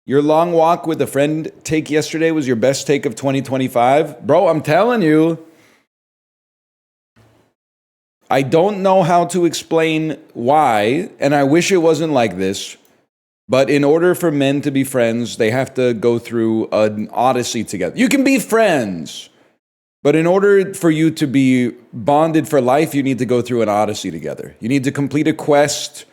Your long walk with a friend take yesterday was your best take of 2025? Bro, I'm telling you. I don't know how to explain why, and I wish it wasn't like this, but in order for men to be friends, they have to go through an odyssey together. You can be friends, but in order for you to be bonded for life, you need to go through an odyssey together. You need to complete a quest,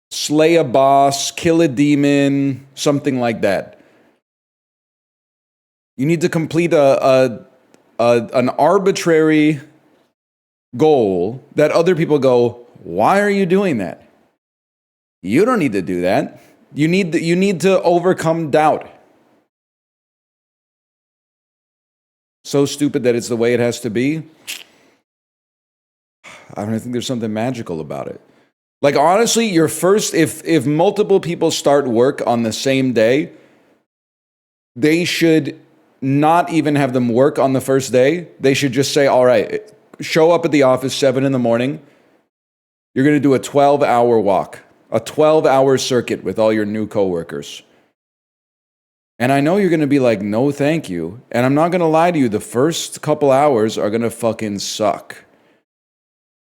slay a boss, kill a demon, something like that. You need to complete an arbitrary goal that other people go, why are you doing that? You don't need to do that. You need to overcome doubt. So stupid that it's the way it has to be. I don't think there's something magical about it. Like, honestly, your first, if multiple people start work on the same day, they should not even have them work on the first day. They should just say, all right, show up at the office 7 in the morning. You're going to do a 12-hour walk, a 12-hour circuit with all your new coworkers. And I know you're going to be like, no, thank you. And I'm not going to lie to you. The first couple hours are going to fucking suck.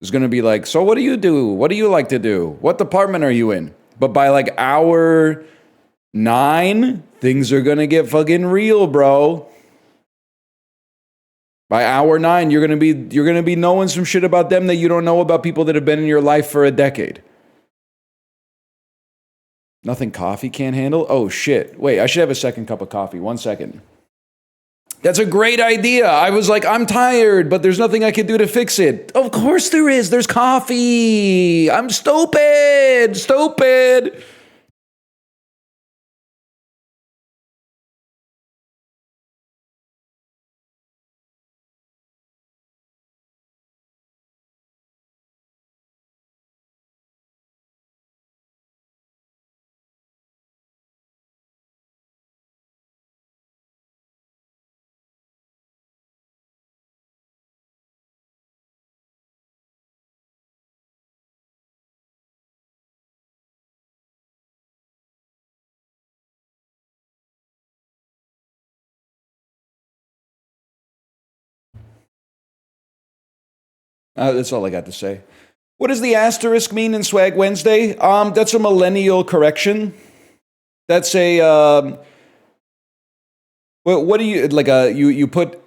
It's going to be like, so what do you do? What do you like to do? What department are you in? But by like hour 9, things are going to get fucking real, bro. By hour 9, you're going to be knowing some shit about them that you don't know about people that have been in your life for a decade. Nothing coffee can't handle? Oh shit. Wait, I should have a second cup of coffee. 1 second. That's a great idea. I was like, I'm tired, but there's nothing I can do to fix it. Of course there is. There's coffee. I'm stupid. Stupid. That's all I got to say. What does the asterisk mean in Swag Wednesday? That's a millennial correction. That's a what do you like? You put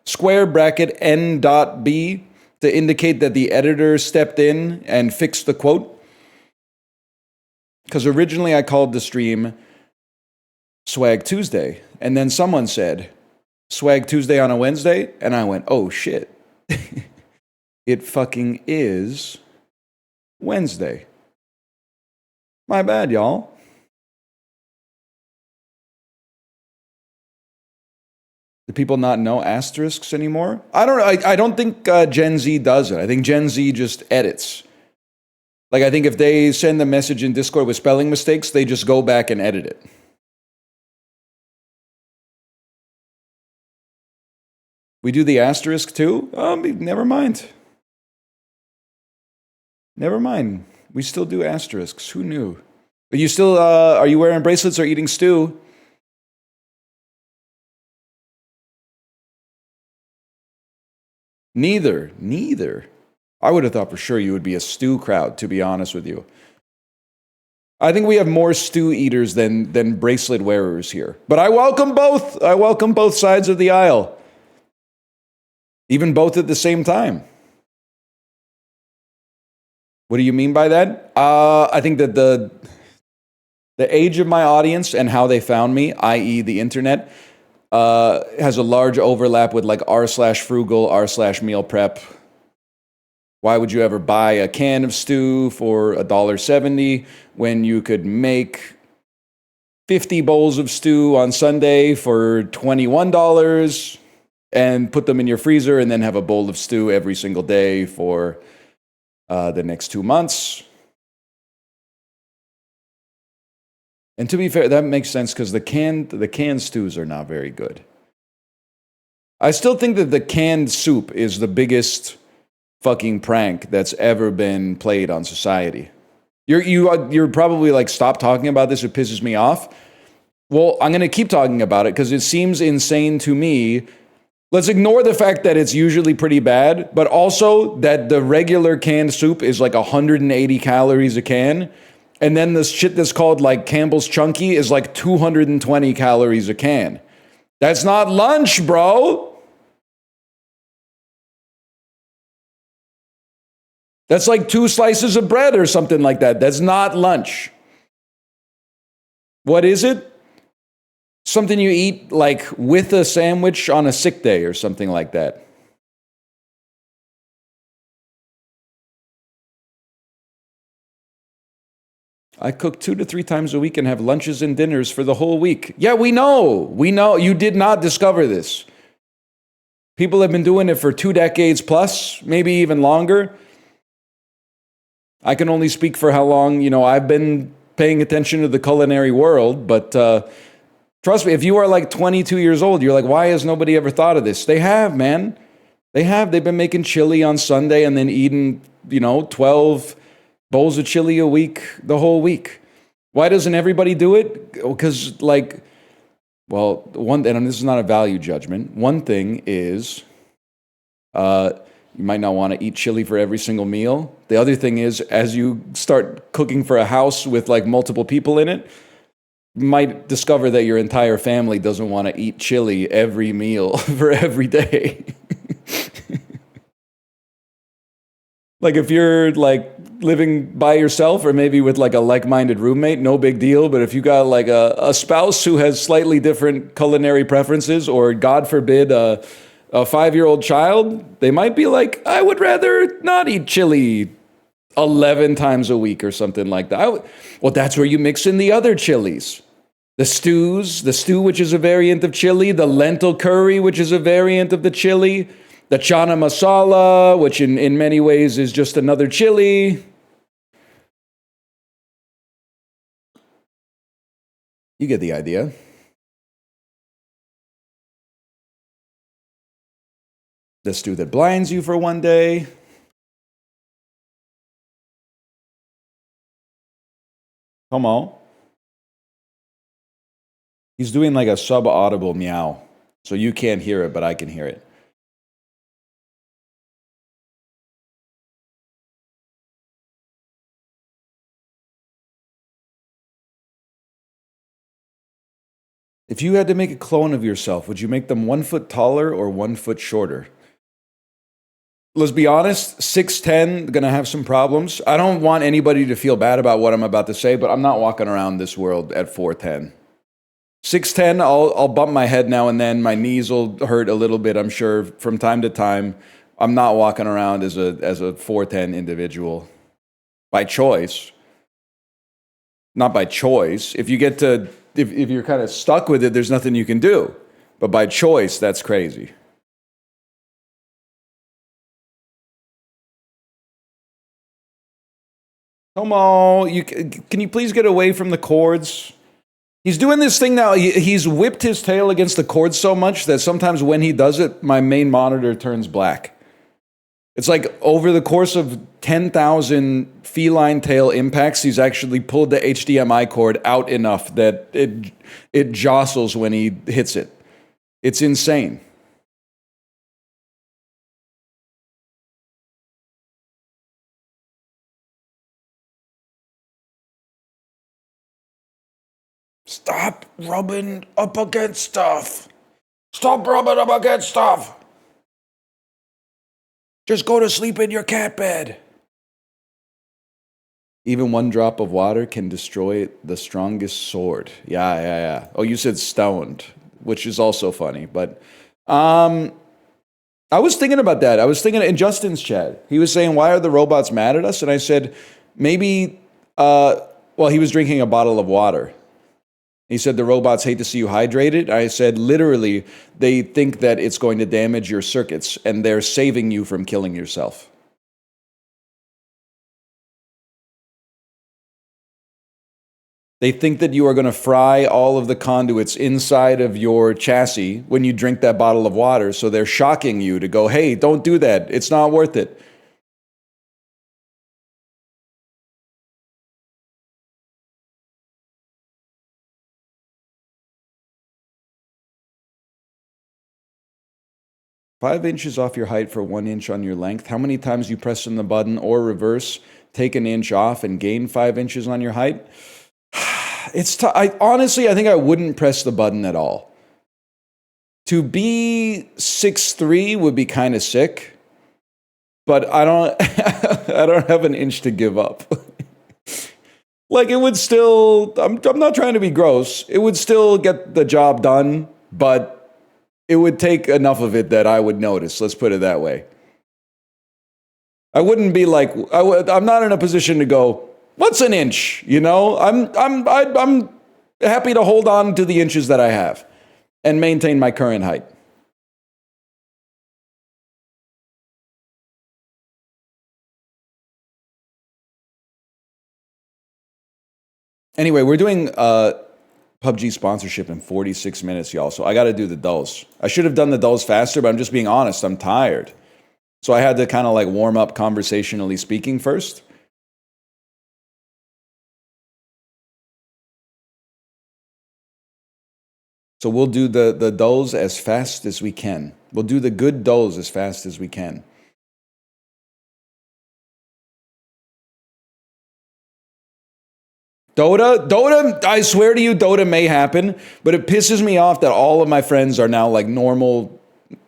square bracket n dot b to indicate that the editor stepped in and fixed the quote. Because originally I called the stream Swag Tuesday, and then someone said Swag Tuesday on a Wednesday, and I went, oh shit. It fucking is Wednesday. My bad, y'all. Do people not know asterisks anymore? I don't think Gen Z does it. I think Gen Z just edits. Like, I think if they send a message in Discord with spelling mistakes, they just go back and edit it. We do the asterisk too? Never mind. Never mind. We still do asterisks. Who knew? But you still, are you wearing bracelets or eating stew? Neither. I would have thought for sure you would be a stew crowd, to be honest with you. I think we have more stew eaters than bracelet wearers here. But I welcome both. I welcome both sides of the aisle. Even both at the same time. What do you mean by that? I think that the age of my audience and how they found me, i.e. the internet, has a large overlap with like r/frugal, r/meal prep. Why would you ever buy a can of stew for $1.70 when you could make 50 bowls of stew on Sunday for $21 and put them in your freezer and then have a bowl of stew every single day for the next 2 months? And to be fair, that makes sense because the canned stews are not very good. I still think that the canned soup is the biggest fucking prank that's ever been played on society. You're probably like, stop talking about this, it pisses me off. Well, I'm going to keep talking about it because it seems insane to me. Let's ignore the fact that it's usually pretty bad, but also that the regular canned soup is like 180 calories a can. And then this shit that's called like Campbell's Chunky is like 220 calories a can. That's not lunch, bro. That's like 2 slices of bread or something like that. That's not lunch. What is it? Something you eat like with a sandwich on a sick day or something like that. I cook 2 to 3 times a week and have lunches and dinners for the whole week. Yeah, we know. We know. You did not discover this. People have been doing it for 2 decades plus, maybe even longer. I can only speak for how long, I've been paying attention to the culinary world, but trust me, if you are like 22 years old, you're like, why has nobody ever thought of this? They have, man. They have. They've been making chili on Sunday and then eating, 12 bowls of chili a week, the whole week. Why doesn't everybody do it? Because, and this is not a value judgment. One thing is, you might not want to eat chili for every single meal. The other thing is, as you start cooking for a house with like multiple people in it, you might discover that your entire family doesn't want to eat chili every meal for every day. Like if you're like living by yourself or maybe with like a like-minded roommate, no big deal. But if you got like a spouse who has slightly different culinary preferences, or God forbid, a 5-year-old child, they might be like, I would rather not eat chili 11 times a week or something like that. Well, that's where you mix in the other chilies. The stew, which is a variant of chili, the lentil curry, which is a variant of the chili, the chana masala, which in many ways is just another chili. You get the idea. The stew that blinds you for one day. Come on. He's doing like a sub-audible meow. So you can't hear it, but I can hear it. If you had to make a clone of yourself, would you make them 1 foot taller or 1 foot shorter? Let's be honest, 6'10", gonna have some problems. I don't want anybody to feel bad about what I'm about to say, but I'm not walking around this world at 4'10". 6'10", I'll bump my head now and then. My knees will hurt a little bit, I'm sure, from time to time. I'm not walking around as a 4'10" individual. By choice. Not by choice. If you get to... If you're kind of stuck with it, there's nothing you can do. But by choice, that's crazy. Come on, can you please get away from the cords? He's doing this thing now. He's whipped his tail against the cords so much that sometimes when he does it, my main monitor turns black. It's like over the course of 10,000 feline tail impacts, he's actually pulled the HDMI cord out enough that it jostles when he hits it. It's insane. Stop rubbing up against stuff. Stop rubbing up against stuff. Just go to sleep in your cat bed. Even 1 drop of water can destroy the strongest sword. Yeah. Oh, you said stoned, which is also funny. But I was thinking about that. I was thinking in Justin's chat. He was saying, why are the robots mad at us? And I said, maybe, he was drinking a bottle of water. He said, the robots hate to see you hydrated. I said, literally, they think that it's going to damage your circuits, and they're saving you from killing yourself. They think that you are going to fry all of the conduits inside of your chassis when you drink that bottle of water, so they're shocking you to go, hey, don't do that. It's not worth it. 5 inches off your height for 1 inch on your length. How many times you press on the button or reverse, take an inch off and gain 5 inches on your height? Honestly, I think I wouldn't press the button at all. To be 6'3" would be kind of sick, but I don't I don't have an inch to give up. Like, it would still, I'm not trying to be gross. It would still get the job done, but it would take enough of it that I would notice. Let's put it that way. I wouldn't be like, I'm not in a position to go, what's an inch? You know, I'm happy to hold on to the inches that I have and maintain my current height. Anyway, we're doing PUBG sponsorship in 46 minutes, y'all. So I got to do the dulls. I should have done the dulls faster, but I'm just being honest. I'm tired. So I had to kind of like warm up conversationally speaking first. So we'll do the dulls as fast as we can. We'll do the good dulls as fast as we can. Dota, I swear to you, Dota may happen, but it pisses me off that all of my friends are now like normal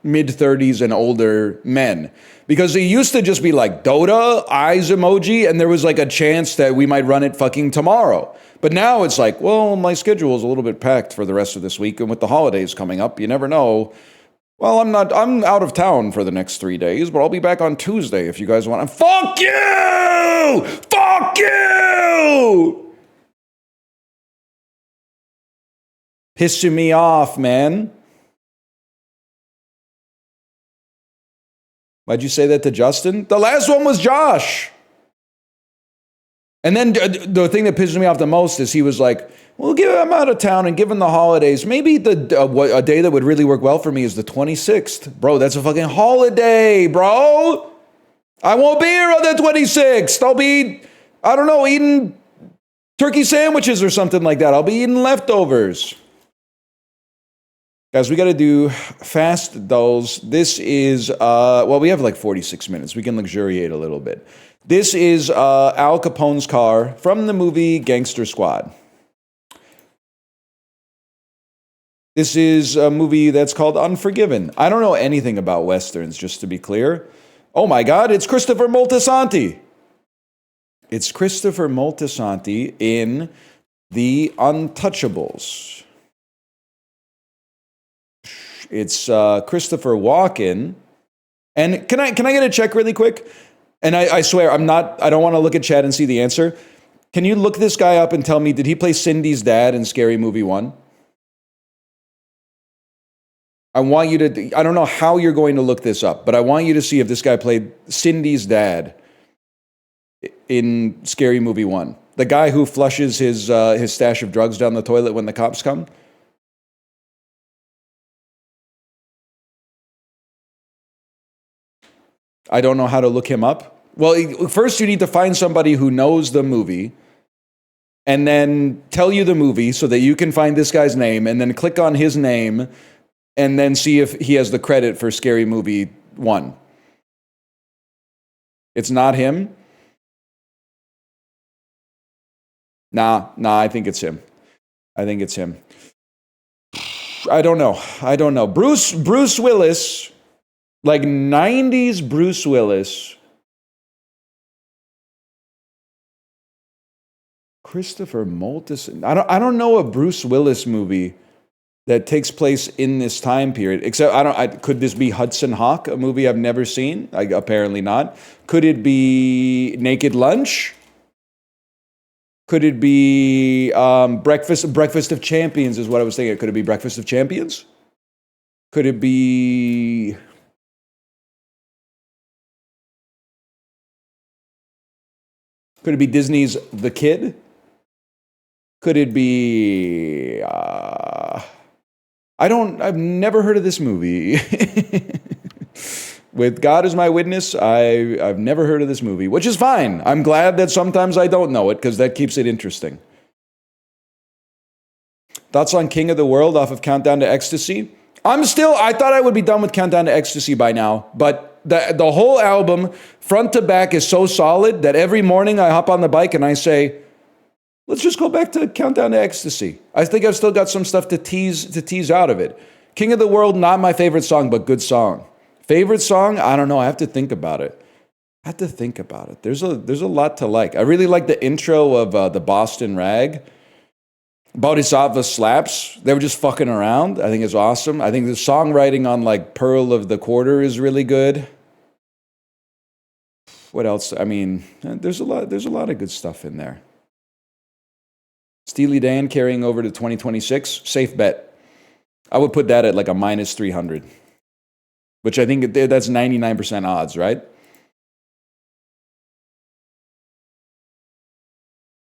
mid-30s and older men. Because it used to just be like Dota, eyes emoji, and there was like a chance that we might run it fucking tomorrow. But now it's like, well, my schedule is a little bit packed for the rest of this week, and with the holidays coming up, you never know. Well, I'm out of town for the next 3 days, but I'll be back on Tuesday if you guys want. Fuck you! Fuck you! Pissing me off, man. Why'd you say that to Justin? The last one was Josh. And then the thing that pisses me off the most is he was like, well, I'm out of town, and given the holidays, maybe a day that would really work well for me is the 26th. Bro, that's a fucking holiday, bro. I won't be here on the 26th. I'll be, I don't know, eating turkey sandwiches or something like that. I'll be eating leftovers. Guys, we got to do fast dulls. This is, well, we have like 46 minutes. We can luxuriate a little bit. This is Al Capone's car from the movie Gangster Squad. This is a movie that's called Unforgiven. I don't know anything about Westerns, just to be clear. Oh my God, it's Christopher Moltisanti. It's Christopher Moltisanti in The Untouchables. It's Christopher Walken. And can I get a check really quick? And I swear, I don't want to look at chat and see the answer. Can you look this guy up and tell me, did he play Cindy's dad in Scary Movie 1? I want you to, I don't know how you're going to look this up, but I want you to see if this guy played Cindy's dad in Scary Movie 1. The guy who flushes his stash of drugs down the toilet when the cops come. I don't know how to look him up. Well, first you need to find somebody who knows the movie and then tell you the movie so that you can find this guy's name and then click on his name and then see if he has the credit for Scary Movie 1. It's not him? Nah, I think it's him. I think it's him. I don't know. Bruce Willis... Like 90s Bruce Willis. Christopher Moltisanti. I don't know a Bruce Willis movie that takes place in this time period. Except could this be Hudson Hawk, a movie I've never seen? Apparently not. Could it be Naked Lunch? Could it be Breakfast of Champions is what I was thinking. Could it be Breakfast of Champions? Could it be... Could it be Disney's The Kid? Could it be... I've never heard of this movie. With God as my witness, I've never heard of this movie, which is fine. I'm glad that sometimes I don't know it, because that keeps it interesting. Thoughts on King of the World off of Countdown to Ecstasy? I thought I would be done with Countdown to Ecstasy by now, but the whole album, front to back, is so solid that every morning I hop on the bike and I say, let's just go back to Countdown to Ecstasy. I think I've still got some stuff to tease out of it. King of the World, not my favorite song, but good song. Favorite song? I don't know. I have to think about it. There's a lot to like. I really like the intro of the Boston Rag. Bodhisattva slaps. They were just fucking around. I think it's awesome. I think the songwriting on like Pearl of the Quarter is really good. What else? I mean, there's a lot of good stuff in there. Steely Dan carrying over to 2026. Safe bet. I would put that at like a minus 300, which I think that's 99% odds, right?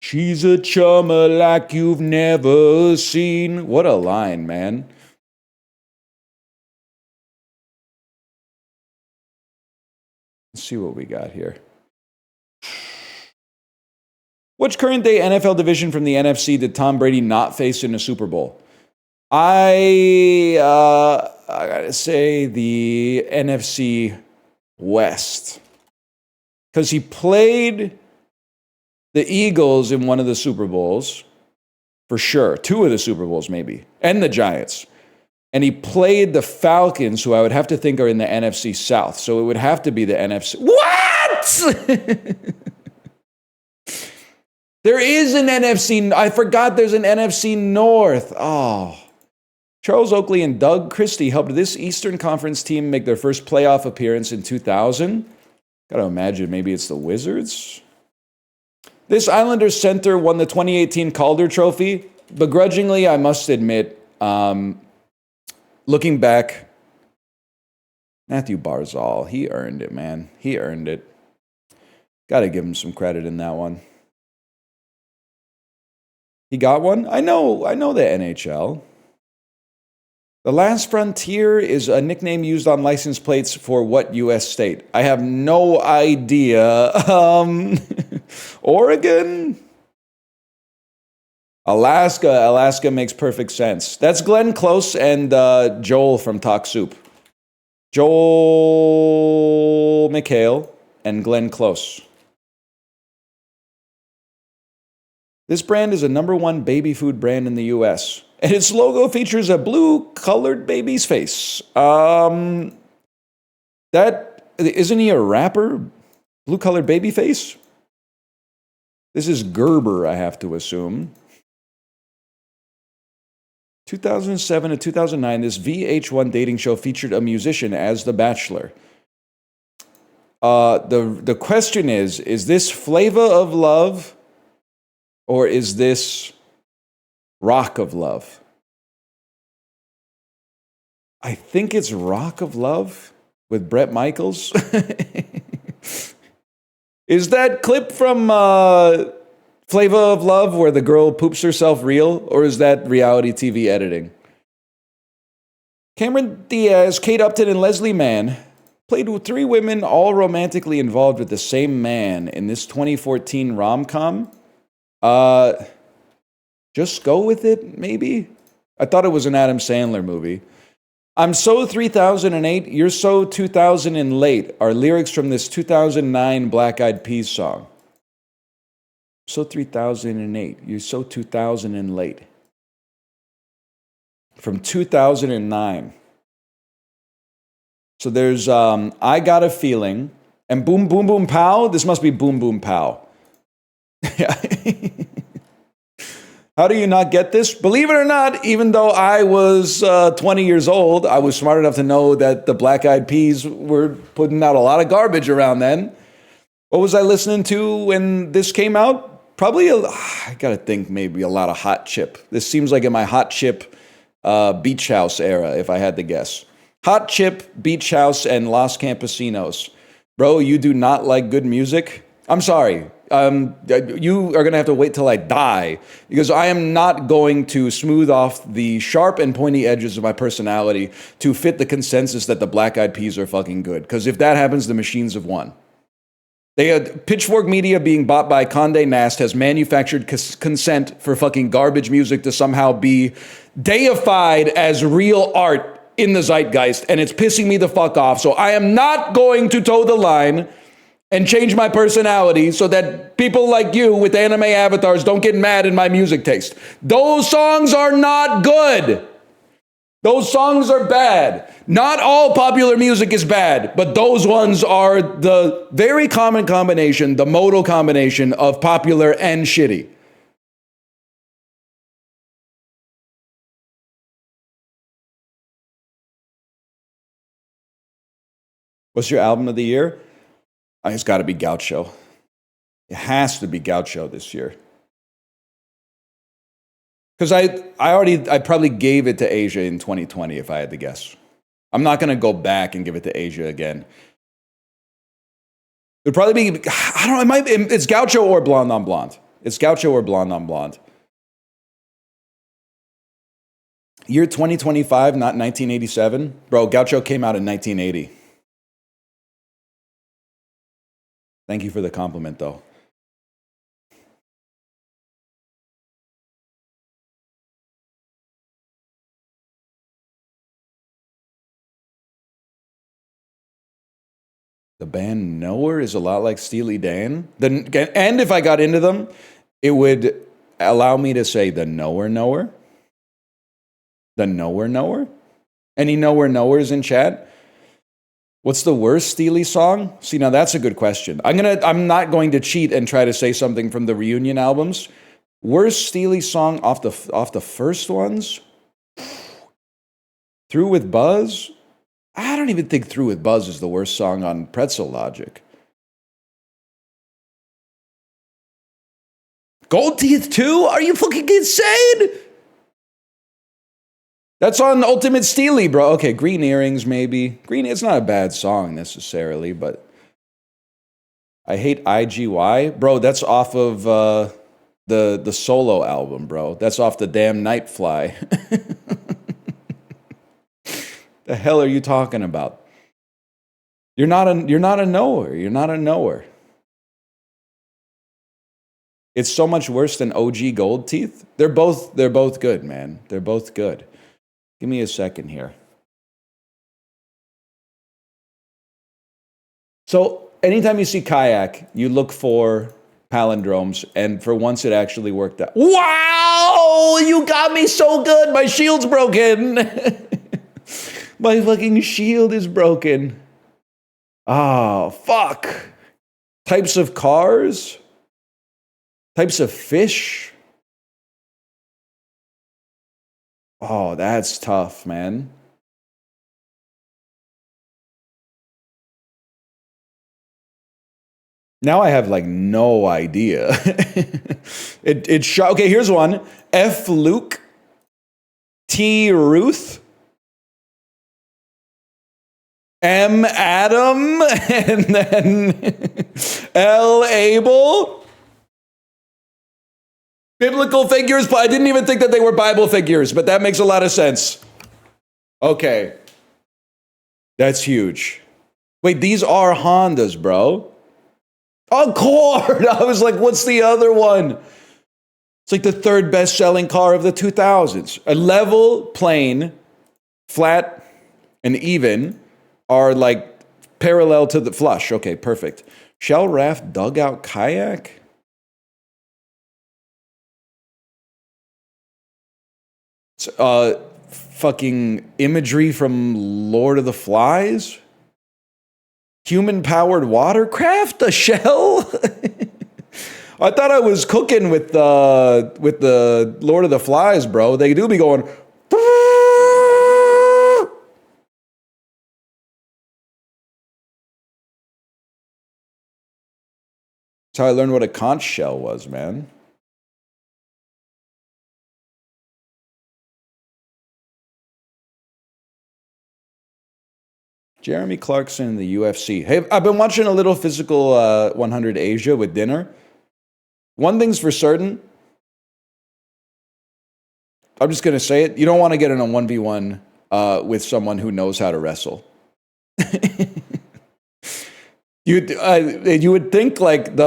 She's a chummer like you've never seen. What a line, man. Let's see what we got here. Which current day NFL division from the NFC did Tom Brady not face in a Super Bowl? I gotta say the NFC West. Because he played the Eagles in one of the Super Bowls, for sure. 2 of the Super Bowls, maybe. And the Giants. And he played the Falcons, who I would have to think are in the NFC South. So it would have to be the NFC. What? There is an NFC. I forgot there's an NFC North. Oh. Charles Oakley and Doug Christie helped this Eastern Conference team make their first playoff appearance in 2000. Gotta imagine maybe it's the Wizards. This Islanders center won the 2018 Calder Trophy. Begrudgingly, I must admit, looking back, Matthew Barzal, he earned it, man. He earned it. Got to give him some credit in that one. He got one? I know the NHL. The Last Frontier is a nickname used on license plates for what U.S. state? I have no idea. Oregon? Alaska makes perfect sense. That's Glenn Close and Joel from Talk Soup. Joel McHale and Glenn Close. This brand is a #1 baby food brand in the U.S., and its logo features a blue-colored baby's face. That isn't he a rapper? Blue-colored baby face? This is Gerber, I have to assume. 2007 to 2009, this VH1 dating show featured a musician as the Bachelor. The question is this Flavor of Love or is this Rock of Love? I think it's Rock of Love with Bret Michaels. Is that clip from Flavor of Love where the girl poops herself real, or is that reality TV editing? Cameron Diaz, Kate Upton, and Leslie Mann played with 3 women all romantically involved with the same man in this 2014 rom-com. Just go with it, maybe? I thought it was an Adam Sandler movie. I'm so 3008, you're so 2000 and late are lyrics from this 2009 Black Eyed Peas song. So 3008, you're so 2000 and late. From 2009. So there's I Got a Feeling, and Boom Boom Boom Pow, this must be Boom Boom Pow. How do you not get this? Believe it or not, even though I was 20 years old, I was smart enough to know that the Black Eyed Peas were putting out a lot of garbage around then. What was I listening to when this came out? Probably, I gotta think, maybe a lot of Hot Chip. This seems like in my Hot Chip Beach House era, if I had to guess. Hot Chip, Beach House, and Los Campesinos. Bro, you do not like good music? I'm sorry. You are going to have to wait till I die, because I am not going to smooth off the sharp and pointy edges of my personality to fit the consensus that the Black Eyed Peas are fucking good. Because if that happens, the machines have won. They had Pitchfork Media being bought by Condé Nast has manufactured consent for fucking garbage music to somehow be deified as real art in the zeitgeist, and it's pissing me the fuck off. So I am not going to toe the line and change my personality so that people like you with anime avatars don't get mad in my music taste. Those songs are not good. Those songs are bad. Not all popular music is bad, but those ones are the very common combination, the modal combination of popular and shitty. What's your album of the year? I think it's got to be Gaucho. It has to be Gaucho this year. Because I probably gave it to Asia in 2020 if I had to guess. I'm not going to go back and give it to Asia again. It'd probably be, I don't know, it's Gaucho or Blonde on Blonde. It's Gaucho or Blonde on Blonde. Year 2025, not 1987. Bro, Gaucho came out in 1980. Thank you for the compliment, though. The band Knower is a lot like Steely Dan. And if I got into them, it would allow me to say the Knower. The Knower. Any Knowers in chat? What's the worst Steely song? See, now that's a good question. I'm not going to cheat and try to say something from the reunion albums. Worst Steely song off the first ones? Through with Buzz? I don't even think Through with Buzz is the worst song on Pretzel Logic. Gold Teeth 2? Are you fucking insane? That's on Ultimate Steely, bro. Okay, Green Earrings, maybe. It's not a bad song necessarily, but I hate IGY. Bro, that's off of the solo album, bro. That's off the damn Nightfly. The hell are you talking about? You're not a knower. You're not a knower. It's so much worse than OG Gold Teeth. They're both good, man. They're both good. Give me a second here. So anytime you see kayak, you look for palindromes, and for once it actually worked out. Wow! You got me so good. My shield's broken. My fucking shield is broken. Oh, fuck. Types of cars? Types of fish? Oh, that's tough, man. Now I have like no idea. Okay, here's one. F. Luke. T. Ruth. M. Adam. And then L. Abel. Biblical figures, but I didn't even think that they were Bible figures, but that makes a lot of sense. Okay. That's huge. Wait, these are Hondas, bro. Accord! I was like, what's the other one? It's like the third best-selling car of the 2000s. A level, plain, flat, and even are like parallel to the flush. Okay, perfect. Shell raft, dugout, kayak? Fucking imagery from Lord of the Flies? Human-powered watercraft? A shell? I thought I was cooking with the Lord of the Flies, bro. They do be going... That's how I learned what a conch shell was, man. Jeremy Clarkson in the UFC. Hey, I've been watching a little Physical 100 Asia with dinner. One thing's for certain. I'm just going to say it. You don't want to get in a 1v1 with someone who knows how to wrestle. You would think like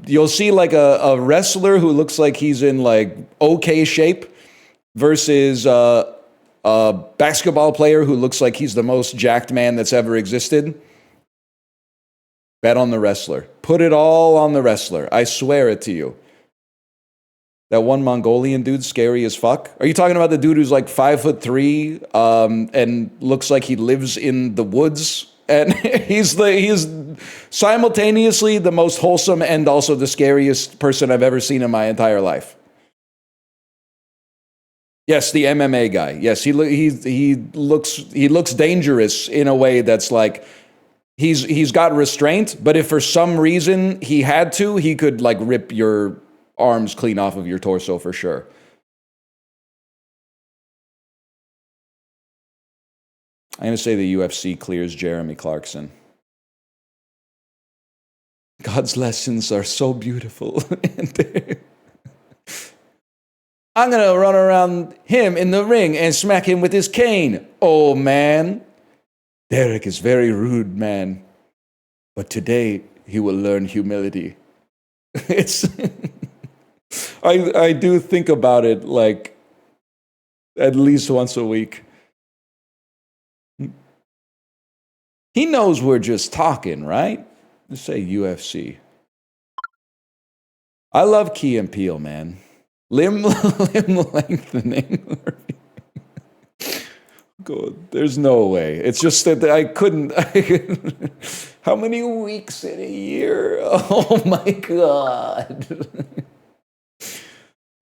you'll see like a wrestler who looks like he's in like okay shape versus a basketball player who looks like he's the most jacked man that's ever existed. Bet on the wrestler. Put it all on the wrestler. I swear it to you. That one Mongolian dude's scary as fuck. Are you talking about the dude who's like 5'3" and looks like he lives in the woods? And he's simultaneously the most wholesome and also the scariest person I've ever seen in my entire life. Yes, the MMA guy. Yes, he looks dangerous in a way that's like he's got restraint, but if for some reason he had to, he could like rip your arms clean off of your torso for sure. I'm going to say the UFC clears Jeremy Clarkson. God's lessons are so beautiful. I'm going to run around him in the ring and smack him with his cane. Oh, man. Derek is very rude, man. But today, he will learn humility. I do think about it like at least once a week. He knows we're just talking, right? Let's say UFC. I love Key and Peele, man. Limb lengthening. God, there's no way. It's just that I couldn't. How many weeks in a year? Oh my God.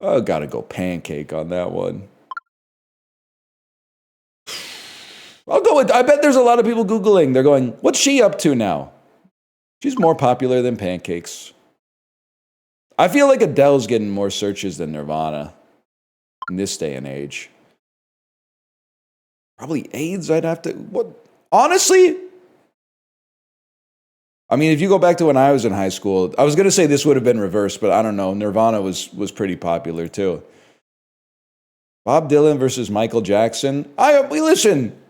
I gotta go pancake on that one. I'll go with, I bet there's a lot of people Googling. They're going, what's she up to now? She's more popular than pancakes. I feel like Adele's getting more searches than Nirvana in this day and age. Probably AIDS, I'd have to, what? Honestly? I mean, if you go back to when I was in high school, I was going to say this would have been reversed, but I don't know. Nirvana was pretty popular too. Bob Dylan versus Michael Jackson. Listen,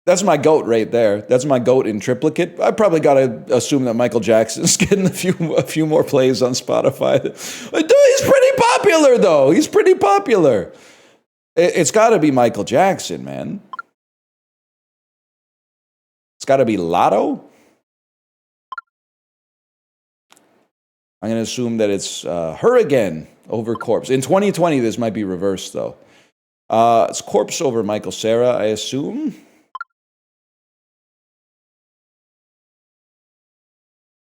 that's my GOAT right there. That's my GOAT in triplicate. I probably got to assume that Michael Jackson's getting a few more plays on Spotify. Dude, he's pretty popular, though. He's pretty popular. It's got to be Michael Jackson, man. It's got to be Lotto. I'm going to assume that it's her again over Corpse. In 2020, this might be reversed, though. It's Corpse over Michael Cera, I assume.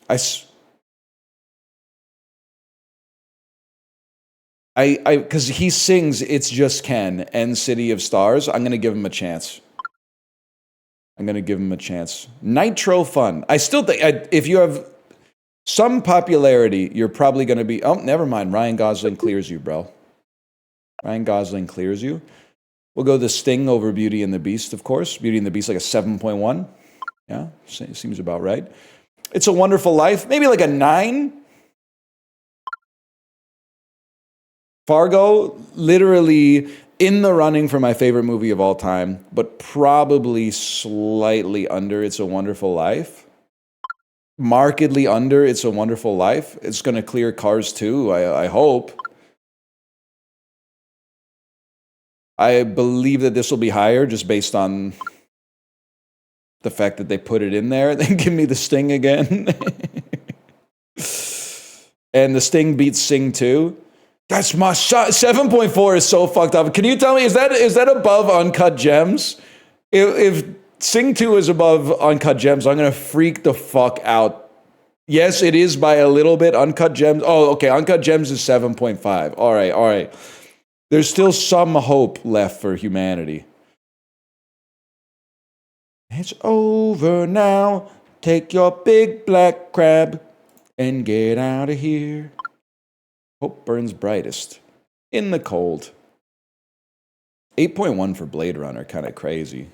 Because he sings It's Just Ken and City of Stars, I'm going to give him a chance. Nitro Fun. I still think, if you have some popularity, you're probably going to be, oh, never mind. Ryan Gosling clears you, bro. Ryan Gosling clears you. We'll go the Sting over Beauty and the Beast, of course. Beauty and the Beast, like a 7.1. Yeah, seems about right. It's a Wonderful Life, maybe like a 9. Fargo, literally in the running for my favorite movie of all time, but probably slightly under It's a Wonderful Life. Markedly under It's a Wonderful Life. It's going to clear Cars 2, I hope. I believe that this will be higher just based on the fact that they put it in there. Then give me the Sting again. And the Sting beats Sing 2. That's my shot. 7.4 is so fucked up. Can you tell me, is that above Uncut Gems? If Sing 2 is above Uncut Gems, I'm going to freak the fuck out. Yes, it is by a little bit. Uncut Gems. Oh, okay. Uncut Gems is 7.5. All right. There's still some hope left for humanity. It's over now. Take your big black crab and get out of here. Hope burns brightest in the cold. 8.1 for Blade Runner, kind of crazy.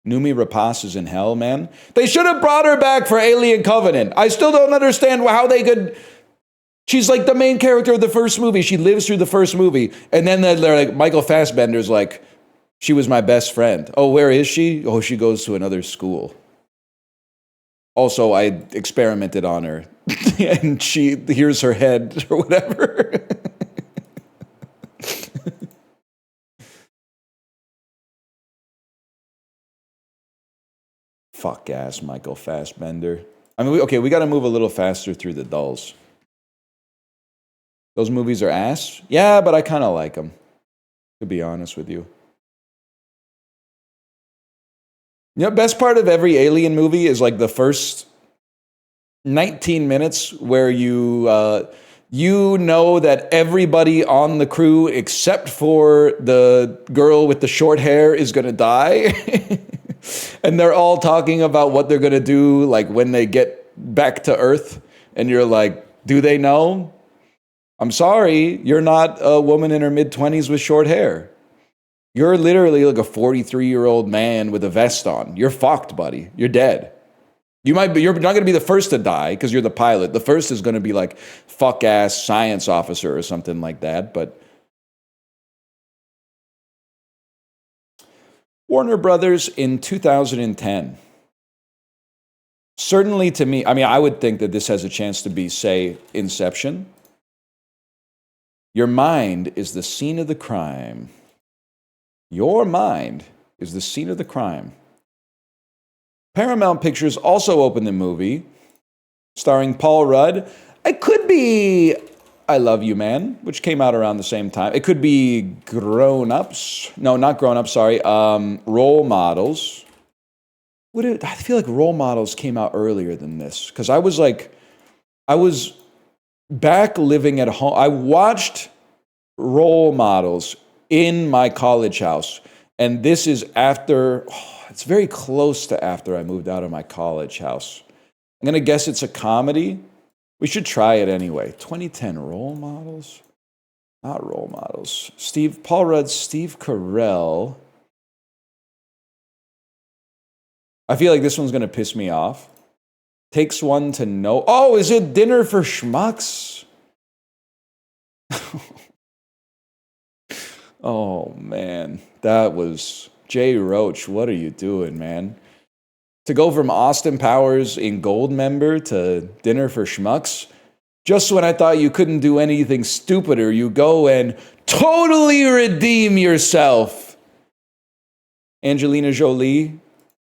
Noomi Rapace is in hell, man. They should have brought her back for Alien Covenant. I still don't understand how they could. She's like the main character of the first movie. She lives through the first movie. And then they're like, Michael Fassbender's like, she was my best friend. Oh, where is she? Oh, she goes to another school. Also, I experimented on her. And here's her head or whatever. Fuck ass Michael Fassbender. I mean, we got to move a little faster through the dulls. Those movies are ass? Yeah, but I kind of like them, to be honest with you. You know, best part of every Alien movie is like the first 19 minutes where you know that everybody on the crew except for the girl with the short hair is going to die. And they're all talking about what they're going to do like when they get back to Earth. And you're like, do they know? I'm sorry, you're not a woman in her mid-20s with short hair. You're literally like a 43-year-old man with a vest on. You're fucked, buddy. You're dead. You're not going to be the first to die because you're the pilot. The first is going to be like fuck-ass science officer or something like that. But Warner Brothers in 2010. Certainly to me, I mean, I would think that this has a chance to be, say, Inception. Your mind is the scene of the crime. Your mind is the scene of the crime. Paramount Pictures also opened the movie, starring Paul Rudd. It could be I Love You, Man, which came out around the same time. It could be Grown Ups. No, not Grown Ups, sorry. Role Models. I feel like Role Models came out earlier than this, because I was back living at home. I watched Role Models in my college house, and this is after... It's very close to after I moved out of my college house. I'm going to guess it's a comedy. We should try it anyway. 2010 Role Models? Not Role Models. Paul Rudd, Steve Carell. I feel like this one's going to piss me off. Takes one to know. Oh, is it Dinner for Schmucks? Oh, man. That was... Jay Roach, what are you doing, man? To go from Austin Powers in Goldmember to Dinner for Schmucks, just when I thought you couldn't do anything stupider, you go and totally redeem yourself. Angelina Jolie,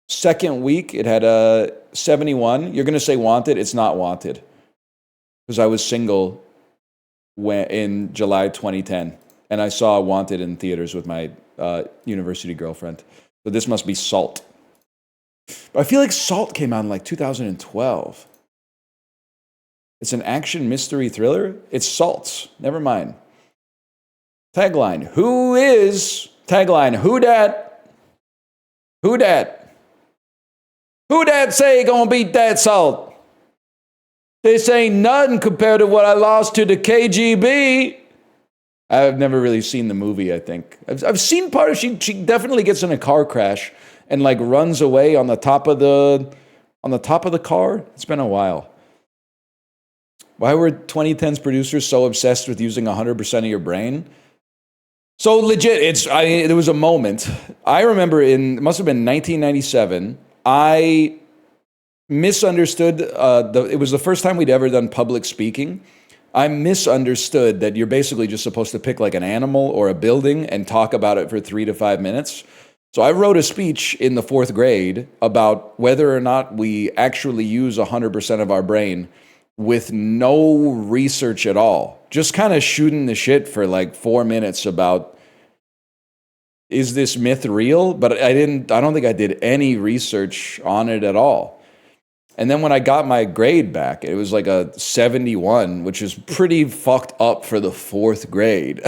second week, it had a 71. You're going to say Wanted? It's not Wanted. Because I was single in July 2010, and I saw Wanted in theaters with my university girlfriend. So this must be Salt. But I feel like Salt came out in like 2012. It's an action mystery thriller. It's Salt. Never mind. Tagline. Who dat? Who dat? Who dat say gonna beat that Salt? This ain't nothing compared to what I lost to the KGB. I've never really seen the movie, I think. I've seen part of she definitely gets in a car crash and like runs away on the top of the car. It's been a while. Why were 2010's producers so obsessed with using 100% of your brain? So legit, there was a moment. I remember it must have been 1997. I misunderstood it was the first time we'd ever done public speaking. I misunderstood that you're basically just supposed to pick like an animal or a building and talk about it for 3 to 5 minutes. So I wrote a speech in the 4th grade about whether or not we actually use 100% of our brain with no research at all. Just kind of shooting the shit for like 4 minutes about, is this myth real? But I don't think I did any research on it at all. And then when I got my grade back, it was like a 71, which is pretty fucked up for the 4th grade.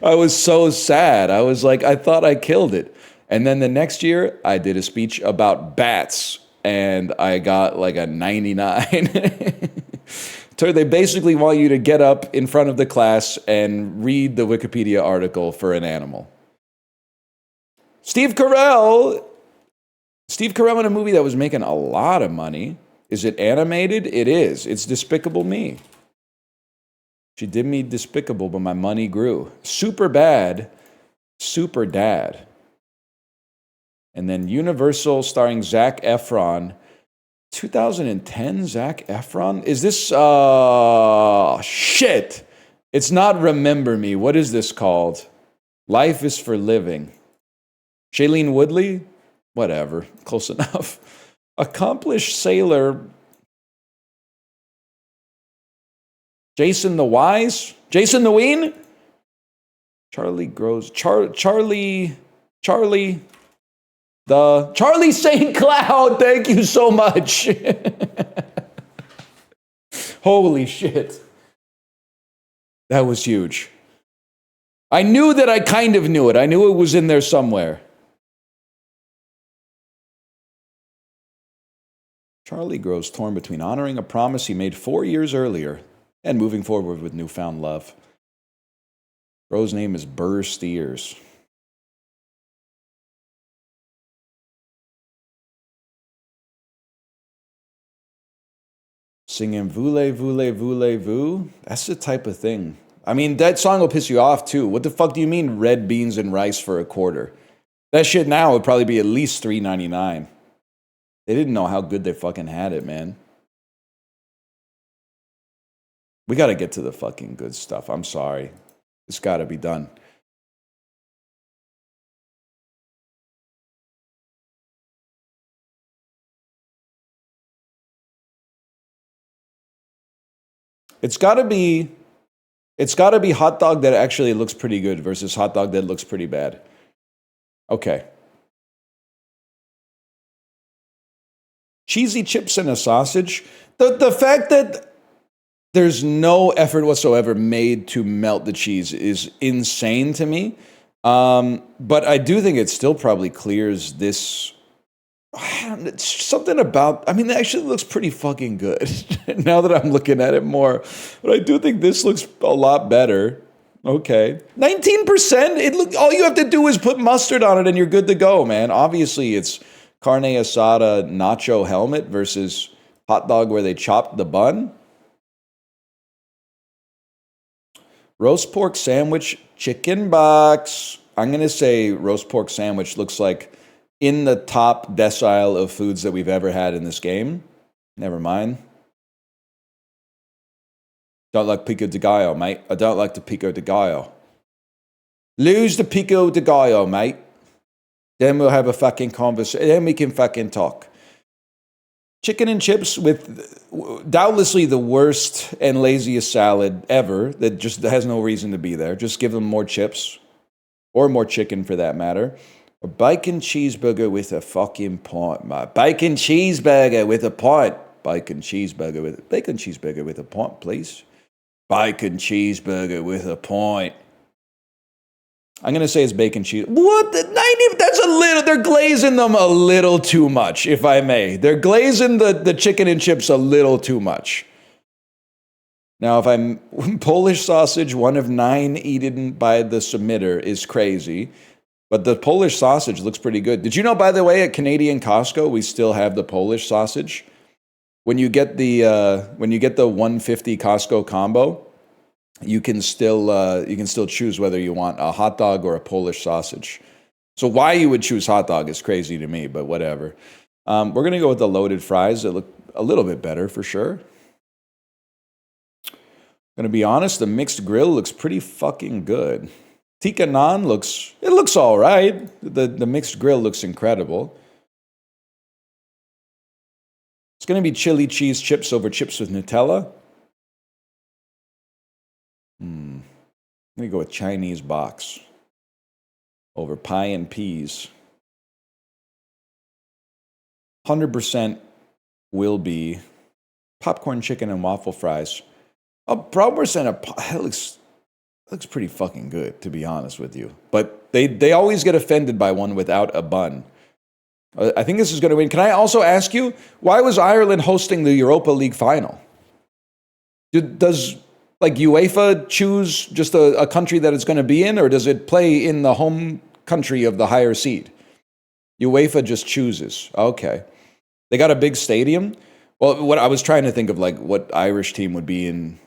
I was so sad. I was like, I thought I killed it. And then the next year, I did a speech about bats, and I got like a 99. So they basically want you to get up in front of the class and read the Wikipedia article for an animal. Steve Carell in a movie that was making a lot of money. Is it animated? It is. It's Despicable Me. She did me despicable, but my money grew. Super Bad, Super Dad. And then Universal starring Zac Efron. 2010 Zac Efron? Is this, shit. It's not Remember Me. What is this called? Life is for Living. Shailene Woodley? Whatever. Close enough. Accomplished sailor. Jason the Wise? Jason the Ween? Charlie Grows. Charlie St. Cloud. Thank you so much. Holy shit. That was huge. I knew that I kind of knew it. I knew it was in there somewhere. Charlie grows torn between honoring a promise he made 4 years earlier and moving forward with newfound love. Bro's name is Burr Steers. Singing voulez, voulez, voulez, vous. That's the type of thing. I mean, that song will piss you off too. What the fuck do you mean red beans and rice for a quarter? That shit now would probably be at least $3.99. They didn't know how good they fucking had it, man. We got to get to the fucking good stuff. I'm sorry. It's got to be done. It's got to be hot dog that actually looks pretty good versus hot dog that looks pretty bad. Okay. Cheesy chips and a sausage. The fact that there's no effort whatsoever made to melt the cheese is insane to me. But I do think it still probably clears this. It's something about, I mean, it actually looks pretty fucking good now that I'm looking at it more. But I do think this looks a lot better. Okay. 19%? All you have to do is put mustard on it and you're good to go, man. Obviously, it's carne asada nacho helmet versus hot dog where they chopped the bun. Roast pork sandwich, chicken box. I'm going to say roast pork sandwich looks like in the top decile of foods that we've ever had in this game. Never mind. Don't like pico de gallo, mate. I don't like the pico de gallo. Lose the pico de gallo, mate. Then we'll have a fucking conversation. Then we can fucking talk. Chicken and chips with doubtlessly the worst and laziest salad ever that just has no reason to be there. Just give them more chips or more chicken for that matter. A bacon cheeseburger with a fucking pint, mate. Bacon cheeseburger with a pint. Bacon cheeseburger with a pint, please. Bacon cheeseburger with a pint. I'm going to say it's bacon cheese. What? That's a little, they're glazing them a little too much, if I may. They're glazing the chicken and chips a little too much. Now, if I'm Polish sausage, one of 9 eaten by the submitter is crazy. But the Polish sausage looks pretty good. Did you know, by the way, at Canadian Costco, we still have the Polish sausage? When you get the 150 Costco combo, you can still choose whether you want a hot dog or a Polish sausage. So why you would choose hot dog is crazy to me, but whatever. We're going to go with the loaded fries that look a little bit better for sure. Going to be honest, the mixed grill looks pretty fucking good. Tikka naan looks all right. The mixed grill looks incredible. It's going to be chili cheese chips over chips with Nutella. I'm going to go with Chinese box over pie and peas. 100% will be popcorn chicken and waffle fries. A percent of that looks pretty fucking good, to be honest with you. But they always get offended by one without a bun. I think this is going to win. Can I also ask you, why was Ireland hosting the Europa League final? Does UEFA choose just a country that it's going to be in, or does it play in the home country of the higher seed? UEFA just chooses. Okay. They got a big stadium. Well, what I was trying to think of, what Irish team would be in,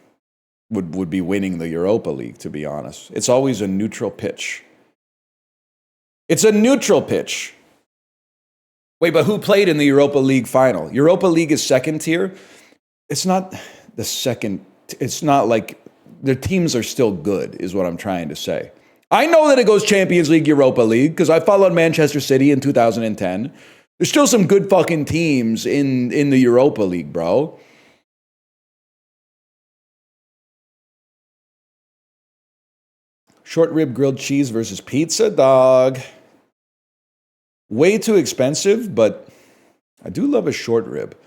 would be winning the Europa League, to be honest. It's always a neutral pitch. It's a neutral pitch. Wait, but who played in the Europa League final? Europa League is second tier. It's not the second. It's not like the teams are still good, is what I'm trying to say. I know that it goes Champions League, Europa League, because I followed Manchester City in 2010. There's still some good fucking teams in the Europa League, bro. Short rib grilled cheese versus pizza, dog. Way too expensive, but I do love a short rib.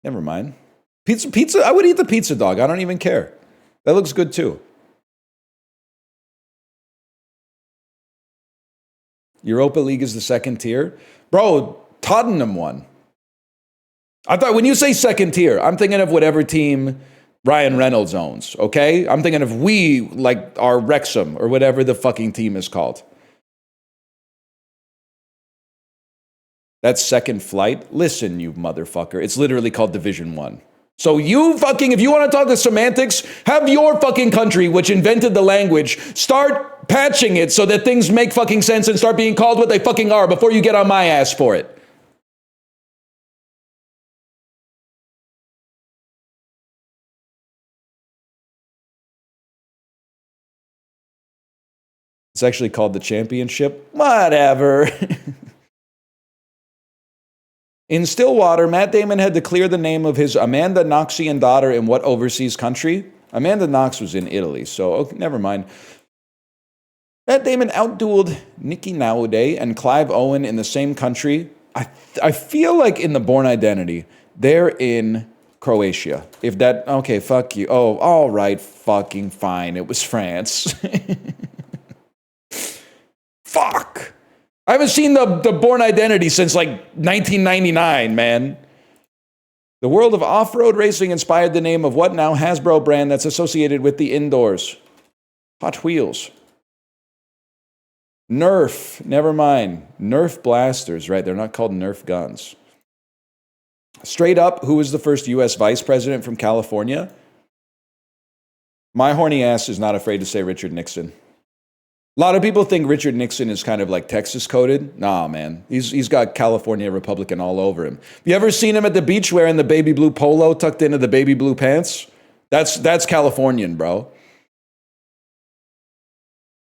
Never mind. Pizza, I would eat the pizza, dog. I don't even care. That looks good too. Europa League is the second tier. Bro, Tottenham won. I thought when you say second tier, I'm thinking of whatever team Ryan Reynolds owns, okay? I'm thinking of we, like our Wrexham or whatever the fucking team is called. That's second flight. Listen, you motherfucker. It's literally called Division 1. So you fucking, if you want to talk to semantics, have your fucking country, which invented the language, start patching it so that things make fucking sense and start being called what they fucking are before you get on my ass for it. It's actually called the championship. Whatever. In Stillwater, Matt Damon had to clear the name of his Amanda Knoxian daughter in what overseas country? Amanda Knox was in Italy, so okay, never mind. Matt Damon outdueled Nicky Naude and Clive Owen in the same country. I feel like in the Bourne Identity, they're in Croatia. If that, okay, fuck you. Oh, all right, fucking fine. It was France. Fuck. I haven't seen the Bourne Identity since like 1999, man. The world of off-road racing inspired the name of what now Hasbro brand that's associated with the indoors? Hot Wheels. Nerf, never mind. Nerf blasters, right? They're not called Nerf guns. Straight up, who was the first U.S. vice president from California? My horny ass is not afraid to say Richard Nixon. A lot of people think Richard Nixon is kind of like Texas coded. Nah, man. He's got California Republican all over him. You ever seen him at the beach wearing the baby blue polo tucked into the baby blue pants? That's Californian, bro.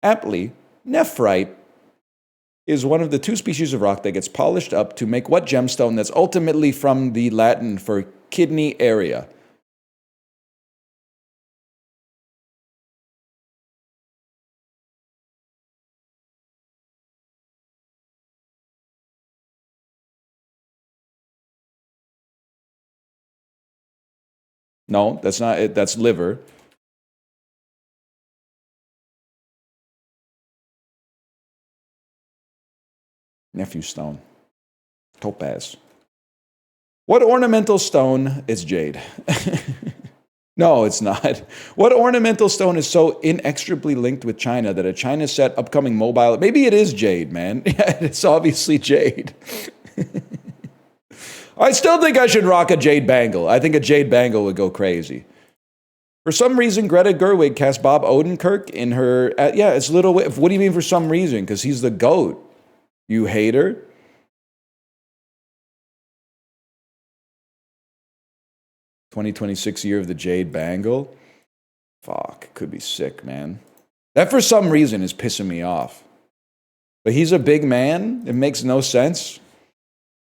Aptly, nephrite is one of the two species of rock that gets polished up to make what gemstone that's ultimately from the Latin for kidney area? No, that's not it. That's liver. Nephew stone. Topaz. What ornamental stone is jade? No, it's not. What ornamental stone is so inextricably linked with China that a China set upcoming mobile... Maybe it is jade, man. Yeah, it's obviously jade. I still think I should rock a jade bangle. I think a jade bangle would go crazy. For some reason, Greta Gerwig cast Bob Odenkirk in her... yeah, it's Little... What do you mean for some reason? Because he's the GOAT. You hater. 2026 year of the Jade Bangle. Fuck, could be sick, man. That for some reason is pissing me off. But he's a big man. It makes no sense.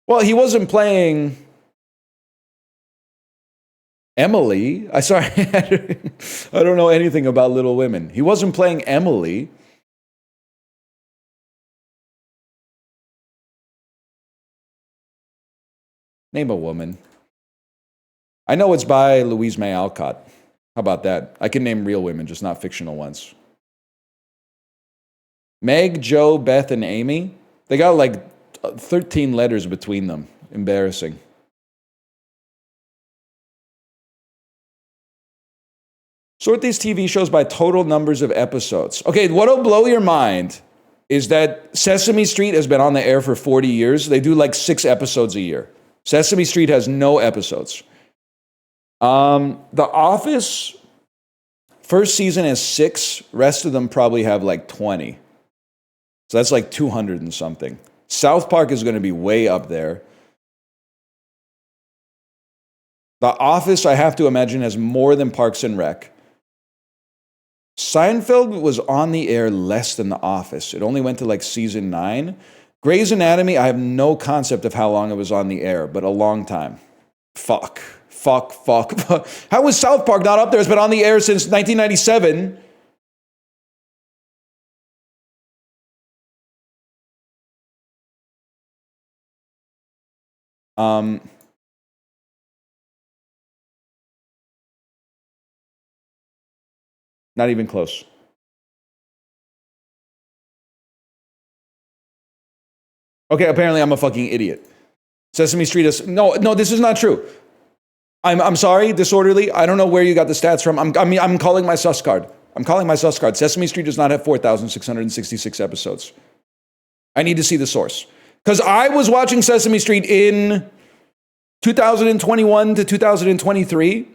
Well, he wasn't playing Emily. I don't know anything about Little Women. He wasn't playing Emily. Name a woman. I know it's by Louise May Alcott. How about that? I can name real women, just not fictional ones. Meg, Jo, Beth, and Amy. They got like 13 letters between them. Embarrassing. Sort these TV shows by total numbers of episodes. Okay, what'll blow your mind is that Sesame Street has been on the air for 40 years. They do like 6 episodes a year. Sesame Street has no episodes. The Office, first season has 6. Rest of them probably have like 20. So that's like 200 and something. South Park is going to be way up there. The Office, I have to imagine, has more than Parks and Rec. Seinfeld was on the air less than The Office. It only went to like season 9. Grey's Anatomy, I have no concept of how long it was on the air, but a long time. Fuck. How is South Park not up there? It's been on the air since 1997. Not even close. Okay, apparently I'm a fucking idiot. Sesame Street is no, this is not true. I'm sorry, disorderly. I don't know where you got the stats from. I'm calling my sus card. Sesame Street does not have 4,666 episodes. I need to see the source. Because I was watching Sesame Street in 2021 to 2023.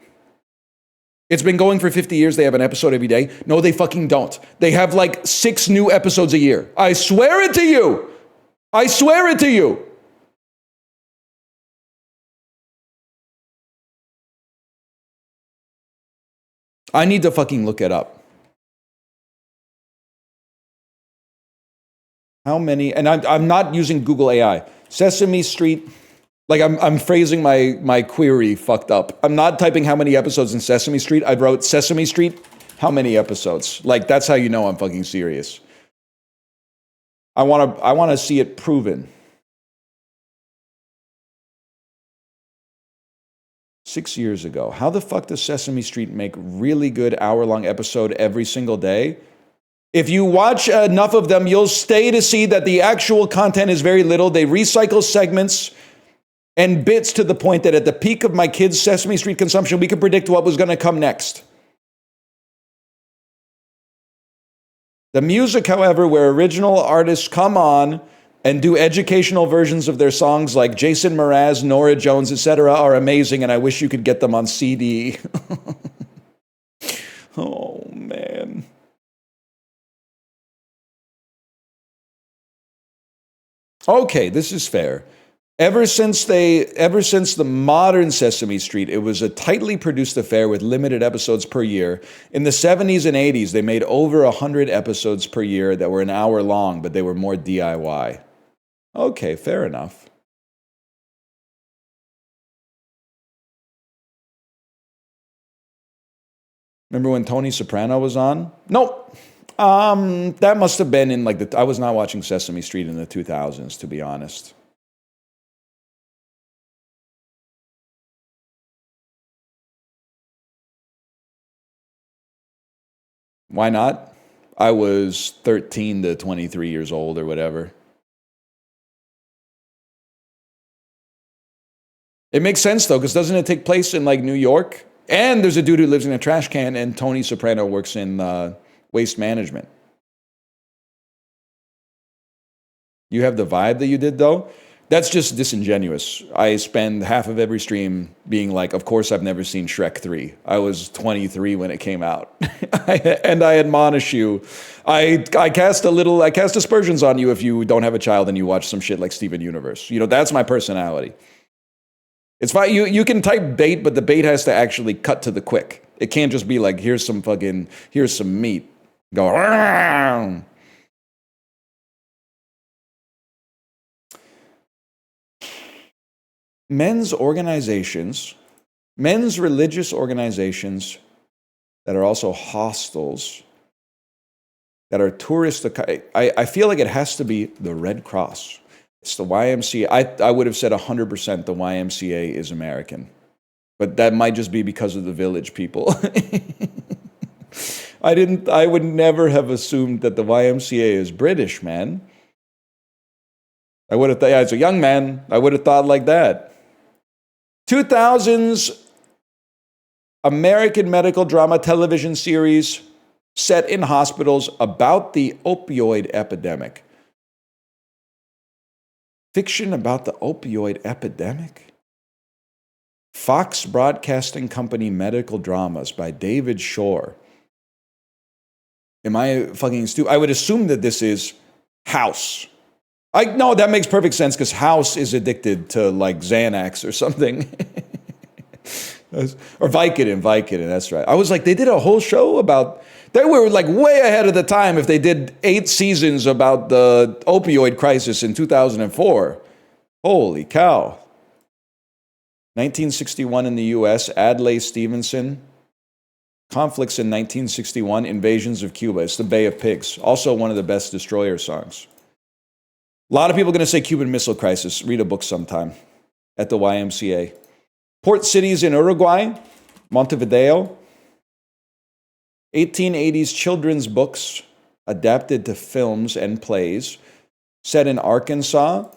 It's been going for 50 years. They have an episode every day. No, they fucking don't. They have like 6 new episodes a year. I swear it to you. I need to fucking look it up. How many? And I'm not using Google AI. Sesame Street. Like I'm phrasing my query fucked up. I'm not typing how many episodes in Sesame Street. I wrote Sesame Street, how many episodes? Like that's how you know I'm fucking serious. I want to see it proven. 6 years ago. How the fuck does Sesame Street make really good hour-long episode every single day? If you watch enough of them, you'll stay to see that the actual content is very little. They recycle segments and bits to the point that at the peak of my kids' Sesame Street consumption, we could predict what was going to come next. The music, however, where original artists come on and do educational versions of their songs like Jason Mraz, Norah Jones, etc., are amazing, and I wish you could get them on CD. Oh, man. Okay, this is fair. Ever since the modern Sesame Street, it was a tightly produced affair with limited episodes per year. In the 70s and 80s, they made over 100 episodes per year that were an hour long, but they were more DIY. Okay, fair enough. Remember when Tony Soprano was on? Nope. That must have been in I was not watching Sesame Street in the 2000s, to be honest. Why not? I was 13 to 23 years old or whatever. It makes sense though, because doesn't it take place in New York? And there's a dude who lives in a trash can, and Tony Soprano works in waste management. You have the vibe that you did though? That's just disingenuous. I spend half of every stream being like, of course I've never seen Shrek 3. I was 23 when it came out. And I admonish you. I cast aspersions on you if you don't have a child and you watch some shit like Steven Universe. That's my personality. It's fine. You can type bait, but the bait has to actually cut to the quick. It can't just be like, here's some meat. Go, around. Men's religious organizations that are also hostels, that are tourist. I feel like it has to be the Red Cross. It's the YMCA. I would have said 100% the YMCA is American. But that might just be because of the village people. I would never have assumed that the YMCA is British, man. I would have thought, as a young man, I would have thought like that. 2000s American medical drama television series set in hospitals about the opioid epidemic. Fiction about the opioid epidemic? Fox Broadcasting Company Medical Dramas by David Shore. Am I fucking stupid? I would assume that this is House. No, that makes perfect sense because House is addicted to Xanax or something. Or Vicodin, Vicodin, that's right. I was like, they did a whole show about, they were like way ahead of the time if they did 8 seasons about the opioid crisis in 2004. Holy cow. 1961 in the US, Adlai Stevenson. Conflicts in 1961, Invasions of Cuba. It's the Bay of Pigs. Also one of the best destroyer songs. A lot of people are going to say Cuban Missile Crisis. Read a book sometime at the YMCA. Port cities in Uruguay, Montevideo. 1880s children's books adapted to films and plays set in Arkansas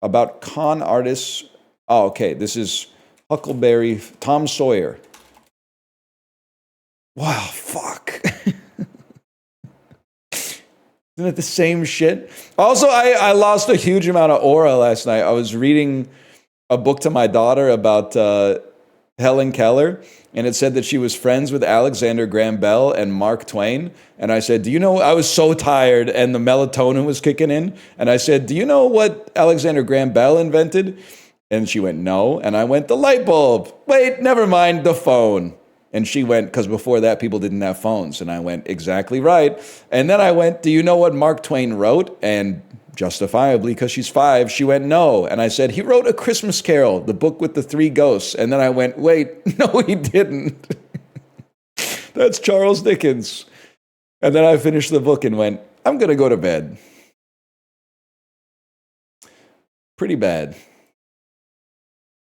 about con artists. Oh, okay, this is Huckleberry, Tom Sawyer. Wow, fuck. Isn't it the same shit? Also, I lost a huge amount of aura last night. I was reading a book to my daughter about Helen Keller, and it said that she was friends with Alexander Graham Bell and Mark Twain. And I said, do you know, I was so tired and the melatonin was kicking in. And I said, do you know what Alexander Graham Bell invented? And she went, no. And I went, the light bulb. Wait, never mind, the phone. And she went, because before that, people didn't have phones. And I went, exactly right. And then I went, do you know what Mark Twain wrote? And justifiably, because she's 5, she went, no. And I said, he wrote A Christmas Carol, the book with the 3 ghosts. And then I went, wait, no, he didn't. That's Charles Dickens. And then I finished the book and went, I'm going to go to bed. Pretty bad.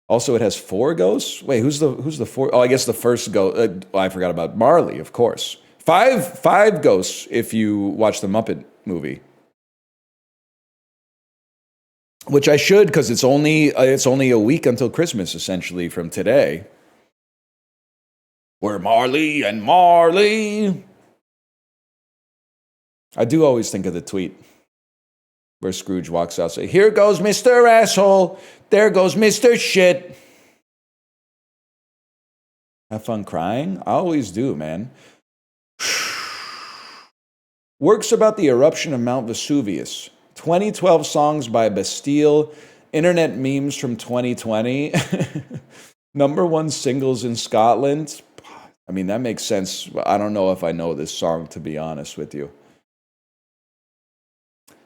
Also, it has 4 ghosts. Wait, who's the 4? Oh, I guess the first ghost. I forgot about Marley, of course. 5 ghosts if you watch the Muppet movie, which I should, because it's only a week until Christmas, essentially from today. We're Marley and Marley. I do always think of the tweet where Scrooge walks out and says, here goes Mr. Asshole. There goes Mr. Shit. Have fun crying? I always do, man. Works about the eruption of Mount Vesuvius. 2012 songs by Bastille. Internet memes from 2020. #1 singles in Scotland. I mean, that makes sense. I don't know if I know this song, to be honest with you.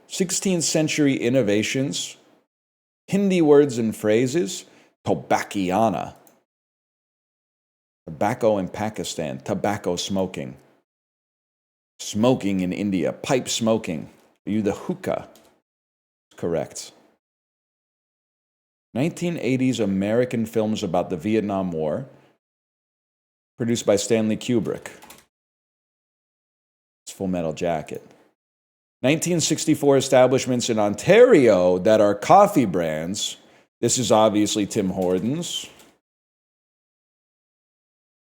16th century innovations. Hindi words and phrases. Tobacciana. Tobacco in Pakistan. Tobacco smoking. Smoking in India. Pipe smoking. Are you the hookah? Correct. 1980s American films about the Vietnam War. Produced by Stanley Kubrick. It's Full Metal Jacket. 1964 establishments in Ontario that are coffee brands. This is obviously Tim Hortons.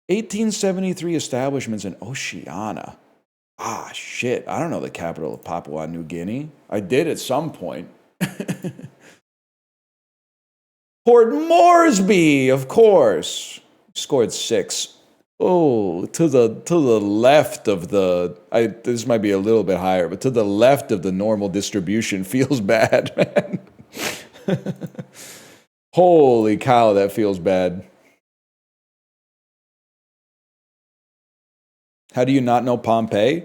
1873 establishments in Oceania. Ah, shit. I don't know the capital of Papua New Guinea. I did at some point. Port Moresby, of course. Scored 6. Oh, to the left of the, this might be a little bit higher, but to the left of the normal distribution feels bad, man. Holy cow, that feels bad. How do you not know Pompeii?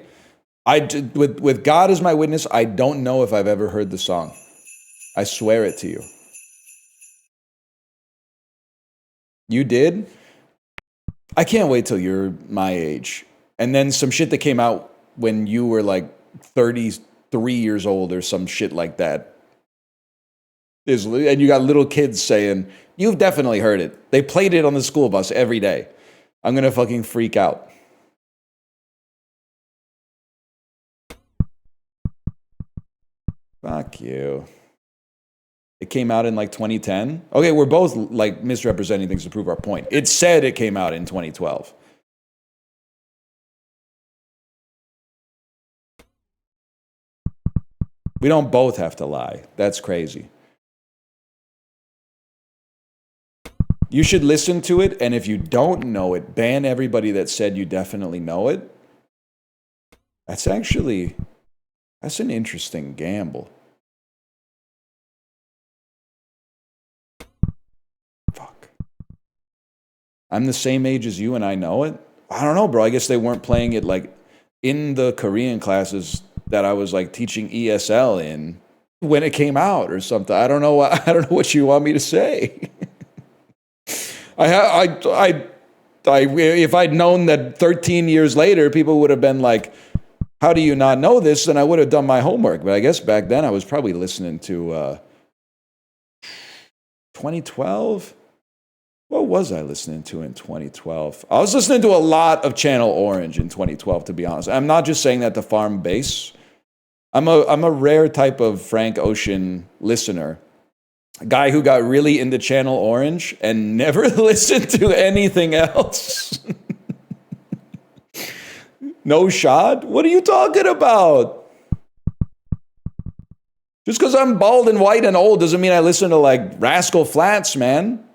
With God as my witness, I don't know if I've ever heard the song. I swear it to you. You did? I can't wait till you're my age. And then some shit that came out when you were like 33 years old or some shit like that. And you got little kids saying, you've definitely heard it. They played it on the school bus every day. I'm going to fucking freak out. Fuck you. It came out in like 2010. Okay, we're both like misrepresenting things to prove our point. It said it came out in 2012. We don't both have to lie. That's crazy. You should listen to it, and if you don't know it, ban everybody that said you definitely know it. That's an interesting gamble. I'm the same age as you and I know it. I don't know, bro. I guess they weren't playing it like in the Korean classes that I was like teaching ESL in when it came out or something. I don't know. I don't know what you want me to say. If I'd known that 13 years later, people would have been like, how do you not know this? Then I would have done my homework. But I guess back then I was probably listening to 2012. What was I listening to in 2012? I was listening to a lot of Channel Orange in 2012, to be honest. I'm not just saying that to farm bass. I'm a rare type of Frank Ocean listener. A guy who got really into Channel Orange and never listened to anything else. No shot? What are you talking about? Just because I'm bald and white and old doesn't mean I listen to like Rascal Flatts, man.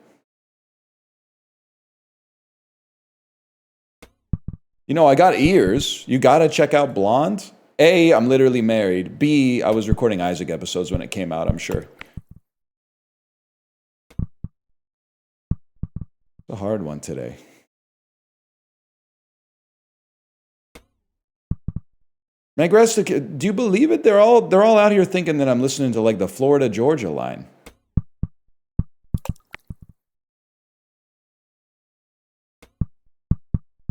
You know, I got ears. You gotta check out Blonde. A, I'm literally married. B, I was recording Isaac episodes when it came out, I'm sure. A hard one today. Magresta, do you believe it? They're all out here thinking that I'm listening to like the Florida Georgia line.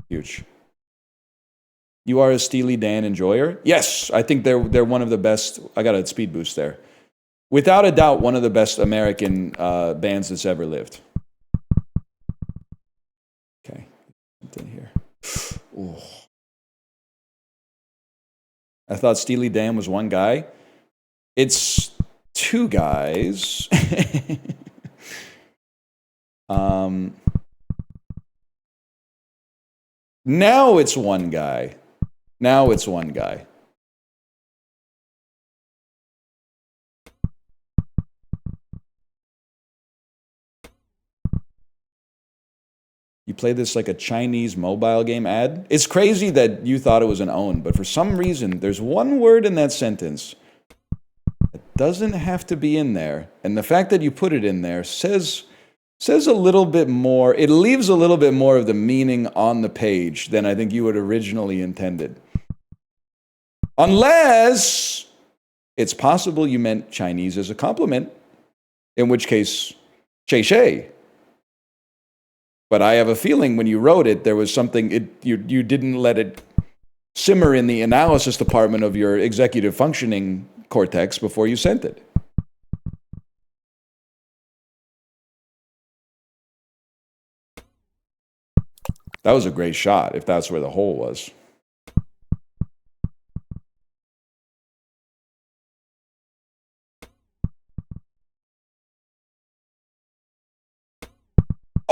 Huge. You are a Steely Dan enjoyer? Yes, I think they're one of the best. I got a speed boost there. Without a doubt, one of the best American bands that's ever lived. Okay, something here. Ooh. I thought Steely Dan was one guy. It's two guys. Now it's one guy. Now it's one guy. You play this like a Chinese mobile game ad? It's crazy that you thought it was an own, but for some reason, there's one word in that sentence that doesn't have to be in there. And the fact that you put it in there says a little bit more, it leaves a little bit more of the meaning on the page than I think you had originally intended. Unless it's possible you meant Chinese as a compliment, in which case, Shay. But I have a feeling when you wrote it, there was something, you didn't let it simmer in the analysis department of your executive functioning cortex before you sent it. That was a great shot, if that's where the hole was.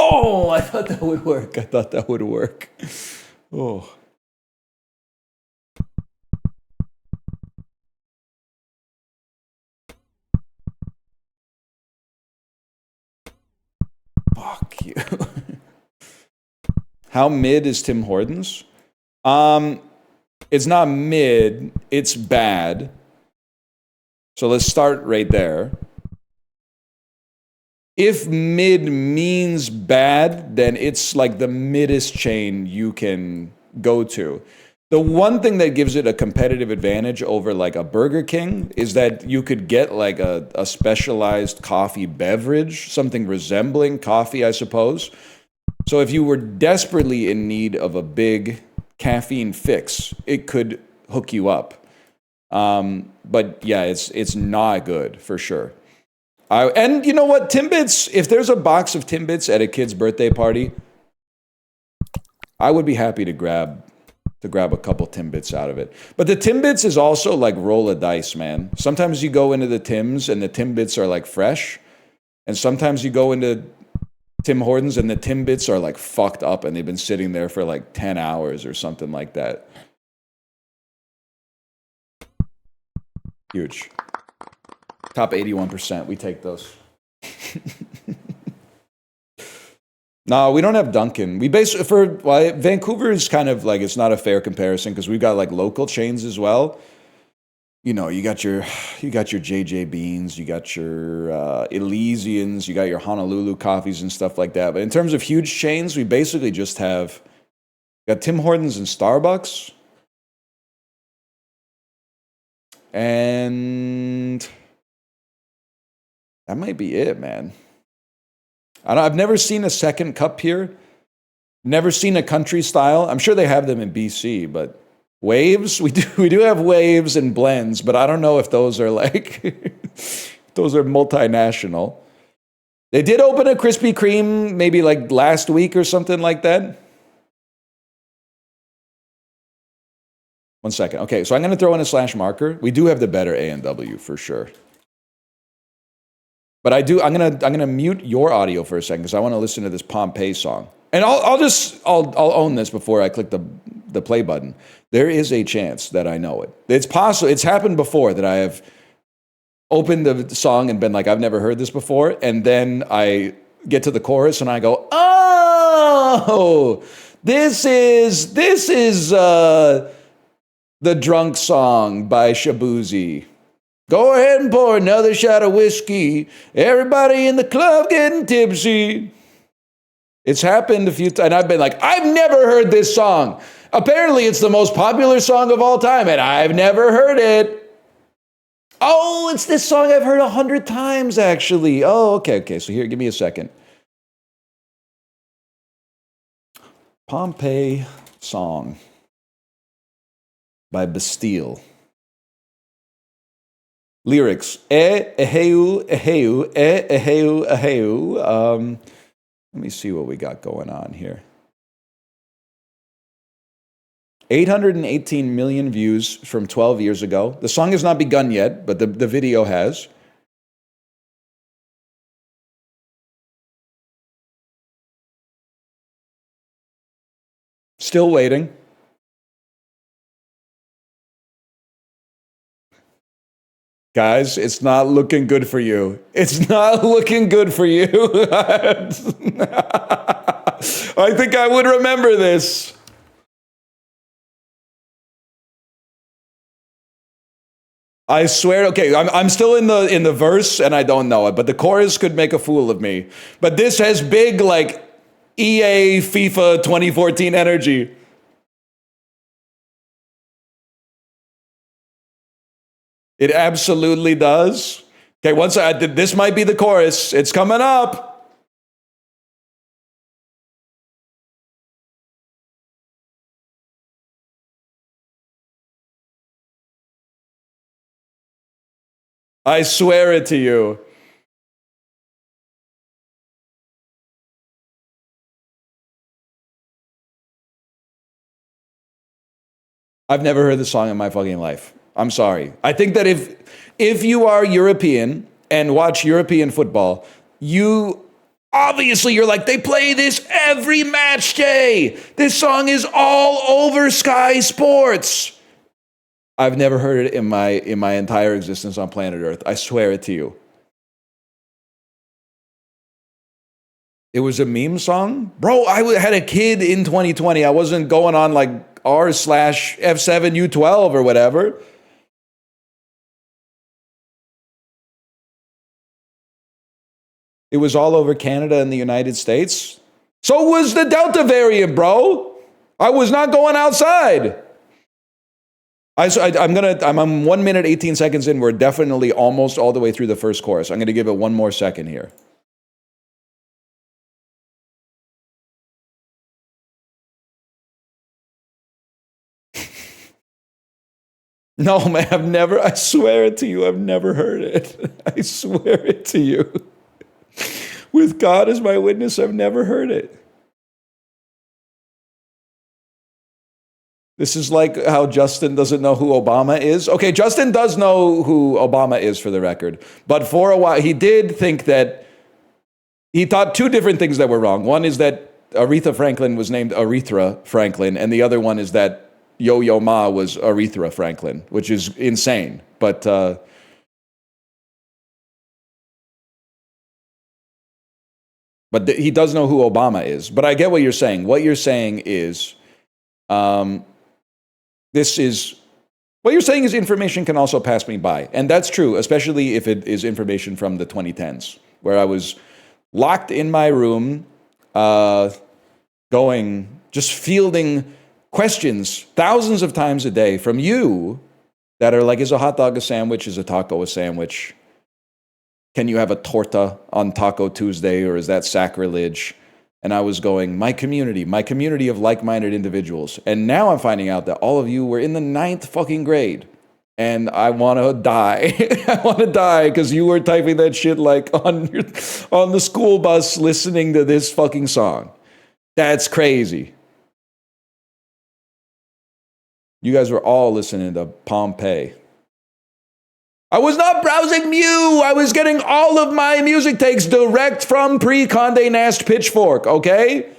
Oh, I thought that would work. I thought that would work. Oh. Fuck you. How mid is Tim Hortons? It's not mid, it's bad. So let's start right there. If mid means bad, then it's like the middest chain you can go to. The one thing that gives it a competitive advantage over like a Burger King is that you could get like a specialized coffee beverage, something resembling coffee, I suppose. So if you were desperately in need of a big caffeine fix, it could hook you up. But yeah, it's not good for sure. And you know what, Timbits, if there's a box of Timbits at a kid's birthday party, I would be happy to grab a couple Timbits out of it. But the Timbits is also like roll a dice, man. Sometimes you go into the Tims and the Timbits are like fresh. And sometimes you go into Tim Hortons and the Timbits are like fucked up and they've been sitting there for like 10 hours or something like that. Huge. Top 81%. We take those. No, we don't have Dunkin'. We Vancouver is kind of like, it's not a fair comparison because we've got like local chains as well. you know, you got your JJ Beans, you got your Elysians, you got your Honolulu coffees and stuff like that. But in terms of huge chains, we basically just have got Tim Hortons and Starbucks. And that might be it, man. I've never seen a second cup here. Never seen a country style. I'm sure they have them in BC, but waves, we do have waves and blends, but I don't know if those are like those are multinational. They did open a Krispy Kreme maybe like last week or something like that. One second. Okay, so I'm going to throw in a slash marker. We do have the better A&W for sure. But I'm gonna mute your audio for a second because I want to listen to this Pompeii song. And I'll own this before I click the play button. There is a chance that I know it. It's possible. It's happened before that I have opened the song and been like, I've never heard this before, and then I get to the chorus and I go, oh, this is the drunk song by Shabuzi. Go ahead and pour another shot of whiskey. Everybody in the club getting tipsy. It's happened a few times, and I've been like, I've never heard this song. Apparently, it's the most popular song of all time, and I've never heard it. Oh, it's this song I've heard 100 times, actually. Oh, okay. So here, give me a second. Pompeii song by Bastille. Lyrics. Eheu, eheu, eheu, eheu. Let me see what we got going on here. 818 million views from 12 years ago. The song has not begun yet, but the video has. Still waiting. Guys, it's not looking good for you. It's not looking good for you. I think I would remember this. I swear, okay, I'm still in the verse and I don't know it, but the chorus could make a fool of me. But this has big like EA FIFA 2014 energy. It absolutely does. Okay, this might be the chorus. It's coming up. I swear it to you. I've never heard the song in my fucking life. I'm sorry. I think that if you are European and watch European football, you're like, they play this every match day. This song is all over Sky Sports. I've never heard it in my entire existence on planet Earth. I swear it to you. It was a meme song? Bro, I had a kid in 2020. I wasn't going on like r/F7U12 or whatever. It was all over Canada and the United States. So was the Delta variant, bro. I was not going outside. I'm 1 minute, 18 seconds in. We're definitely almost all the way through the first chorus. I'm going to give it one more second here. No, man, I swear it to you, I've never heard it. I swear it to you. With God as my witness, I've never heard it. This is like how Justin doesn't know who Obama is. Okay, Justin does know who Obama is for the record. But for a while, he did think that, he thought two different things that were wrong. One is that Aretha Franklin was named Aretha Franklin, and the other one is that Yo-Yo Ma was Aretha Franklin, which is insane. But he does know who Obama is. But I get what you're saying. What you're saying is, this is What you're saying is information can also pass me by. And that's true, especially if it is information from the 2010s, where I was locked in my room, just fielding questions thousands of times a day from you that are like, is a hot dog a sandwich? Is a taco a sandwich? Can you have a torta on Taco Tuesday, or is that sacrilege? And I was going, my community of like-minded individuals. And now I'm finding out that all of you were in the 9th fucking grade. And I want to die. I want to die because you were typing that shit like on the school bus listening to this fucking song. That's crazy. You guys were all listening to Pompeii. I was not browsing Mew. I was getting all of my music takes direct from pre-Condé Nast Pitchfork, okay?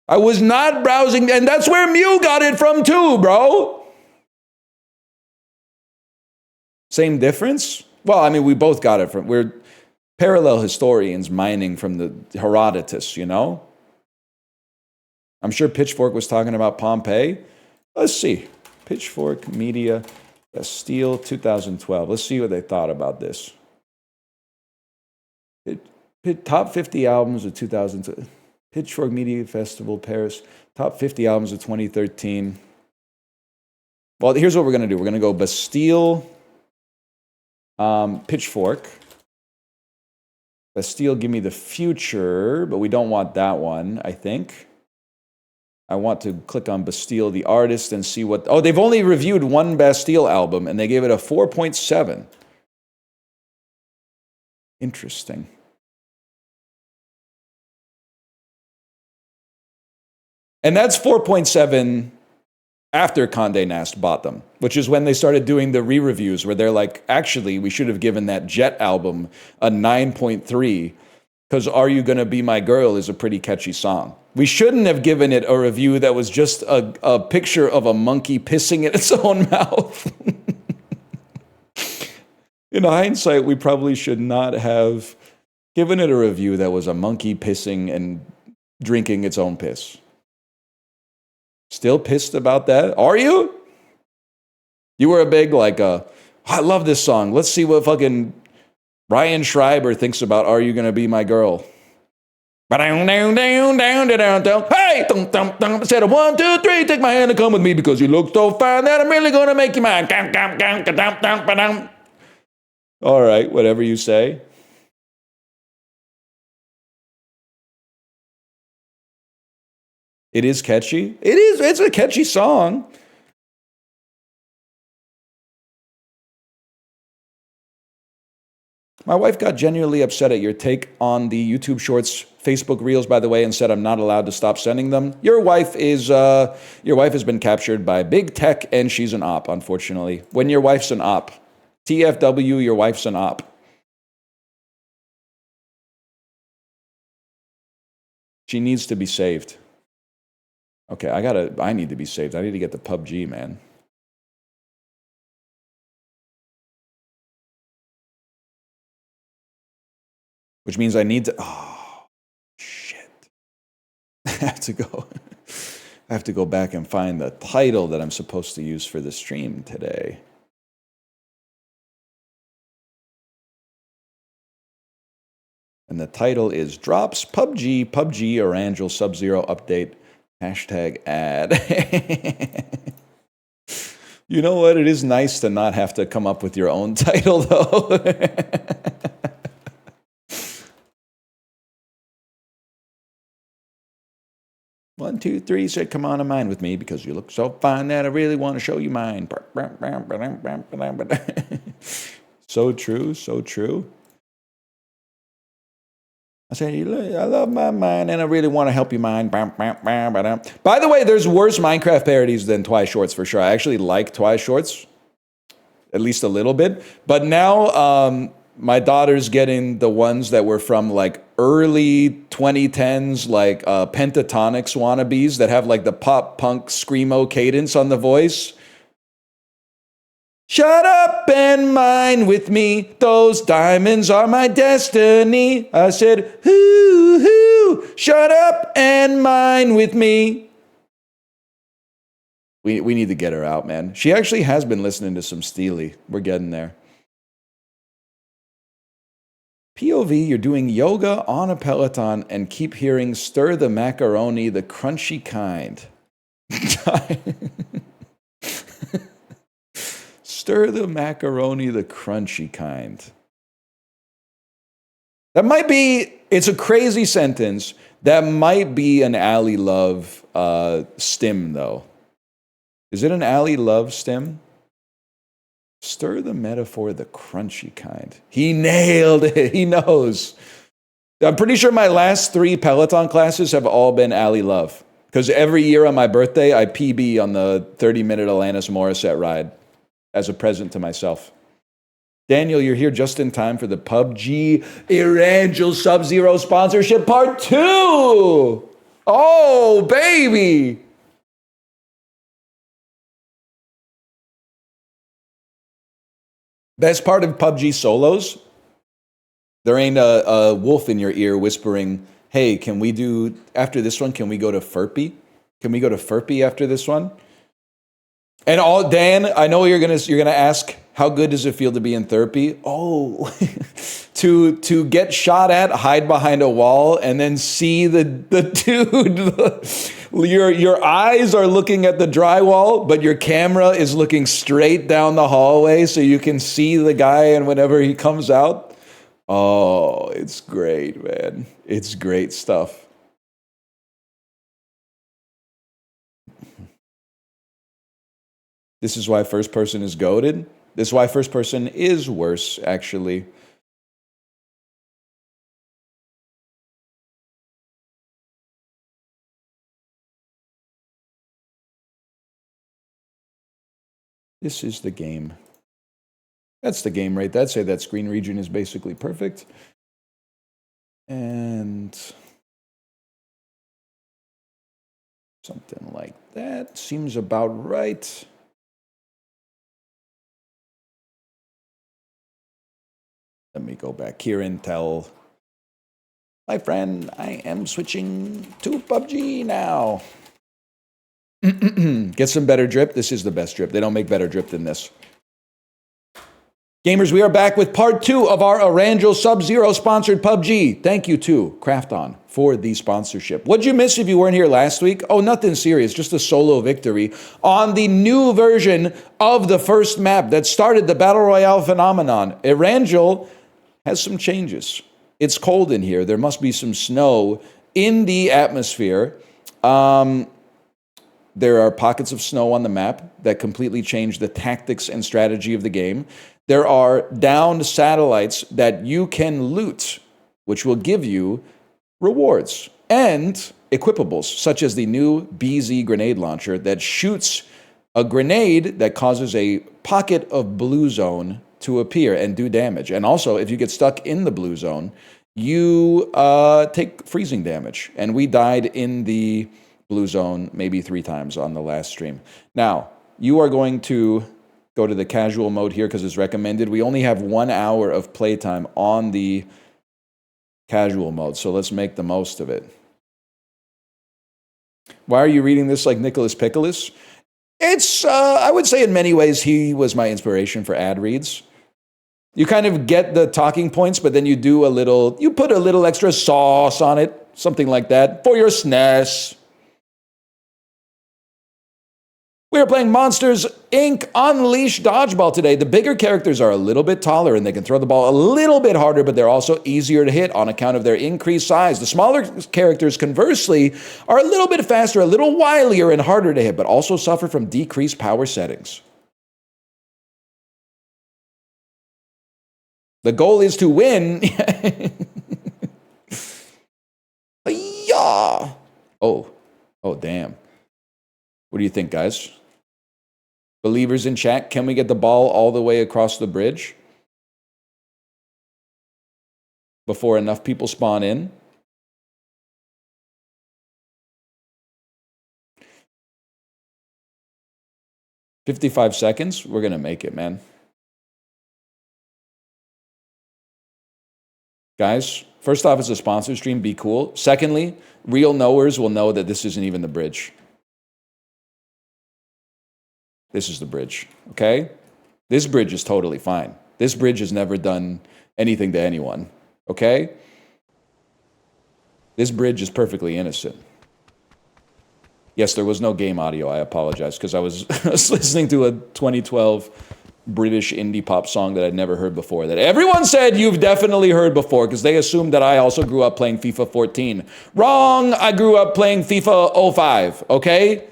I was not browsing, and that's where Mew got it from too, bro. Same difference? Well, I mean, we both got it from, we're parallel historians mining from the Herodotus, you know? I'm sure Pitchfork was talking about Pompeii. Let's see. Pitchfork Media Bastille 2012. Let's see what they thought about this. Top 50 albums of 2000. Pitchfork Media Festival, Paris. Top 50 albums of 2013. Well, here's what we're going to do. We're going to go Bastille, Pitchfork. Bastille, Give Me the Future, but we don't want that one, I think. I want to click on Bastille, the artist, and see what... Oh, they've only reviewed one Bastille album, and they gave it a 4.7. Interesting. And that's 4.7 after Condé Nast bought them, which is when they started doing the re-reviews, where they're like, actually, we should have given that Jet album a 9.3, because Are You Gonna Be My Girl is a pretty catchy song. We shouldn't have given it a review that was just a picture of a monkey pissing in its own mouth. In hindsight, we probably should not have given it a review that was a monkey pissing and drinking its own piss. Still pissed about that? Are you? You were a big, like, I love this song. Let's see what fucking Ryan Schreiber thinks about Are You Gonna Be My Girl? Hey! Said a 1, 2, 3, take my hand and come with me because you look so fine that I'm really gonna make you mine. All right, whatever you say. It is catchy. It's a catchy song. My wife got genuinely upset at your take on the YouTube Shorts Facebook Reels, by the way, and said I'm not allowed to stop sending them. Your wife has been captured by big tech, and she's an op, unfortunately. When your wife's an op, TFW, your wife's an op. She needs to be saved. Okay, I need to be saved. I need to get the PUBG, man. Which means I need to, oh, shit. I have to go back and find the title that I'm supposed to use for the stream today. And the title is Drops PUBG Orangel Sub-Zero Update #ad. You know what? It is nice to not have to come up with your own title, though. 1, 2, 3 said, come on a mine with me because you look so fine that I really want to show you mine. So true, so true. I said, I love my mine and I really want to help you mine. By the way, there's worse Minecraft parodies than Twice Shorts for sure. I actually like Twice Shorts, at least a little bit. But now my daughter's getting the ones that were from like early 2010s, like Pentatonics wannabes that have like the pop punk screamo cadence on the voice. Shut up and mine with me. Those diamonds are my destiny. I said, hoo, hoo. Shut up and mine with me. We need to get her out, man. She actually has been listening to some Steely. We're getting there. POV, you're doing yoga on a Peloton and keep hearing stir the macaroni, the crunchy kind. Stir the macaroni, the crunchy kind. That might be, it's a crazy sentence. That might be an Ali Love stim, though. Is it an Ali Love stim? Stir the metaphor, the crunchy kind. He nailed it. He knows. I'm pretty sure my last 3 Peloton classes have all been Ali Love. Because every year on my birthday, I PB on the 30-minute Alanis Morissette ride as a present to myself. Daniel, you're here just in time for the PUBG Erangel Sub-Zero sponsorship part 2. Oh, baby. Best part of PUBG solos, there ain't a wolf in your ear whispering, hey, can we do, after this one, can we go to Furpy? Can we go to Furpy after this one? And Dan, I know you're gonna ask, how good does it feel to be in therapy? Oh, to get shot at, hide behind a wall, and then see the dude. Your eyes are looking at the drywall, but your camera is looking straight down the hallway so you can see the guy and whenever he comes out. Oh, it's great, man. It's great stuff. This is why first person is goated. This is why first person is worse, actually. This is the game. That's the game right there. I'd say that screen region is basically perfect. And something like that seems about right. Let me go back here and tell my friend I am switching to PUBG now. Get some better drip. This is the best drip. They don't make better drip than this. Gamers, we are back with part 2 of our Erangel Sub-Zero sponsored PUBG. Thank you to Krafton for the sponsorship. What'd you miss if you weren't here last week? Oh, nothing serious, just a solo victory on the new version of the first map that started the Battle Royale phenomenon. Erangel has some changes. It's cold in here. There must be some snow in the atmosphere. There are pockets of snow on the map that completely change the tactics and strategy of the game. There are downed satellites that you can loot, which will give you rewards and equipables, such as the new BZ grenade launcher that shoots a grenade that causes a pocket of blue zone to appear and do damage. And also, if you get stuck in the blue zone, you take freezing damage. And we died in the blue zone maybe 3 times on the last stream. Now, you are going to go to the casual mode here because it's recommended. We only have 1 hour of playtime on the casual mode, so let's make the most of it. Why are you reading this like Nicholas Pickles? It's, I would say in many ways, he was my inspiration for ad reads. You kind of get the talking points, but then you put a little extra sauce on it, something like that, for your SNES. We are playing Monsters, Inc. Unleashed Dodgeball today. The bigger characters are a little bit taller and they can throw the ball a little bit harder, but they're also easier to hit on account of their increased size. The smaller characters, conversely, are a little bit faster, a little wilier, and harder to hit, but also suffer from decreased power settings. The goal is to win. Yeah. Oh, damn. What do you think, guys? Believers in chat, can we get the ball all the way across the bridge before enough people spawn in? "55 seconds? We're going to make it, man. Guys, first off, it's a sponsor stream. Be cool. Secondly, real knowers will know that this isn't even the bridge. This is the bridge, okay? This bridge is totally fine. This bridge has never done anything to anyone, okay? This bridge is perfectly innocent. Yes, there was no game audio. I apologize, because I was listening to a 2012 British indie pop song that I'd never heard before, that everyone said you've definitely heard before, because they assumed that I also grew up playing FIFA 14. Wrong! I grew up playing FIFA 05, okay?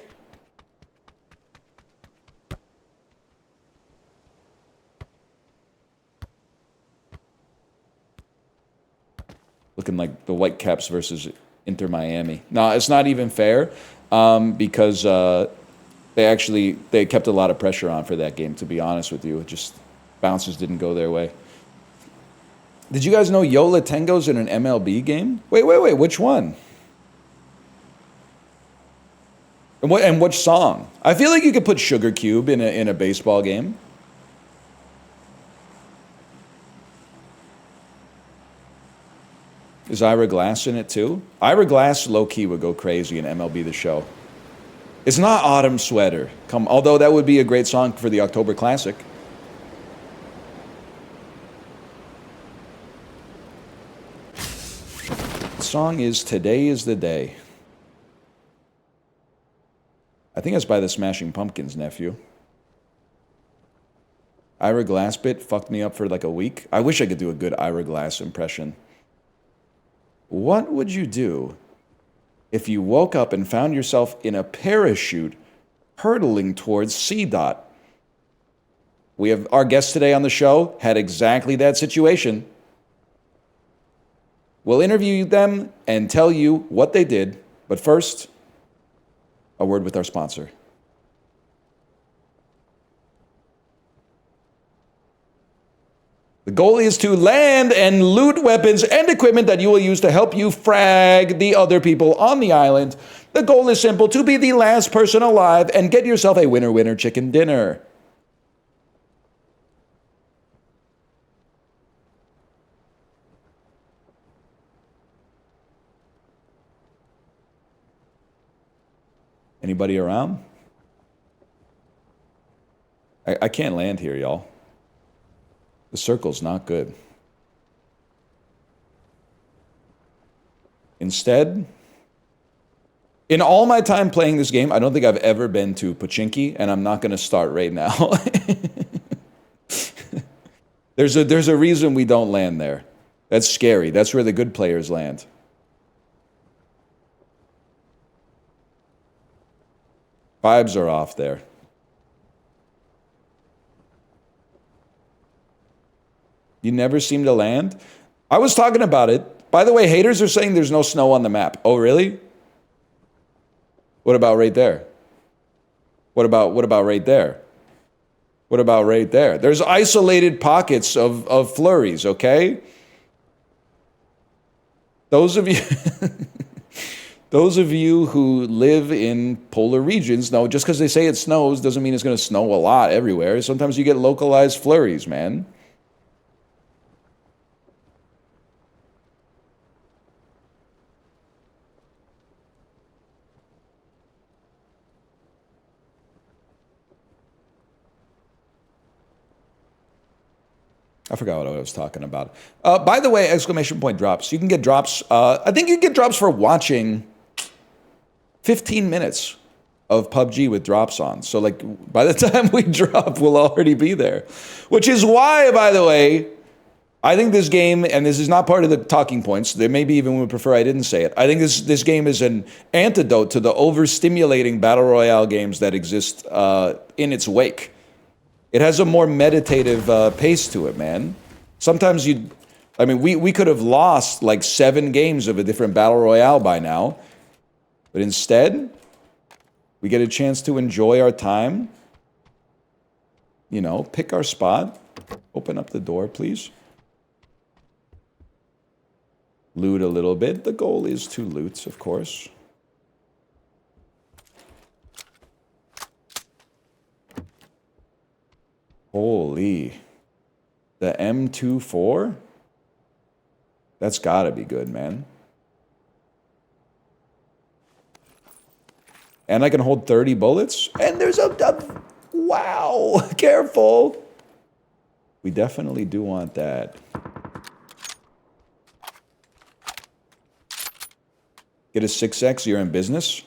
Looking like the Whitecaps versus Inter Miami. No, it's not even fair, because they kept a lot of pressure on for that game, to be honest with you. It just, bounces didn't go their way. Did you guys know Yola Tengo's in an MLB game? Wait, which one? And which song? I feel like you could put Sugar Cube in a baseball game. Is Ira Glass in it too? Ira Glass low-key would go crazy in MLB The Show. It's not Autumn Sweater. Although that would be a great song for the October Classic. The song is Today is the Day. I think it's by the Smashing Pumpkins, nephew. Ira Glass bit fucked me up for like a week. I wish I could do a good Ira Glass impression. What would you do if you woke up and found yourself in a parachute hurtling towards C. We have our guest today on the show had exactly that situation. We'll interview them and tell you what they did, but first, a word with our sponsor. The goal is to land and loot weapons and equipment that you will use to help you frag the other people on the island. The goal is simple: to be the last person alive and get yourself a winner chicken dinner. Anybody around? I can't land here, y'all. The circle's not good. Instead, in all my time playing this game, I don't think I've ever been to Pochinki, and I'm not going to start right now. There's a reason we don't land there. That's scary. That's where the good players land. Vibes are off there. You never seem to land? I was talking about it. By the way, haters are saying there's no snow on the map. Oh, really? What about right there? What about right there? What about right there? There's isolated pockets of flurries, okay? Those of you those of you who live in polar regions know just because they say it snows doesn't mean it's going to snow a lot everywhere. Sometimes you get localized flurries, man. I forgot what I was talking about. By the way, exclamation point drops. You can get drops. I think you can get drops for watching 15 minutes of PUBG with drops on. So, like, by the time we drop, we'll already be there. Which is why, by the way, I think this game, and this is not part of the talking points, they maybe even would prefer I didn't say it. I think this game is an antidote to the overstimulating battle royale games that exist in its wake. It has a more meditative pace to it, man. Sometimes we could have lost like 7 games of a different battle royale by now. But instead, we get a chance to enjoy our time. You know, pick our spot. Open up the door, please. Loot a little bit. The goal is to loot, of course. Holy. The M24? That's gotta be good, man. And I can hold 30 bullets? And there's a Wow, careful. We definitely do want that. Get a 6x, you're in business.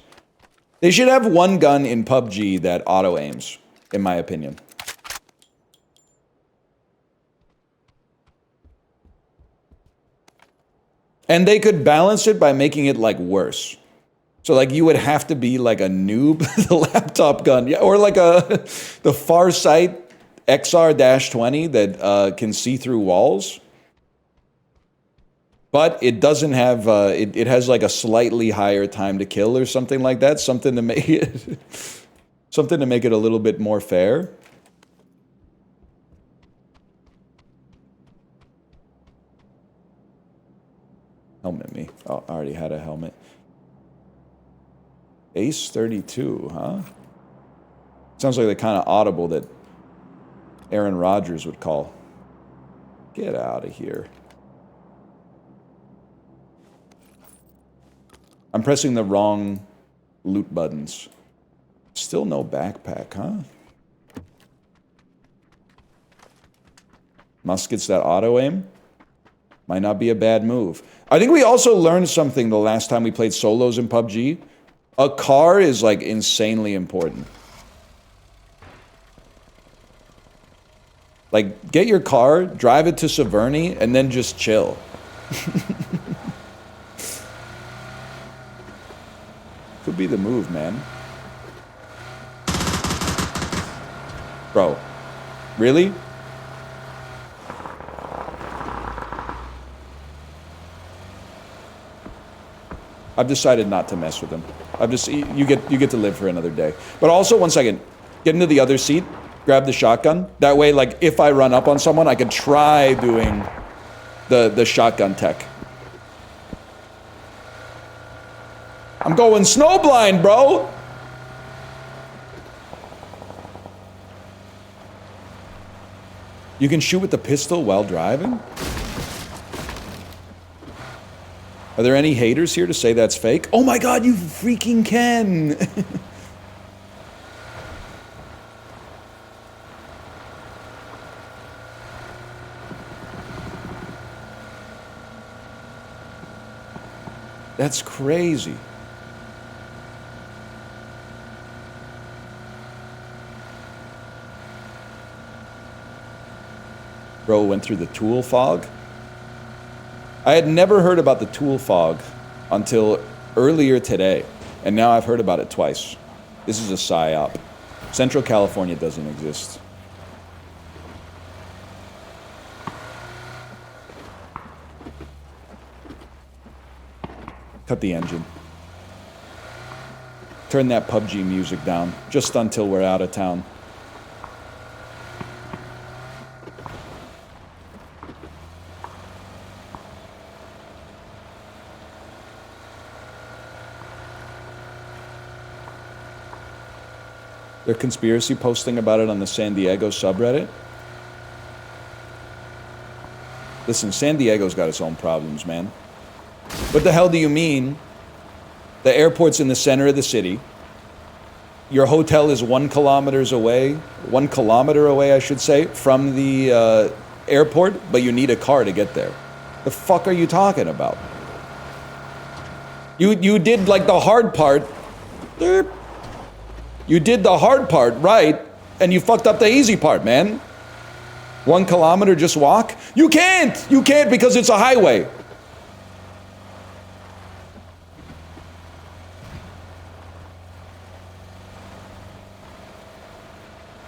They should have one gun in PUBG that auto-aims, in my opinion. And they could balance it by making it, like, worse. So, like, you would have to be, like, a noob, the laptop gun. Yeah, or, like, the Farsight XR-20 that can see through walls. But it doesn't have, it has, like, a slightly higher time to kill or something like that. Something to make it, something to make it a little bit more fair. Helmet me. Oh, I already had a helmet. Ace 32, huh? Sounds like the kind of audible that Aaron Rodgers would call. Get out of here. I'm pressing the wrong loot buttons. Still no backpack, huh? Muskets that auto-aim? Might not be a bad move. I think we also learned something the last time we played solos in PUBG. A car is, like, insanely important. Like, get your car, drive it to Severny, and then just chill. Could be the move, man. Bro. Really? I've decided not to mess with him. I've just, you get to live for another day. But also, one second, get into the other seat, grab the shotgun. That way, like, if I run up on someone, I could try doing the shotgun tech. I'm going snowblind, bro! You can shoot with the pistol while driving? Are there any haters here to say that's fake? Oh my god, you freaking can! That's crazy. Bro went through the tool fog. I had never heard about the tool fog until earlier today, and now I've heard about it twice. This is a psyop. Central California doesn't exist. Cut the engine. Turn that PUBG music down, just until we're out of town. They're conspiracy posting about it on the San Diego subreddit. Listen, San Diego's got its own problems, man. What the hell do you mean? The airport's in the center of the city. Your hotel is 1 kilometer away, I should say, from the airport, but you need a car to get there. The fuck are you talking about? You did, like, the hard part. You did the hard part right, and you fucked up the easy part, man. 1 kilometer, just walk? You can't! You can't because it's a highway.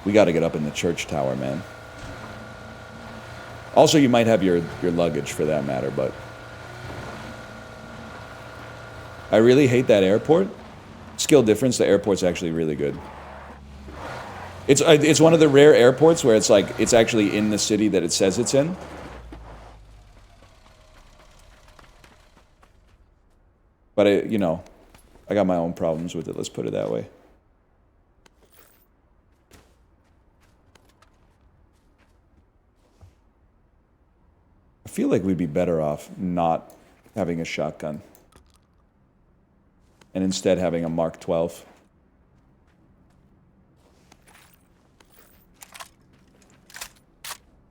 We gotta get up in the church tower, man. Also, you might have your luggage for that matter, but... I really hate that airport. Skill difference, the airport's actually really good. It's one of the rare airports where it's like, it's actually in the city that it says it's in. But you know, I got my own problems with it, let's put it that way. I feel like we'd be better off not having a shotgun. And instead having a Mark 12.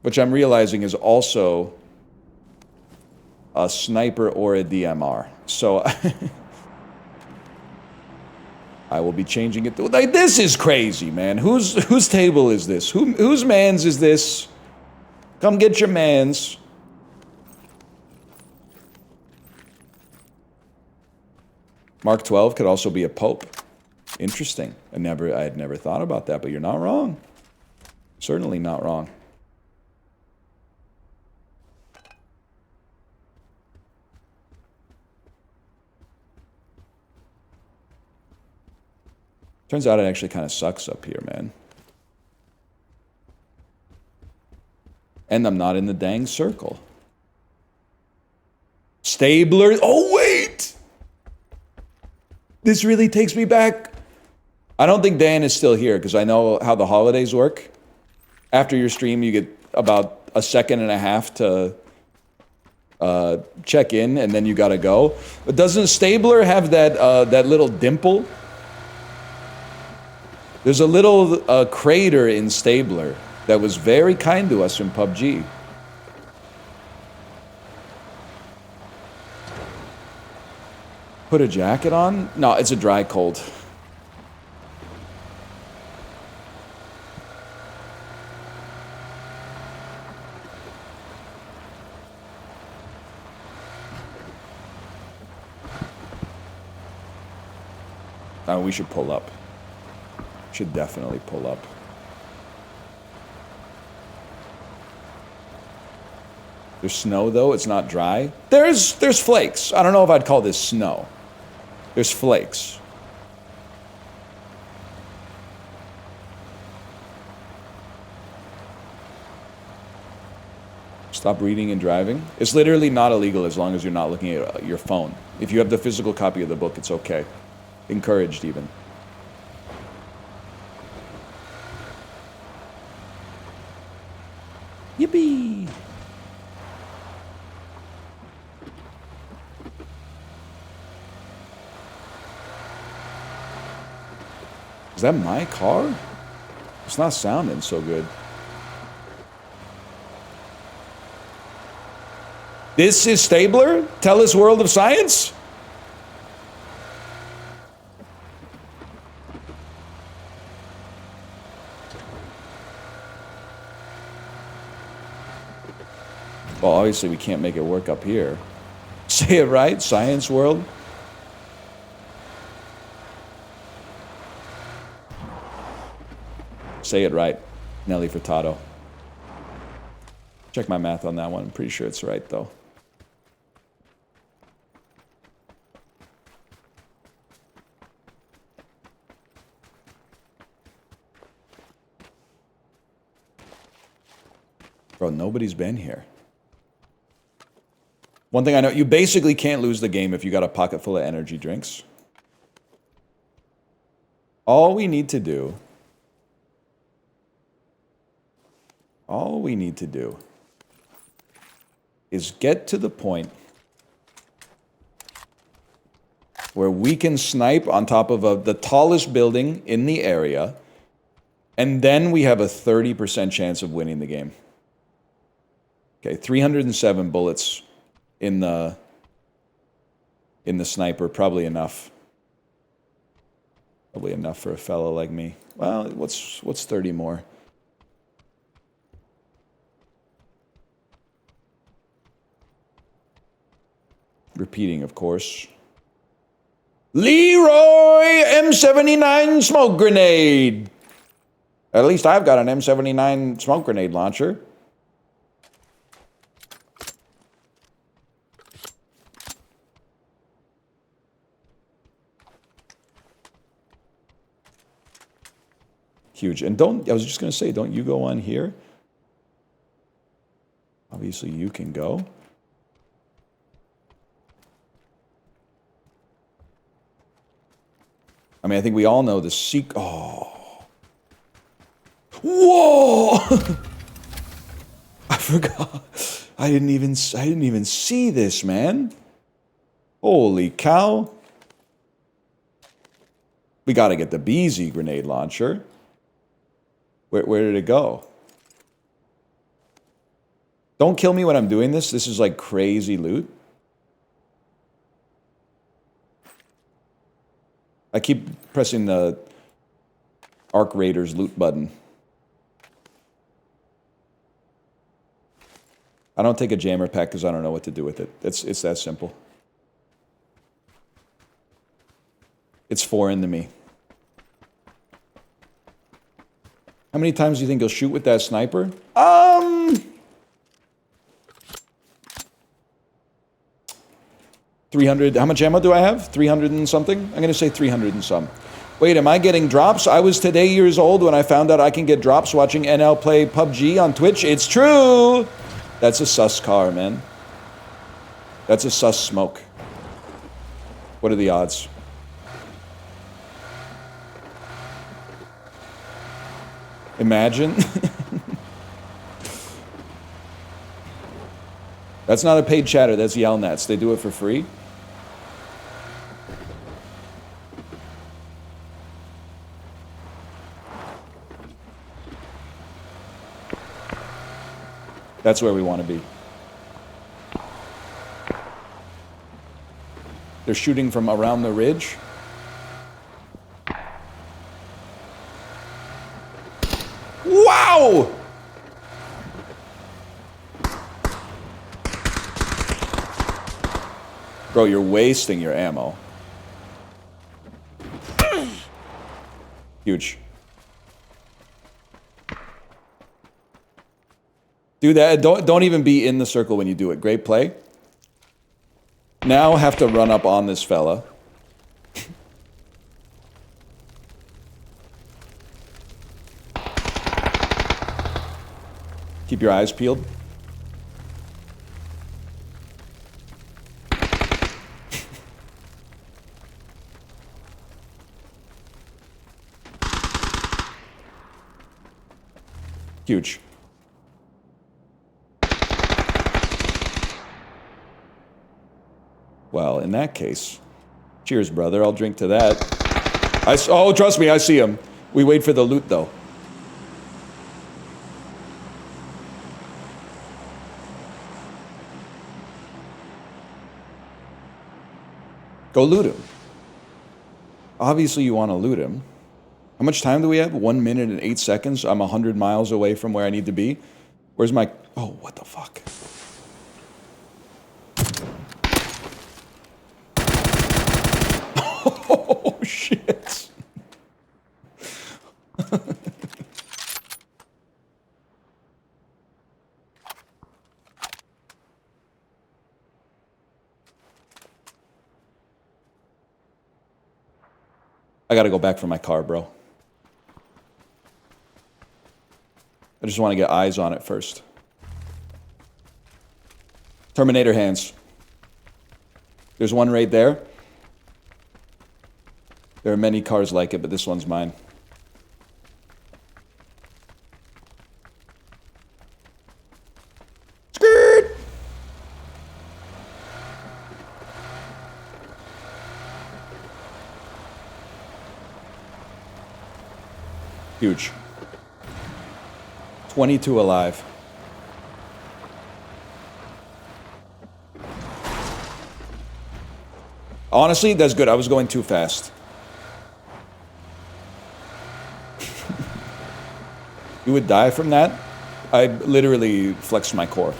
which I'm realizing is also a sniper or a DMR. So I will be changing it. Like, this is crazy, man. Whose table is this? Whose man's is this? Come get your man's. Mark 12 could also be a pope. Interesting. I had never thought about that, but you're not wrong. Certainly not wrong. Turns out it actually kind of sucks up here, man. And I'm not in the dang circle. Stabler. Oh, wait! This really takes me back. I don't think Dan is still here because I know how the holidays work. After your stream, you get about a second and a half to check in, and then you gotta go. But doesn't Stabler have that little dimple? There's a little crater in Stabler that was very kind to us in PUBG. Put a jacket on? No, it's a dry cold. We should pull up. Should definitely pull up. There's snow though, it's not dry. There's flakes. I don't know if I'd call this snow. There's flakes. Stop reading and driving. It's literally not illegal as long as you're not looking at your phone. If you have the physical copy of the book, it's okay. Encouraged even. Yippee! Is that my car? It's not sounding so good. This is Stabler? Tell us World of Science? Well, obviously we can't make it work up here. Say it right, Science World. Say it right, Nelly Furtado. Check my math on that one. I'm pretty sure it's right, though. Bro, nobody's been here. One thing I know, you basically can't lose the game if you got a pocket full of energy drinks. All we need to do is get to the point where we can snipe on top of the tallest building in the area, and then we have a 30% chance of winning the game. Okay, 307 bullets in the sniper, probably enough. Probably enough for a fellow like me. Well, what's 30 more? Repeating, of course. Leroy M79 smoke grenade. At least I've got an M79 smoke grenade launcher. Huge. And I was just going to say, don't you go on here? Obviously, you can go. I mean, I think we all know the oh. Whoa! I forgot. I didn't even see this, man. Holy cow. We got to get the BZ grenade launcher. Where did it go? Don't kill me when I'm doing this. This is like crazy loot. I keep pressing the Arc Raiders loot button. I don't take a jammer pack because I don't know what to do with it. It's that simple. It's foreign to me. How many times do you think you'll shoot with that sniper? 300. How much ammo do I have? 300 and something? I'm going to say 300 and some. Wait, am I getting drops? I was today years old when I found out I can get drops watching NL play PUBG on Twitch. It's true! That's a sus car, man. That's a sus smoke. What are the odds? Imagine. That's not a paid chatter, that's Yelnats. They do it for free. That's where we want to be. They're shooting from around the ridge. Wow! Bro, you're wasting your ammo. Huge. Do that. Don't even be in the circle when you do it. Great play. Now have to run up on this fella. Keep your eyes peeled. Huge. Well, in that case, cheers, brother. I'll drink to that. Oh, trust me, I see him. We wait for the loot, though. Go loot him. Obviously, you want to loot him. How much time do we have? 1 minute and 8 seconds. I'm 100 miles away from where I need to be. Where's my... Oh, what the fuck? Oh, shit. I gotta go back for my car, bro. I just want to get eyes on it first. Terminator hands. There's one right there. There are many cars like it, but this one's mine. Skirt! Huge. 22 alive. Honestly, that's good. I was going too fast. You would die from that? I literally flexed my core.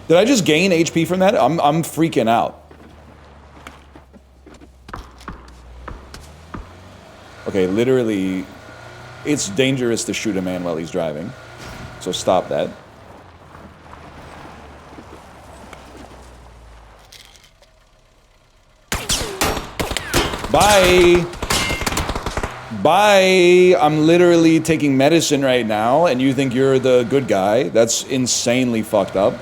Did I just gain HP from that? I'm freaking out. Okay, literally, it's dangerous to shoot a man while he's driving. So stop that. Bye! Bye! I'm literally taking medicine right now, and you think you're the good guy? That's insanely fucked up.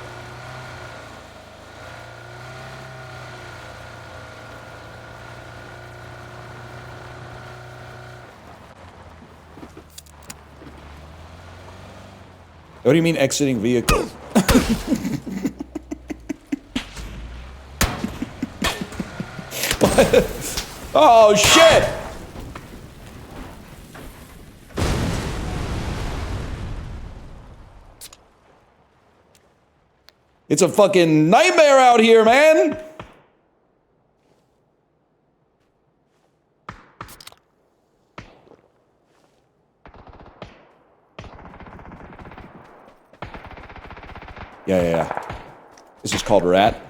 What do you mean exiting vehicle? Oh shit! It's a fucking nightmare out here, man! Yeah. This is called Rat.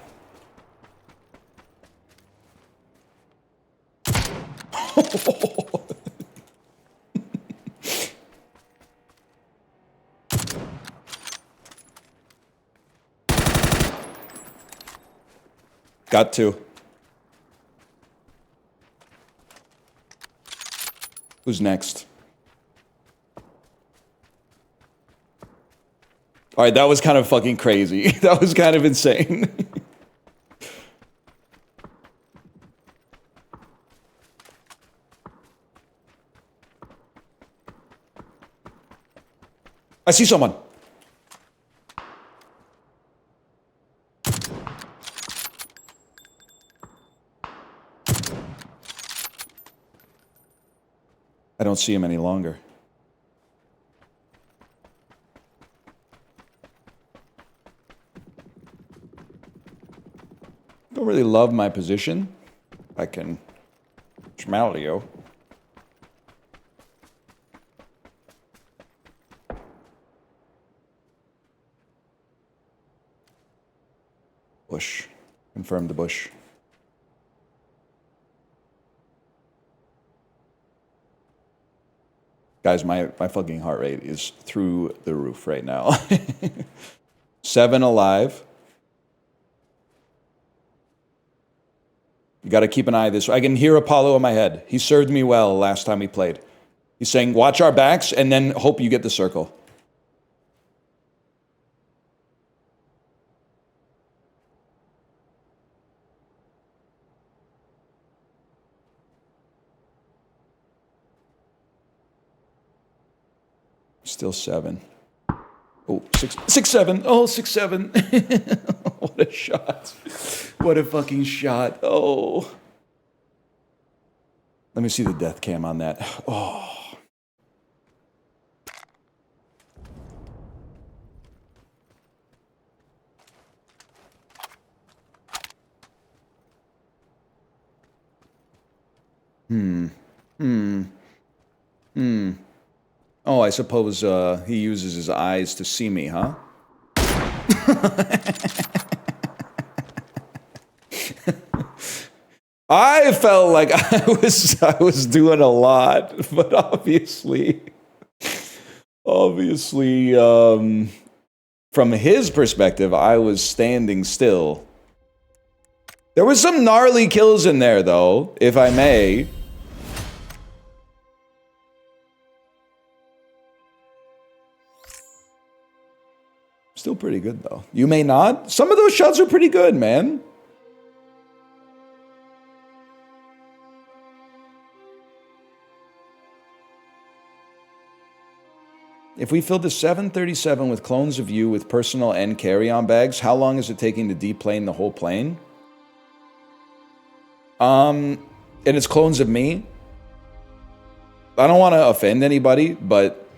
Got to. Who's next? Alright, that was kind of fucking crazy. That was kind of insane. I see someone. I don't see him any longer. Don't really love my position. I can smell you. Bush. Confirm the bush. Guys, my fucking heart rate is through the roof right now. 7 alive. You gotta keep an eye on this. I can hear Apollo in my head. He served me well last time we played. He's saying, watch our backs and then hope you get the circle. Still 7. Oh, 6-7. Oh, 6-7. What a shot. What a fucking shot. Oh. Let me see the death cam on that. Oh. Oh, I suppose he uses his eyes to see me, huh? I felt like I was doing a lot, but obviously, from his perspective, I was standing still. There was some gnarly kills in there, though, if I may. Still pretty good, though. You may not. Some of those shots are pretty good, man. If we filled the 737 with clones of you with personal and carry-on bags, how long is it taking to deplane the whole plane? And it's clones of me. I don't want to offend anybody, but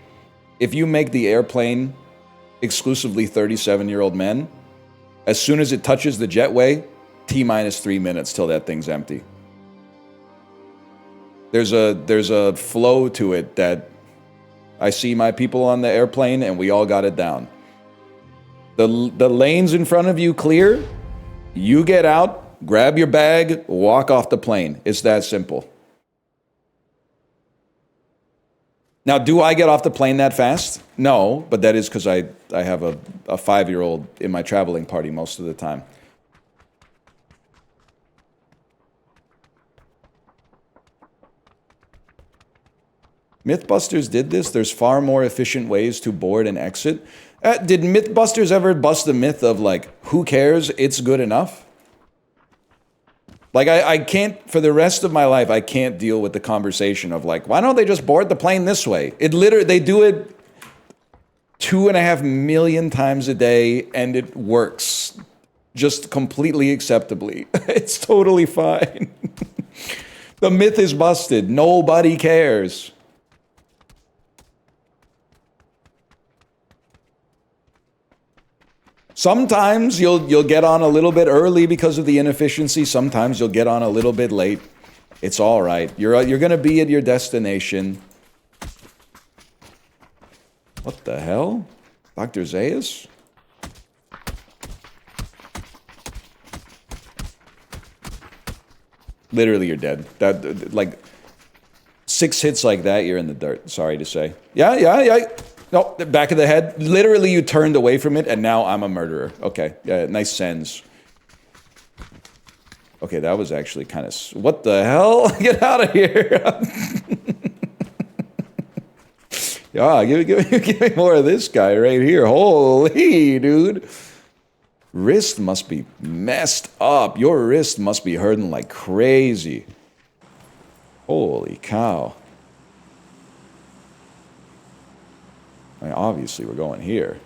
if you make the airplane exclusively 37-year-old men, as soon as it touches the jetway, T-minus 3 minutes till that thing's empty. There's a flow to it that I see my people on the airplane and we all got it down. The lanes in front of you clear, you get out, grab your bag, walk off the plane. It's that simple. Now, do I get off the plane that fast? No, but that is because I have a 5-year-old in my traveling party most of the time. Mythbusters did this. There's far more efficient ways to board and exit. Did Mythbusters ever bust the myth of, like, who cares, it's good enough? Like, I can't, for the rest of my life, I can't deal with the conversation of, like, why don't they just board the plane this way? It literally, they do it 2.5 million times a day, and it works just completely acceptably. It's totally fine. The myth is busted. Nobody cares. Sometimes you'll get on a little bit early because of the inefficiency. Sometimes you'll get on a little bit late. It's all right. You're gonna be at your destination. What the hell? Dr. Zayas? Literally, you're dead. That, like, 6 hits like that, you're in the dirt. Sorry to say. Yeah. No, back of the head. Literally, you turned away from it, and now I'm a murderer. Okay, yeah, nice sense. Okay, that was actually kind of... What the hell? Get out of here! Yeah, give me more of this guy right here. Holy, dude. Wrist must be messed up. Your wrist must be hurting like crazy. Holy cow. I mean, obviously, we're going here.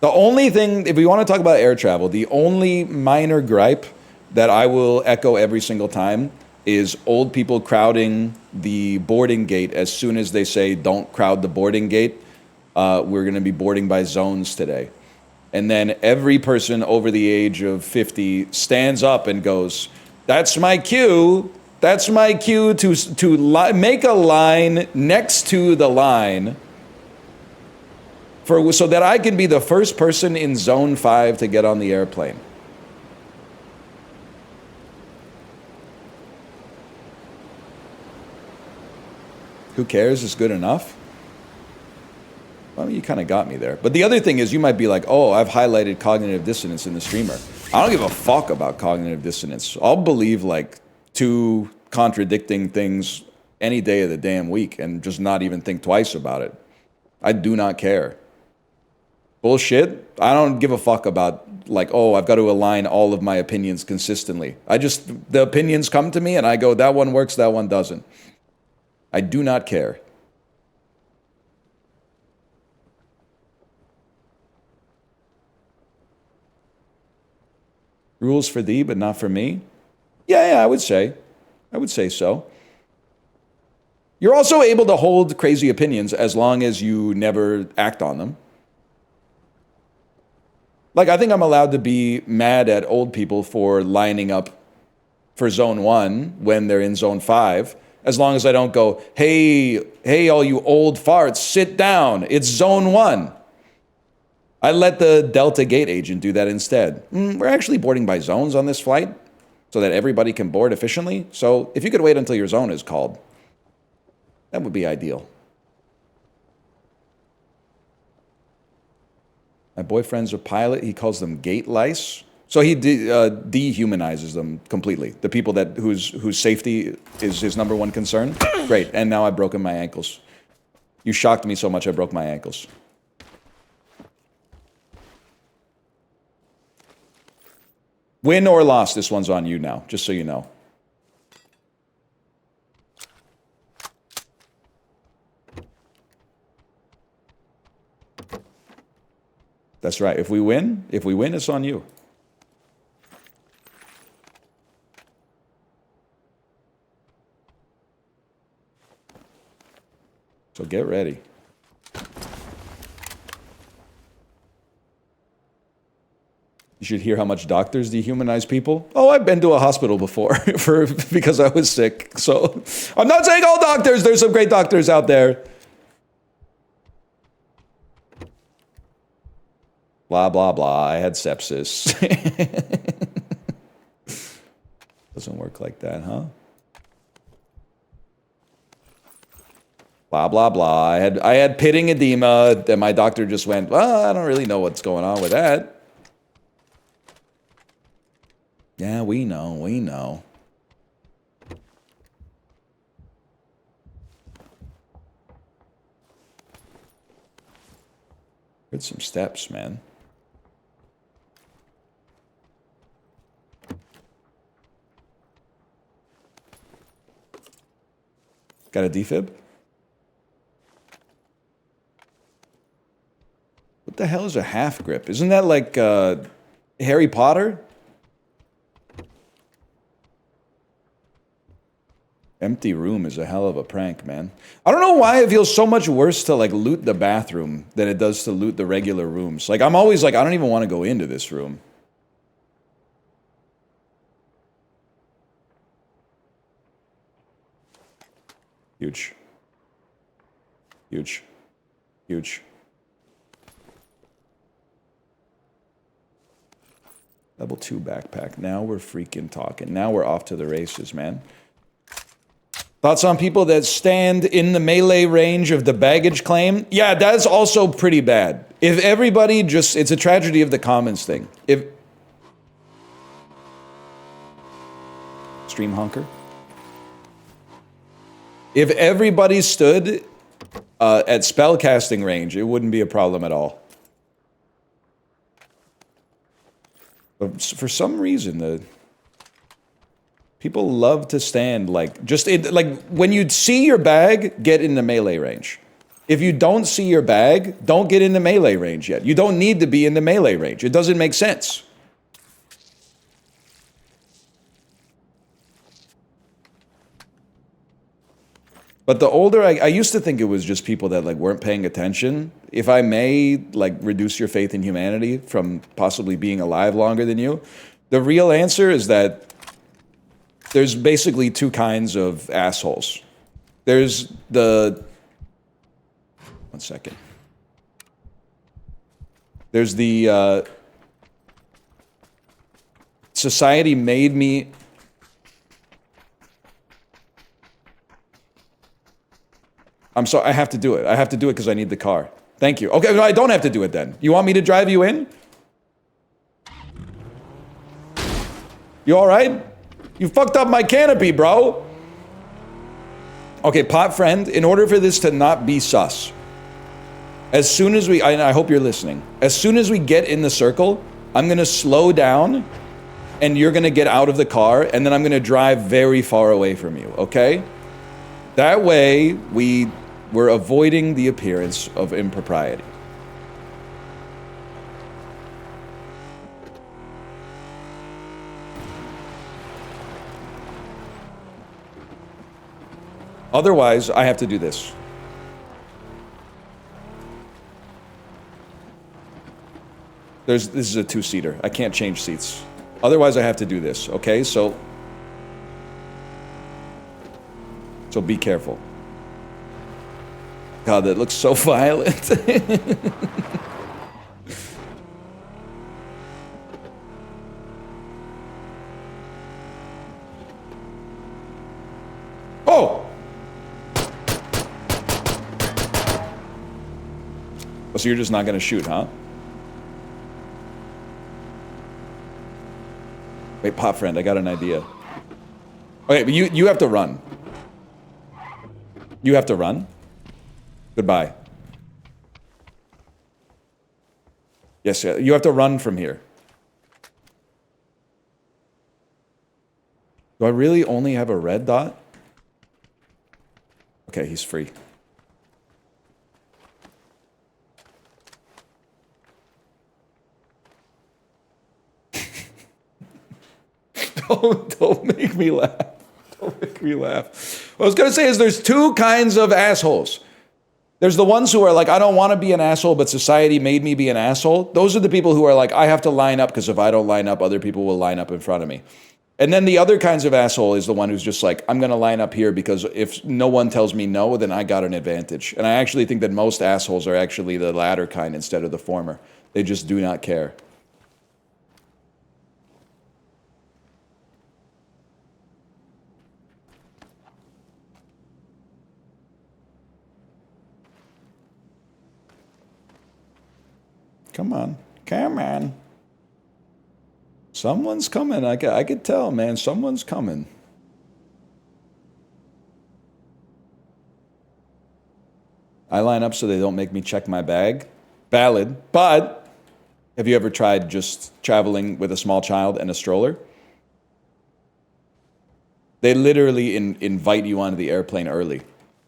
The only thing, if we want to talk about air travel, the only minor gripe that I will echo every single time is old people crowding the boarding gate as soon as they say, don't crowd the boarding gate. We're going to be boarding by zones today. And then every person over the age of 50 stands up and goes, that's my cue. That's my cue to make a line next to the line so that I can be the first person in Zone 5 to get on the airplane. Who cares? It's good enough. Well, you kind of got me there. But the other thing is, you might be like, oh, I've highlighted cognitive dissonance in the streamer. I don't give a fuck about cognitive dissonance. I'll believe like 2 contradicting things any day of the damn week and just not even think twice about it. I do not care. Bullshit. I don't give a fuck about like, oh, I've got to align all of my opinions consistently. The opinions come to me and I go, that one works, that one doesn't. I do not care. Rules for thee, but not for me? Yeah, I would say. I would say so. You're also able to hold crazy opinions as long as you never act on them. Like, I think I'm allowed to be mad at old people for lining up for Zone 1 when they're in Zone 5, as long as I don't go, hey, all you old farts, sit down. It's Zone 1. I let the Delta Gate agent do that instead. We're actually boarding by zones on this flight so that everybody can board efficiently. So if you could wait until your zone is called, that would be ideal. My boyfriend's a pilot. He calls them gate lice. So he dehumanizes them completely. The people whose safety is his #1 concern. Great. And now I've broken my ankles. You shocked me so much I broke my ankles. Win or loss, this one's on you now, just so you know. That's right. If we win, it's on you. So get ready. You should hear how much doctors dehumanize people. Oh, I've been to a hospital before because I was sick. So I'm not saying all doctors. There's some great doctors out there. Blah, blah, blah. I had sepsis. Doesn't work like that, huh? Blah, blah, blah. I had pitting edema, and my doctor just went, well, I don't really know what's going on with that. Yeah, we know. Heard some steps, man. Got a defib? What the hell is a half grip? Isn't that like Harry Potter? Empty room is a hell of a prank, man. I don't know why it feels so much worse to like loot the bathroom than it does to loot the regular rooms. Like I'm always like, I don't even want to go into this room. Huge. Huge. Huge. Level 2 backpack. Now we're freaking talking. Now we're off to the races, man. Thoughts on people that stand in the melee range of the baggage claim? Yeah, that's also pretty bad. If everybody just... It's a tragedy of the commons thing. If... Stream honker? If everybody stood at spellcasting range, it wouldn't be a problem at all. But for some reason, the... People love to stand like, just in, like when you see your bag, get in the melee range. If you don't see your bag, don't get in the melee range yet. You don't need to be in the melee range. It doesn't make sense. But the older I used to think it was just people that like weren't paying attention. If I may like reduce your faith in humanity from possibly being alive longer than you, the real answer is that there's basically two kinds of assholes. There's the... One second. There's the... society made me... I'm sorry, I have to do it. I have to do it because I need the car. Thank you. Okay, no, I don't have to do it then. You want me to drive you in? You all right? You fucked up my canopy, bro. Okay, pot friend, in order for this to not be sus, as soon as we, I hope you're listening, as soon as we get in the circle, I'm gonna slow down and you're gonna get out of the car and then I'm gonna drive very far away from you, okay? That way, we're avoiding the appearance of impropriety. Otherwise, I have to do this. This is a two-seater. I can't change seats. Otherwise, I have to do this, okay? So be careful. God, that looks so violent. Oh! So you're just not gonna shoot, huh? Wait, pot friend, I got an idea. Okay, but you have to run. You have to run. Goodbye. Yes, yeah, you have to run from here. Do I really only have a red dot? Okay, he's free. Don't make me laugh. Don't make me laugh. What I was gonna say is there's two kinds of assholes. There's the ones who are like, I don't want to be an asshole, but society made me be an asshole. Those are the people who are like, I have to line up because if I don't line up, other people will line up in front of me. And then the other kinds of asshole is the one who's just like, I'm going to line up here because if no one tells me no, then I got an advantage. And I actually think that most assholes are actually the latter kind instead of the former. They just do not care. Come on. Come on. Someone's coming. I could tell, man. Someone's coming. I line up so they don't make me check my bag. Valid. But have you ever tried just traveling with a small child and a stroller? They literally invite you onto the airplane early.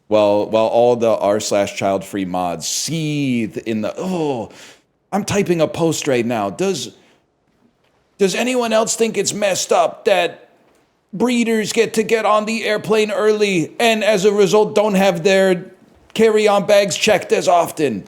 While all the r/child-free mods seethe in the, oh, I'm typing a post right now. Does anyone else think it's messed up that breeders get on the airplane early and as a result don't have their carry-on bags checked as often.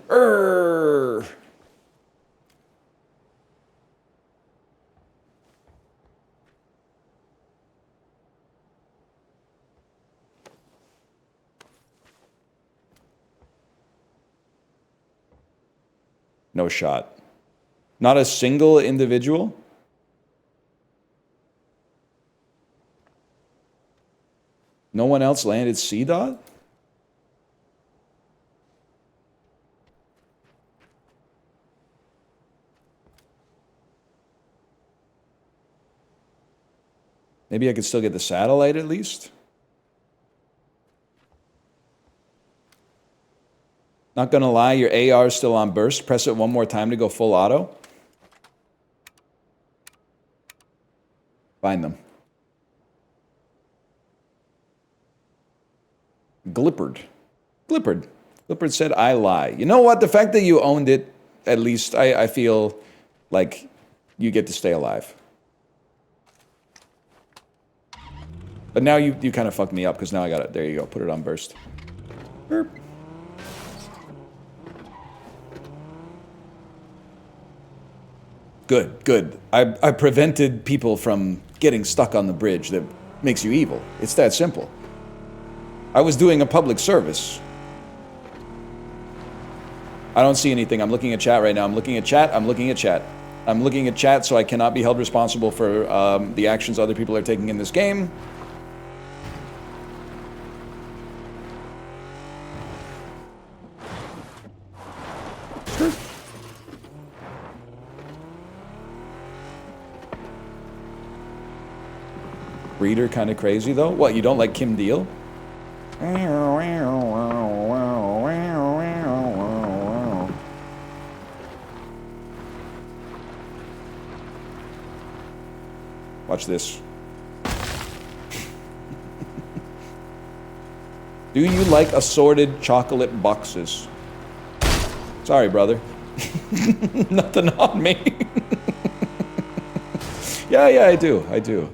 No shot. Not a single individual? No one else landed C-Dot? Maybe I could still get the satellite at least? Not gonna lie, your AR is still on burst. Press it one more time to go full auto. Find them. Glippered. Glippered. Glippered said, I lie. You know what? The fact that you owned it, at least I feel like you get to stay alive. But now you kind of fucked me up because now I got it. There you go. Put it on burst. Burp. Good, good. I prevented people from getting stuck on the bridge that makes you evil. It's that simple. I was doing a public service. I don't see anything. I'm looking at chat right now. I'm looking at chat. I'm looking at chat. I'm looking at chat, so I cannot be held responsible for the actions other people are taking in this game. Breeder kind of crazy though. What, you don't like Kim Deal? Watch this. Do you like assorted chocolate boxes? Sorry, brother. Nothing on me. Yeah, I do. I do.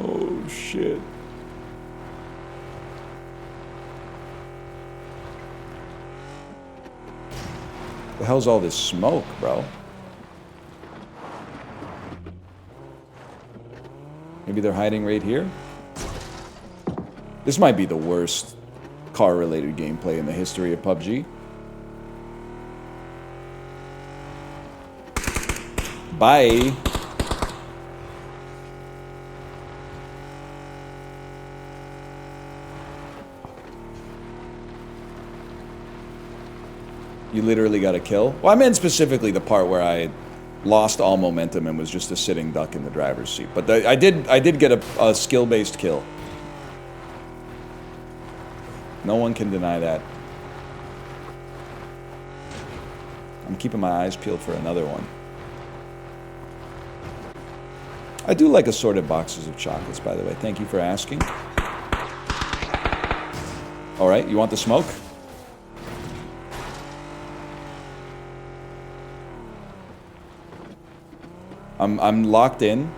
Oh, shit. The hell's all this smoke, bro? Maybe they're hiding right here? This might be the worst car-related gameplay in the history of PUBG. Bye. You literally got a kill? Well, I meant specifically the part where I lost all momentum and was just a sitting duck in the driver's seat. But I did get a skill-based kill. No one can deny that. I'm keeping my eyes peeled for another one. I do like assorted boxes of chocolates, by the way. Thank you for asking. All right, you want the smoke? I'm locked in.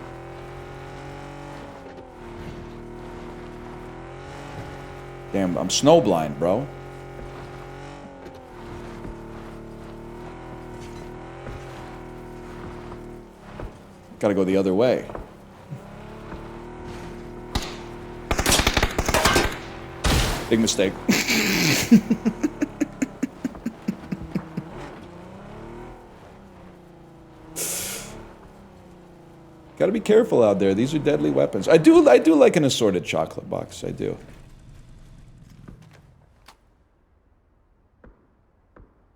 Damn, I'm snowblind, bro. Gotta go the other way. Big mistake. Gotta be careful out there. These are deadly weapons. I do like an assorted chocolate box. I do.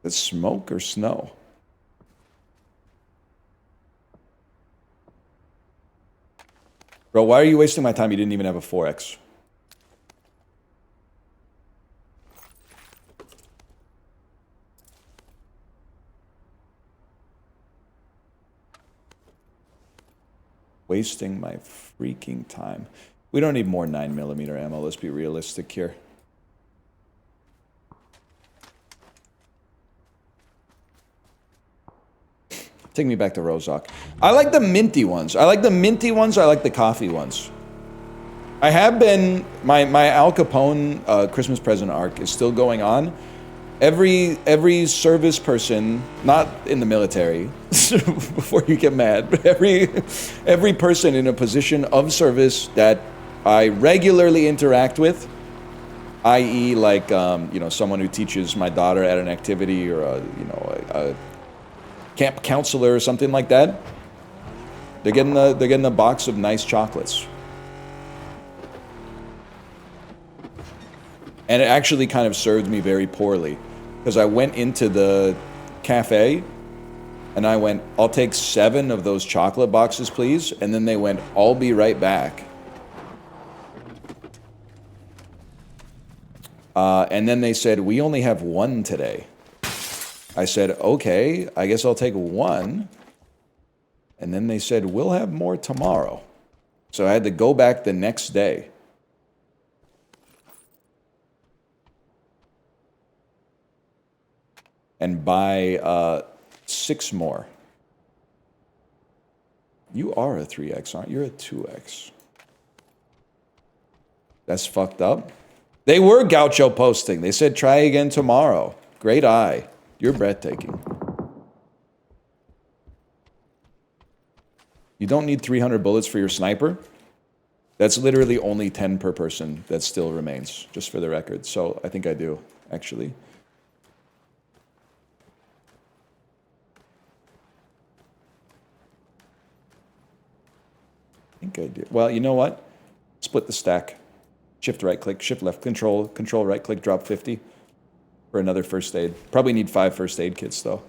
It's smoke or snow? Bro, why are you wasting my time? You didn't even have a 4X. Wasting my freaking time. We don't need more 9mm ammo. Let's be realistic here. Take me back to Rozok. I like the minty ones. I like the minty ones. I like the coffee ones. I have been... My Al Capone Christmas present arc is still going on. Every service person, not in the military, before you get mad, but every person in a position of service that I regularly interact with, i.e. like, you know, someone who teaches my daughter at an activity or a camp counselor or something like that, they're getting a box of nice chocolates. And it actually kind of served me very poorly, because I went into the cafe and I went, I'll take 7 of those chocolate boxes, please. And then they went, I'll be right back. And then they said, we only have 1 today. I said, okay, I guess I'll take 1. And then they said, we'll have more tomorrow. So I had to go back the next day. And buy 6 more. You are a 3X, aren't you? You're a 2X. That's fucked up. They were Gaucho posting. They said, try again tomorrow. Great eye. You're breathtaking. You don't need 300 bullets for your sniper. That's literally only 10 per person that still remains, just for the record. So I think I do, actually. I think I do. Well, you know what? Split the stack. Shift right click, shift left, control right click, drop 50 for another first aid. Probably need 5 first aid kits though.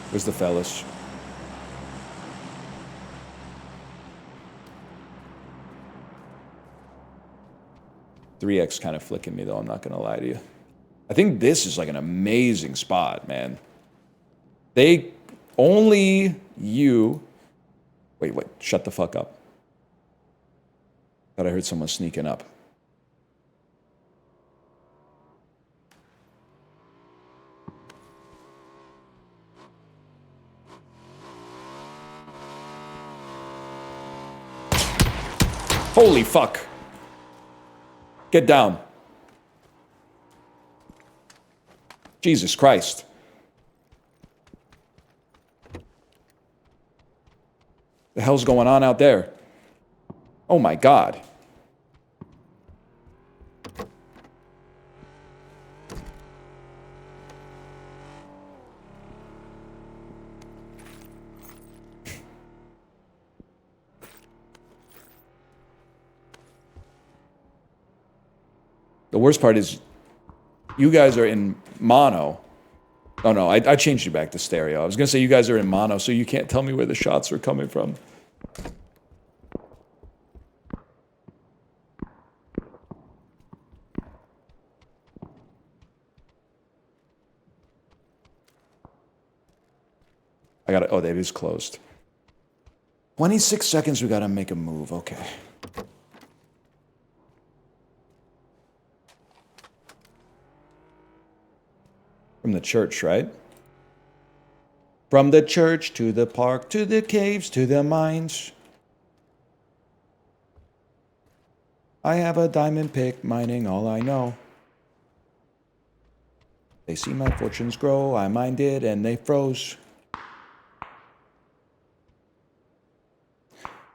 Where's the fellas? .3X kind of flicking me though, I'm not gonna lie to you. I think this is like an amazing spot, man. They only you... Wait, shut the fuck up. Thought I heard someone sneaking up. Holy fuck. Get down. Jesus Christ. The hell's going on out there? Oh my God. The worst part is you guys are in mono. Oh no, I changed you back to stereo. I was gonna say you guys are in mono, so you can't tell me where the shots are coming from. I gotta, oh, that is closed. 26 seconds, we gotta make a move, okay. From the church, right? From the church to the park, to the caves, to the mines. I have a diamond pick, mining all I know. They see my fortunes grow, I mined it, and they froze.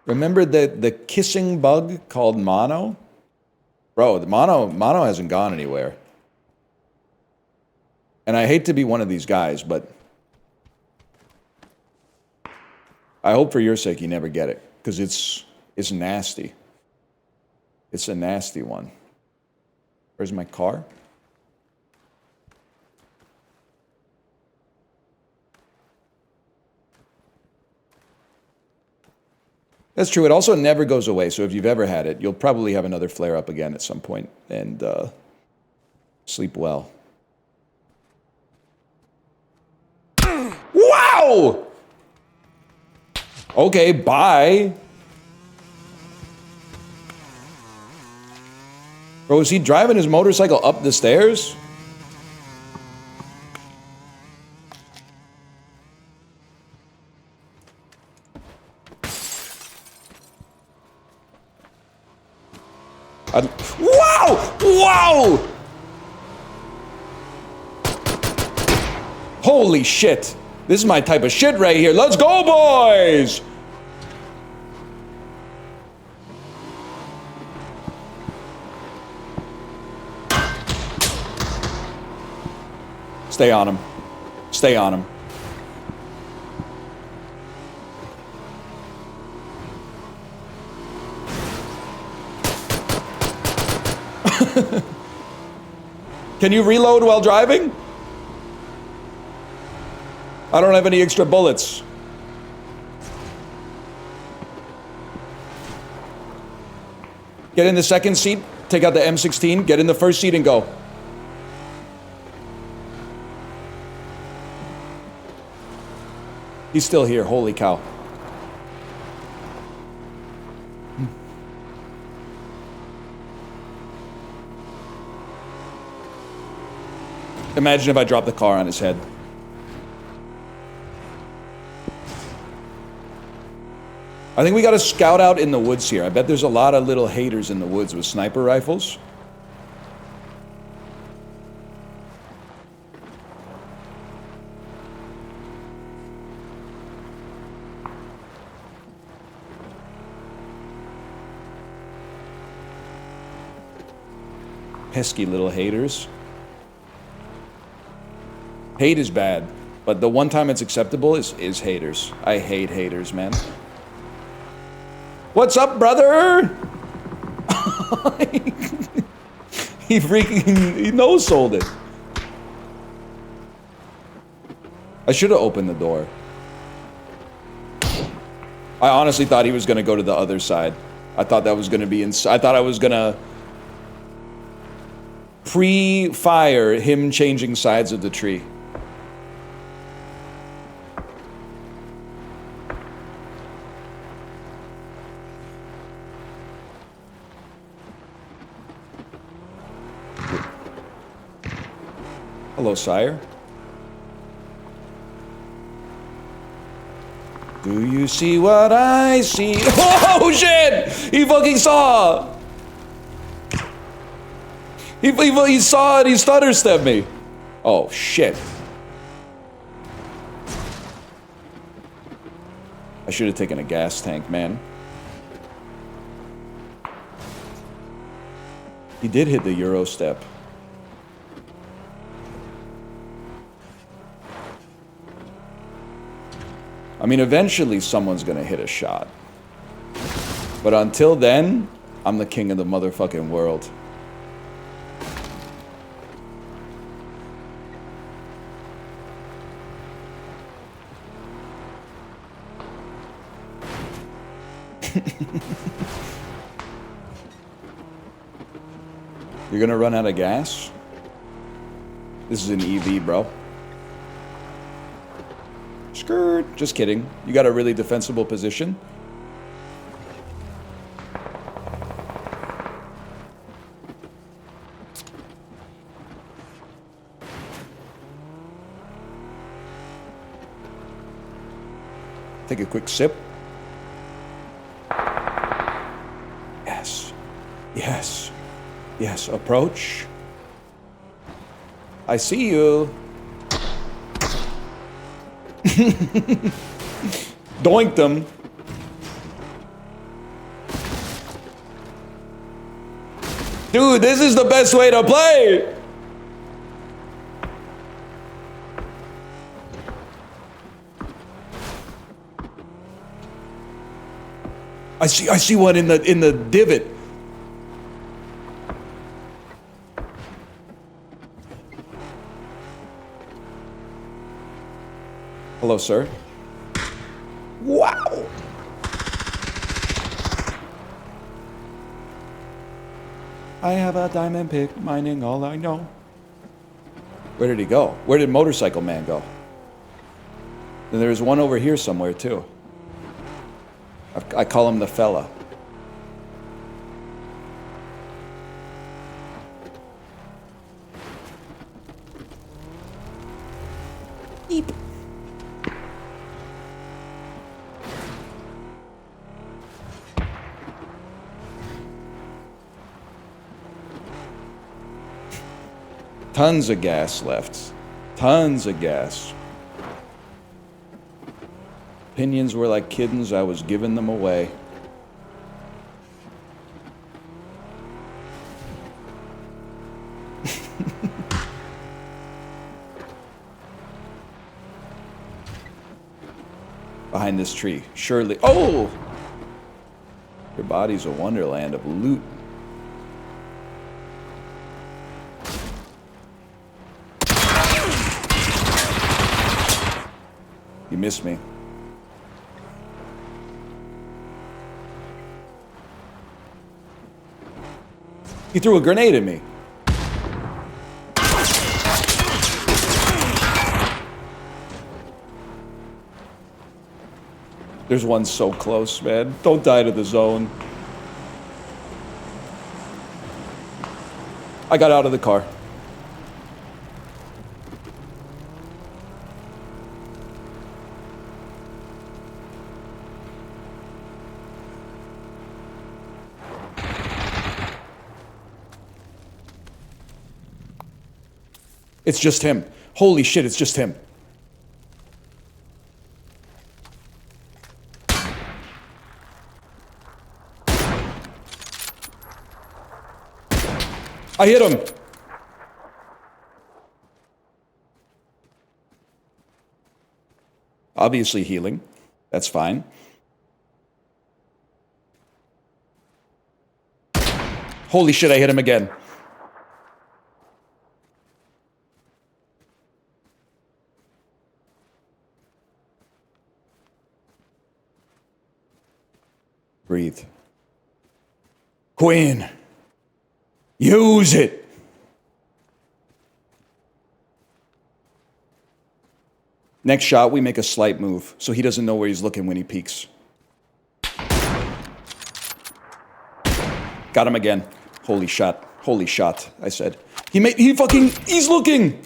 Remember the kissing bug called mono? Bro, the mono hasn't gone anywhere. And I hate to be one of these guys, but I hope for your sake you never get it, because it's nasty. It's a nasty one. Where's my car? That's true. It also never goes away. So if you've ever had it, you'll probably have another flare up again at some point and sleep well. Wow! Okay, bye. Bro, is he driving his motorcycle up the stairs? Wow! Wow! Holy shit. This is my type of shit right here. Let's go, boys! Stay on him. Stay on him. Can you reload while driving? I don't have any extra bullets. Get in the second seat, take out the M16, get in the first seat and go. He's still here, holy cow. Imagine if I dropped the car on his head. I think we gotta scout out in the woods here. I bet there's a lot of little haters in the woods with sniper rifles. Pesky little haters. Hate is bad, but the one time it's acceptable is haters. I hate haters, man. What's up, brother? He no-sold it. I should have opened the door. I honestly thought he was going to go to the other side. I thought that was going to be inside. I thought I was going to pre-fire him changing sides of the tree. Hello, sire. Do you see what I see? Oh, shit! He fucking saw! He saw it, he stutter stepped me. Oh, shit. I should have taken a gas tank, man. He did hit the Euro step. I mean, eventually someone's gonna hit a shot. But until then, I'm the king of the motherfucking world. You're gonna run out of gas? This is an EV, bro. Skirt. Just kidding. You got a really defensible position. Take a quick sip. Yes. Yes. Yes. Approach. I see you. Doinked them. Dude, this is the best way to play. I see one in the divot. Hello, sir. Wow. I have a diamond pick, mining all I know. Where did he go? Where did Motorcycle Man go? And there's one over here somewhere, too. I call him the fella. Beep. Tons of gas left. Tons of gas. Opinions were like kittens, I was giving them away. Behind this tree, surely. Oh! Your body's a wonderland of loot. You missed me. He threw a grenade at me. There's one so close, man. Don't die to the zone. I got out of the car. It's just him. Holy shit, it's just him. I hit him. Obviously healing. That's fine. Holy shit, I hit him again. Breathe. Queen. Use it. Next shot, we make a slight move, so he doesn't know where he's looking when he peeks. Got him again. Holy shot. Holy shot, I said. He's looking!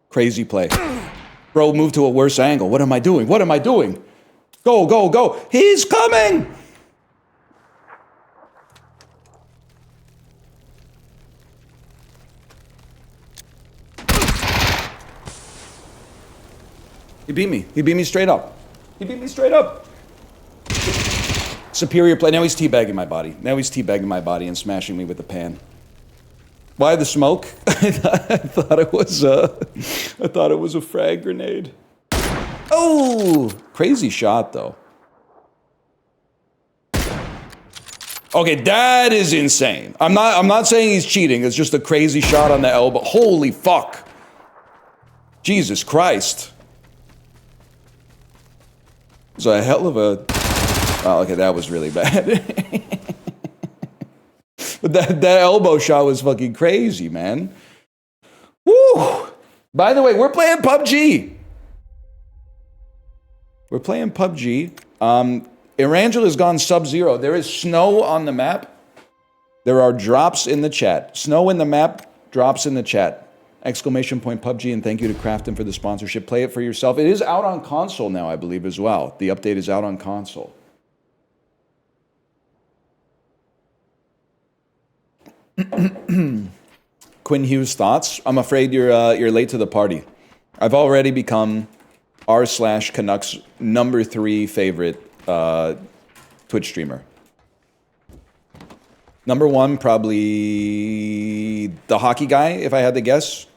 Crazy play. Bro, move to a worse angle. What am I doing? What am I doing? Go, go, go. He's coming! He beat me. He beat me straight up. He beat me straight up. Superior play. Now he's teabagging my body. Now he's teabagging my body and smashing me with the pan. Why the smoke? I thought it was a frag grenade. Oh, crazy shot though. Okay, that is insane. I'm not saying he's cheating. It's just a crazy shot on the elbow. Holy fuck. Jesus Christ. It's a hell of a... Oh, okay, that was really bad. But that elbow shot was fucking crazy, man. Woo! By the way, we're playing PUBG. We're playing PUBG. Erangela's gone sub-zero. There is snow on the map. There are drops in the chat. Snow in the map, drops in the chat. Exclamation point PUBG, and thank you to Crafton for the sponsorship. Play it for yourself. It is out on console now, I believe, as well. The update is out on console. Quinn Hughes thoughts? I'm afraid you're late to the party. I've already become r/Canucks #3 favorite Twitch streamer. #1 probably the hockey guy, if I had to guess.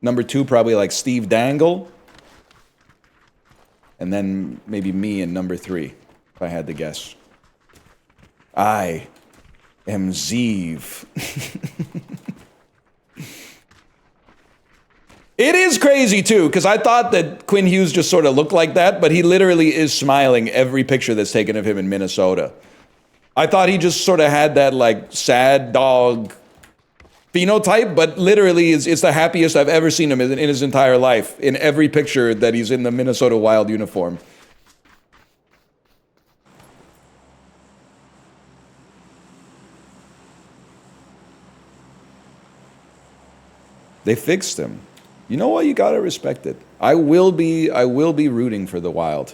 #2 probably like Steve Dangle, and then maybe me in #3 if I had to guess. I am Zeev. It is crazy too, because I thought that Quinn Hughes just sort of looked like that, but he literally is smiling every picture that's taken of him in Minnesota. I thought he just sort of had that like sad dog phenotype, but literally it's the happiest I've ever seen him in his entire life, in every picture that he's in the Minnesota Wild uniform. They fixed him. You know what? You gotta respect it. I will be rooting for the Wild.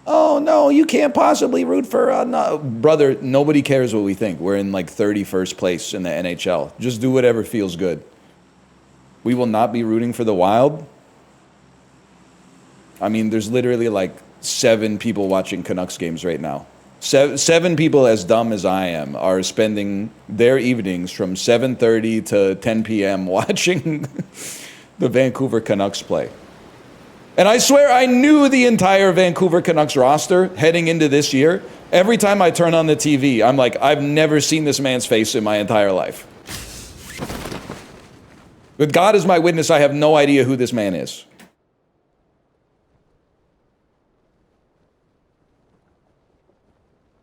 Oh no, you can't possibly root for no. Brother, nobody cares what we think. We're in like 31st place in the NHL. Just do whatever feels good. We will not be rooting for the Wild. I mean, there's literally like 7 people watching Canucks games right now. 7 people as dumb as I am are spending their evenings from 7:30 to 10 p.m. watching the Vancouver Canucks play. And I swear I knew the entire Vancouver Canucks roster heading into this year. Every time I turn on the TV, I'm like, I've never seen this man's face in my entire life. With God as my witness, I have no idea who this man is.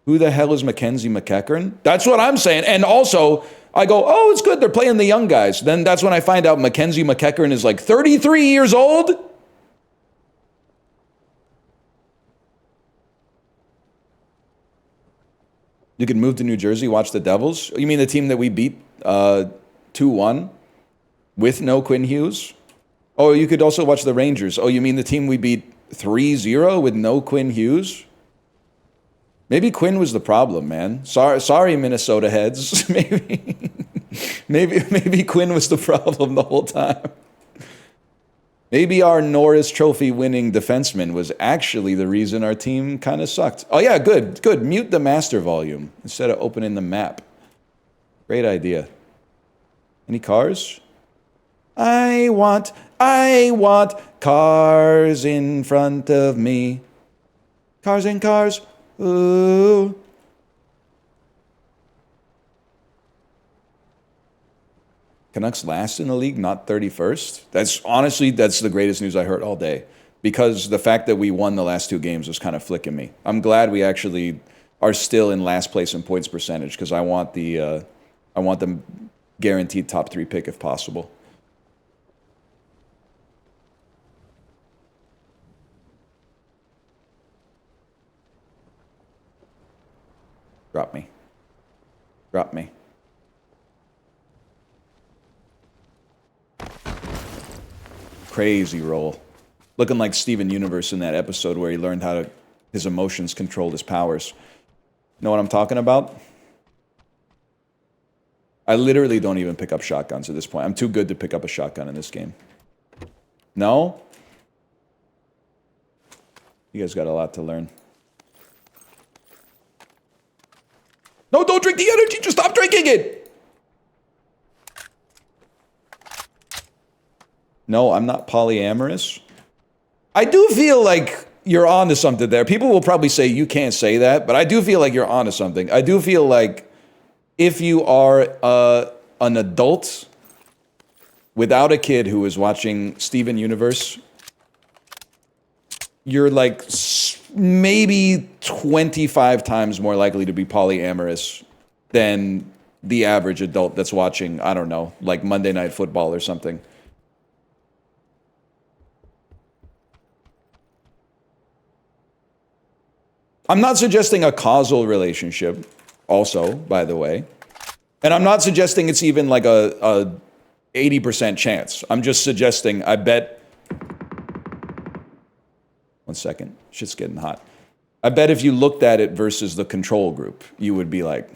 Who the hell is Mackenzie McEachern? That's what I'm saying. And also, I go, oh, it's good. They're playing the young guys. Then that's when I find out Mackenzie McEachern is like 33 years old. You could move to New Jersey, watch the Devils. You mean the team that we beat 2-1 with no Quinn Hughes? Oh, you could also watch the Rangers. Oh, you mean the team we beat 3-0 with no Quinn Hughes? Maybe Quinn was the problem, man. Sorry, Minnesota heads. maybe Quinn was the problem the whole time. Maybe our Norris Trophy winning defenseman was actually the reason our team kind of sucked. Oh yeah, good. Mute the master volume instead of opening the map. Great idea. Any cars? I want cars in front of me. Cars and cars. Ooh. Canucks last in the league, not 31st. That's the greatest news I heard all day. Because the fact that we won the last 2 games was kind of flicking me. I'm glad we actually are still in last place in points percentage because I want the guaranteed top 3 pick if possible. Drop me. Crazy roll. Looking like Steven Universe in that episode where he learned how his emotions controlled his powers. Know what I'm talking about? I literally don't even pick up shotguns at this point. I'm too good to pick up a shotgun in this game. No? You guys got a lot to learn. No, don't drink the energy. Just stop drinking it. No, I'm not polyamorous. I do feel like you're onto something there. People will probably say you can't say that, but I do feel like you're onto something. I do feel like if you are an adult without a kid who is watching Steven Universe, you're like maybe 25 times more likely to be polyamorous than the average adult that's watching, I don't know, like Monday Night Football or something. I'm not suggesting a causal relationship, also, by the way. And I'm not suggesting it's even like a 80% chance. I'm just suggesting, I bet... One second. Shit's getting hot. I bet if you looked at it versus the control group, you would be like...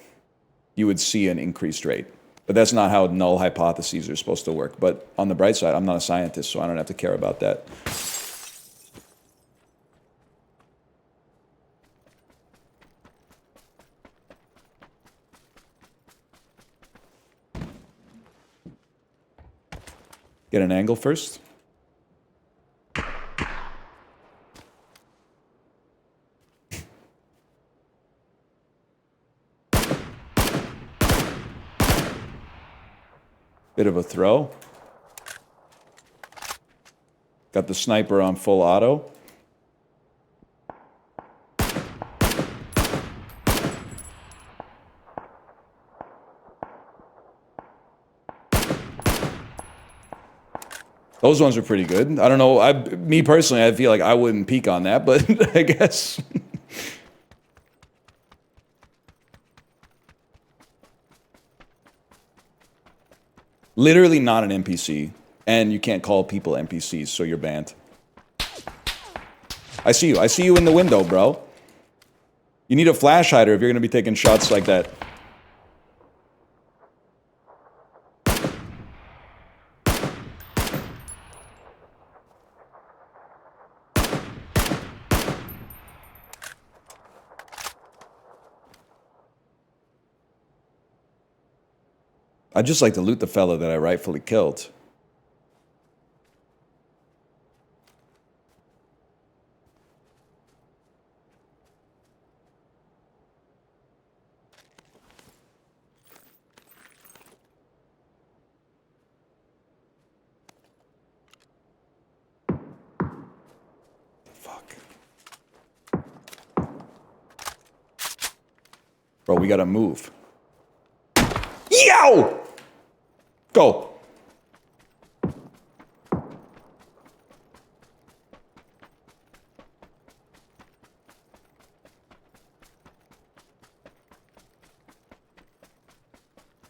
You would see an increased rate. But that's not how null hypotheses are supposed to work. But on the bright side, I'm not a scientist, so I don't have to care about that. Get an angle first. Bit of a throw. Got the sniper on full auto. Those ones are pretty good. I don't know. Me personally, I feel like I wouldn't peak on that, but I guess. Literally not an NPC. And you can't call people NPCs, so you're banned. I see you. I see you in the window, bro. You need a flash hider if you're gonna be taking shots like that. I'd just like to loot the fella that I rightfully killed. Bro, we gotta move. Yow! Go.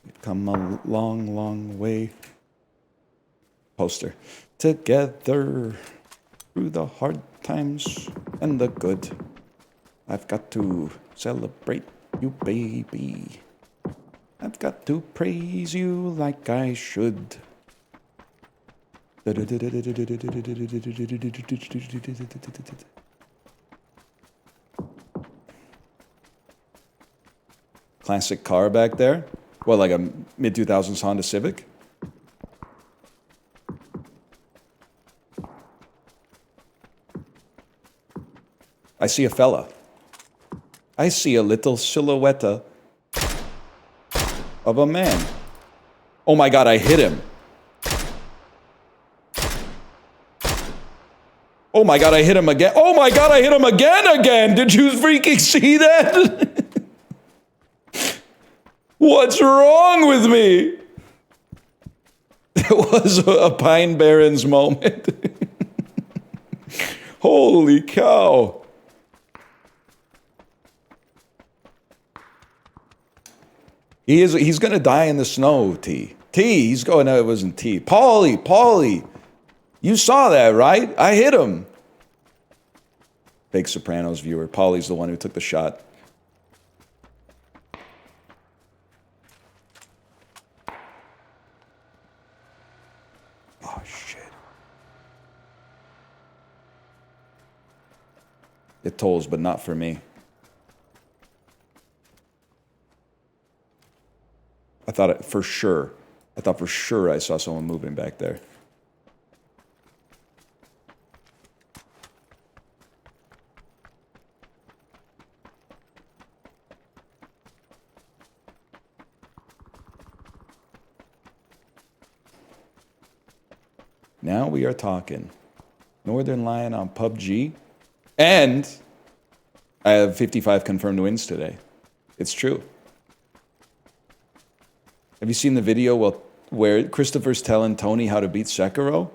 We've come a long, long way. Poster. Together through the hard times and the good. I've got to celebrate you, baby. I've got to praise you like I should. Classic car back there. What, like a mid-2000s Honda Civic? I see a fella. I see a little silhouette of a man. Oh my god, I hit him. Oh my god, I hit him again. Oh my god, I hit him again! Did you freaking see that? What's wrong with me? It was a Pine Barrens moment. Holy cow. He's gonna die in the snow, T. He's going, no, it wasn't T. Paulie, you saw that, right? I hit him. Fake Sopranos viewer. Paulie's the one who took the shot. Oh, shit. It tolls, but not for me. I thought for sure I saw someone moving back there. Now we are talking. Northernlion on PUBG. And I have 55 confirmed wins today. It's true. Have you seen the video where Christopher's telling Tony how to beat Sekiro?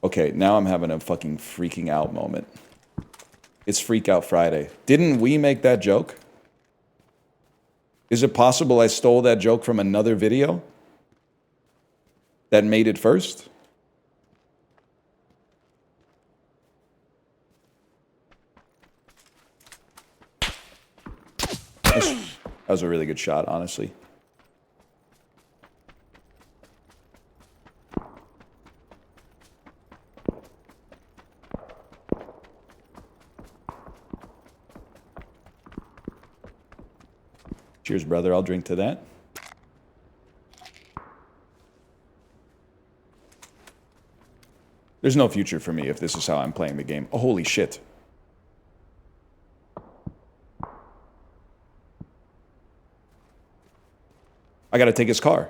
Okay, now I'm having a fucking freaking out moment. It's Freak Out Friday. Didn't we make that joke? Is it possible I stole that joke from another video that made it first? That was a really good shot, honestly. Cheers, brother. I'll drink to that. There's no future for me if this is how I'm playing the game. Oh, holy shit. I gotta take his car.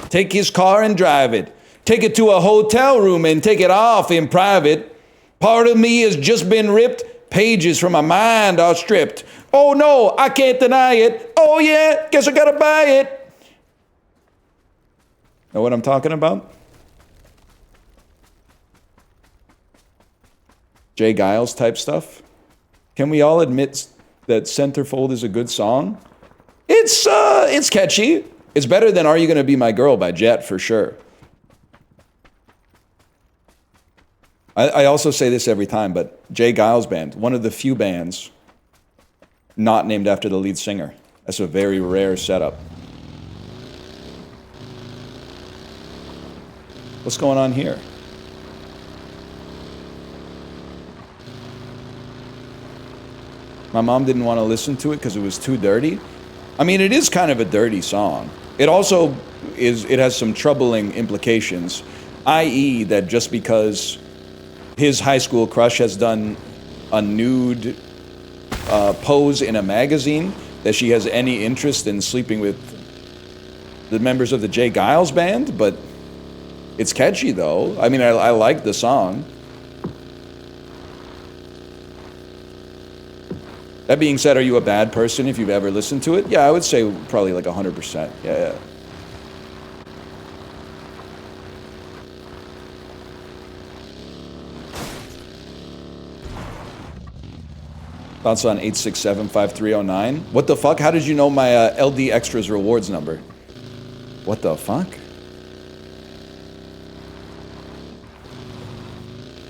Take his car and drive it. Take it to a hotel room and take it off in private. Part of me has just been ripped. Pages from my mind are stripped. Oh no, I can't deny it. Oh yeah, guess I gotta buy it. Know what I'm talking about? Jay Giles type stuff. Can we all admit that Centerfold is a good song? It's catchy. It's better than Are You Gonna Be My Girl by Jet, for sure. I also say this every time, but Jay Giles Band, one of the few bands not named after the lead singer. That's a very rare setup. What's going on here? My mom didn't want to listen to it because it was too dirty. I mean, it is kind of a dirty song. It also it has some troubling implications, i.e. that just because his high school crush has done a nude pose in a magazine, that she has any interest in sleeping with the members of the Jay Giles Band. But it's catchy though. I mean, I like the song. That being said, are you a bad person if you've ever listened to it? Yeah, I would say probably like 100%. Yeah. Thoughts on 867-5309? What the fuck? How did you know my LD Extras rewards number? What the fuck?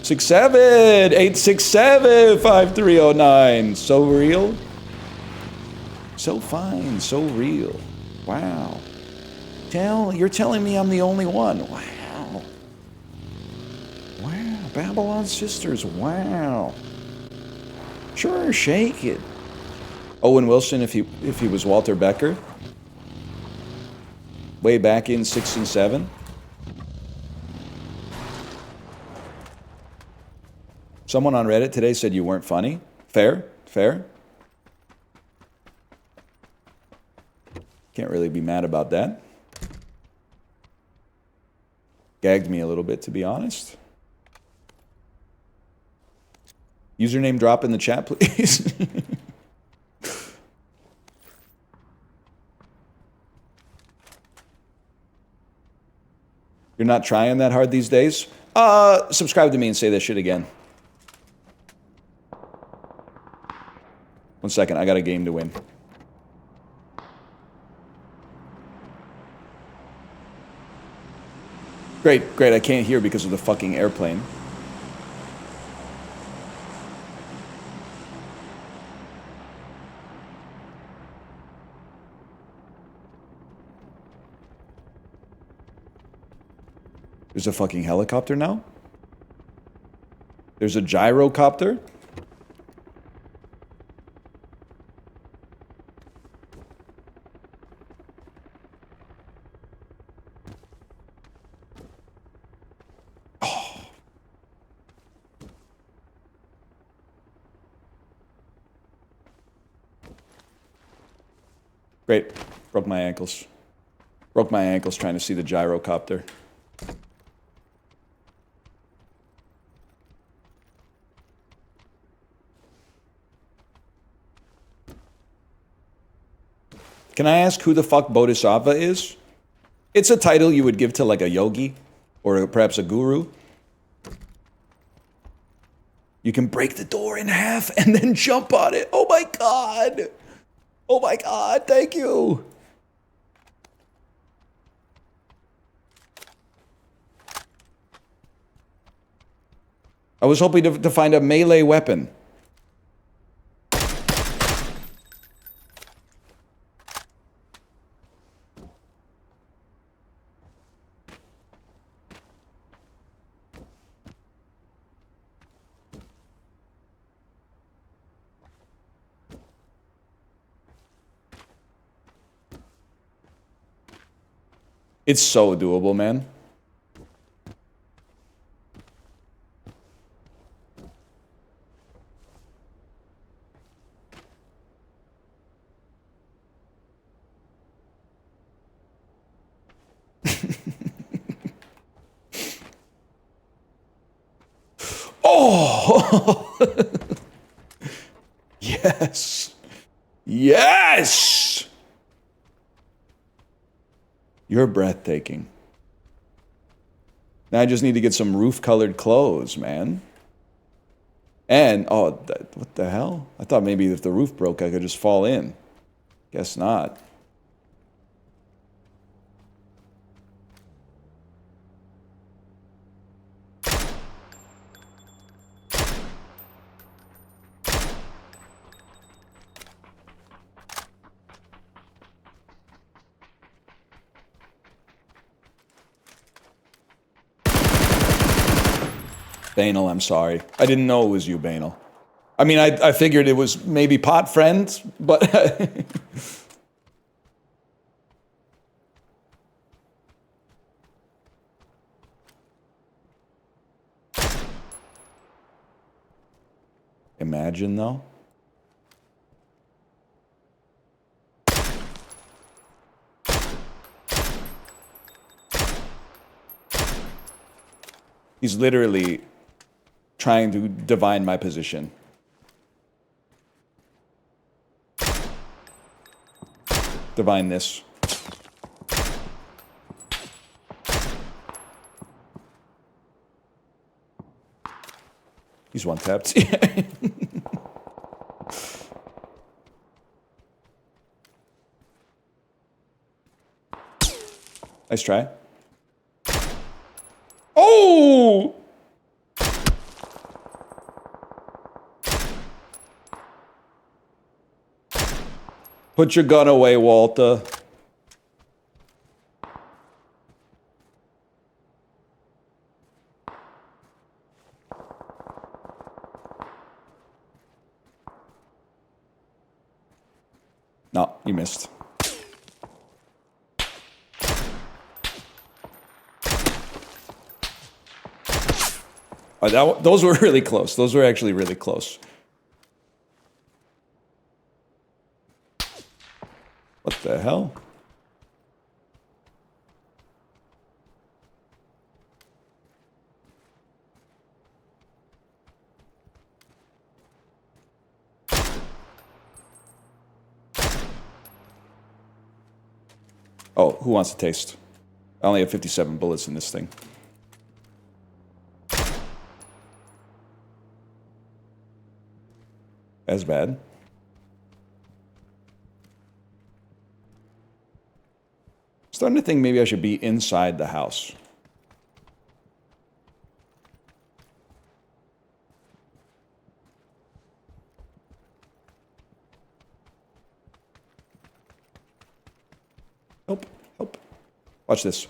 867-5309. So real? So fine, so real. Wow. You're telling me I'm the only one. Wow. Wow. Babylon Sisters. Wow. Sure, shake it. Owen Wilson, if he was Walter Becker. Way back in 6 and 7. Someone on Reddit today said you weren't funny. Fair. Can't really be mad about that. Gagged me a little bit, to be honest. Username drop in the chat, please. You're not trying that hard these days? Subscribe to me and say that shit again. 1 second, I got a game to win. Great, I can't hear because of the fucking airplane. There's a fucking helicopter now? There's a gyrocopter? Oh. Great. Broke my ankles. Broke my ankles trying to see the gyrocopter. Can I ask who the fuck Bodhisattva is? It's a title you would give to like a yogi or perhaps a guru. You can break the door in half and then jump on it. Oh my god. Oh my god, thank you. I was hoping to find a melee weapon. It's so doable, man. Oh! Yes. Yes! You're breathtaking. Now I just need to get some roof-colored clothes, man. And, oh, what the hell? I thought maybe if the roof broke, I could just fall in. Guess not. Banal, I'm sorry. I didn't know it was you, Banal. I mean, I figured it was maybe pot friends, but... Imagine, though. He's literally trying to divine my position. Divine this. He's one-tapped. Nice try. Oh! Put your gun away, Walter. No, you missed. Those were really close. Those were actually really close. What the hell? Oh, who wants to taste? I only have 57 bullets in this thing. As bad. Starting to think maybe I should be inside the house. Help, help. Watch this.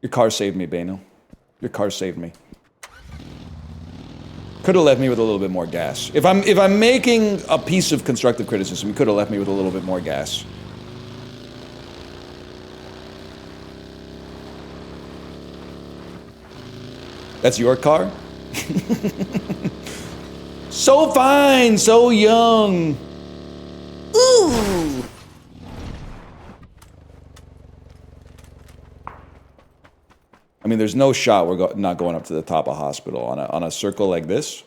Your car saved me, Bano. Your car saved me. Could have left me with a little bit more gas. If I'm making a piece of constructive criticism, you could have left me with a little bit more gas. That's your car? So fine, so young. Ooh. I mean, there's no shot we're not going up to the top of hospital on a circle like this.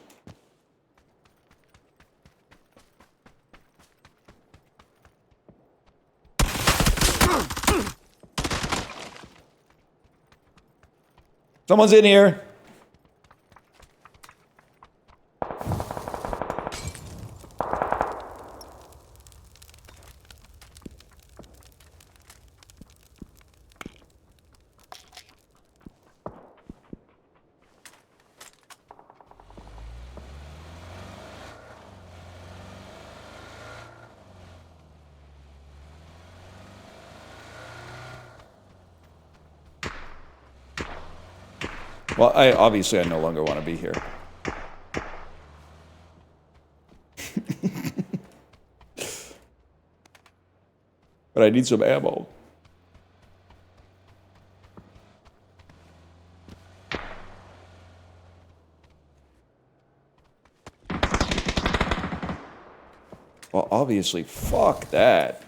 Someone's in here. Well, obviously I no longer want to be here. But I need some ammo. Well, obviously, fuck that.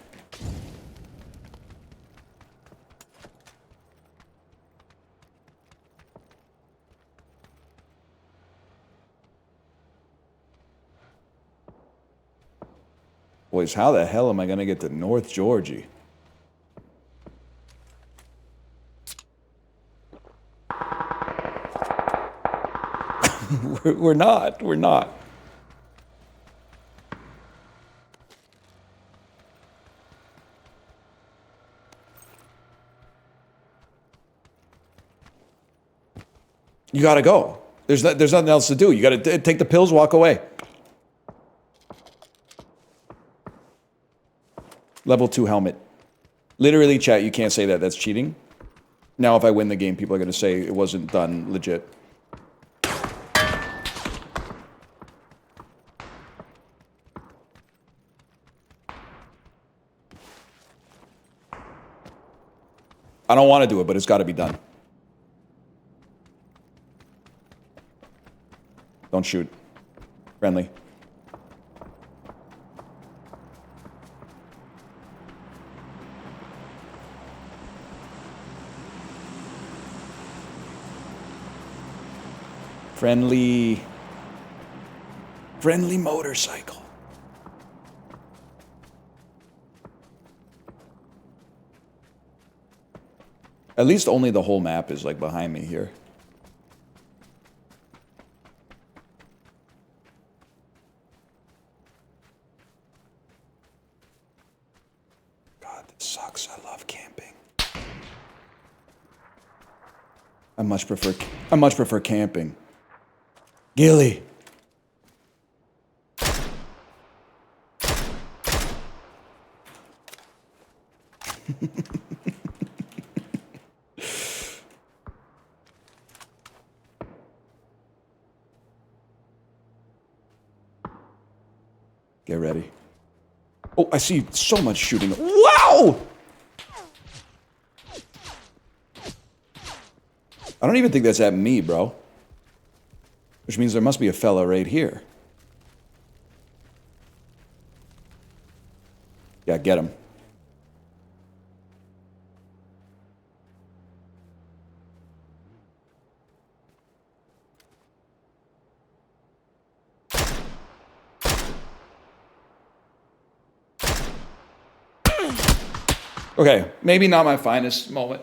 Boys, how the hell am I gonna get to North Georgia? We're not. We're not. You gotta go. There's nothing else to do. You gotta take the pills, walk away. Level 2 helmet. Literally, chat, you can't say that. That's cheating. Now, if I win the game, people are going to say it wasn't done legit. I don't want to do it, but it's got to be done. Don't shoot. Friendly. Friendly. Friendly motorcycle. At least only the whole map is like behind me here. God, this sucks. I love camping. I much prefer camping. Gilly. Get ready. Oh, I see so much shooting. Wow! I don't even think that's at me, bro. Which means there must be a fella right here. Yeah, get him. Okay, maybe not my finest moment.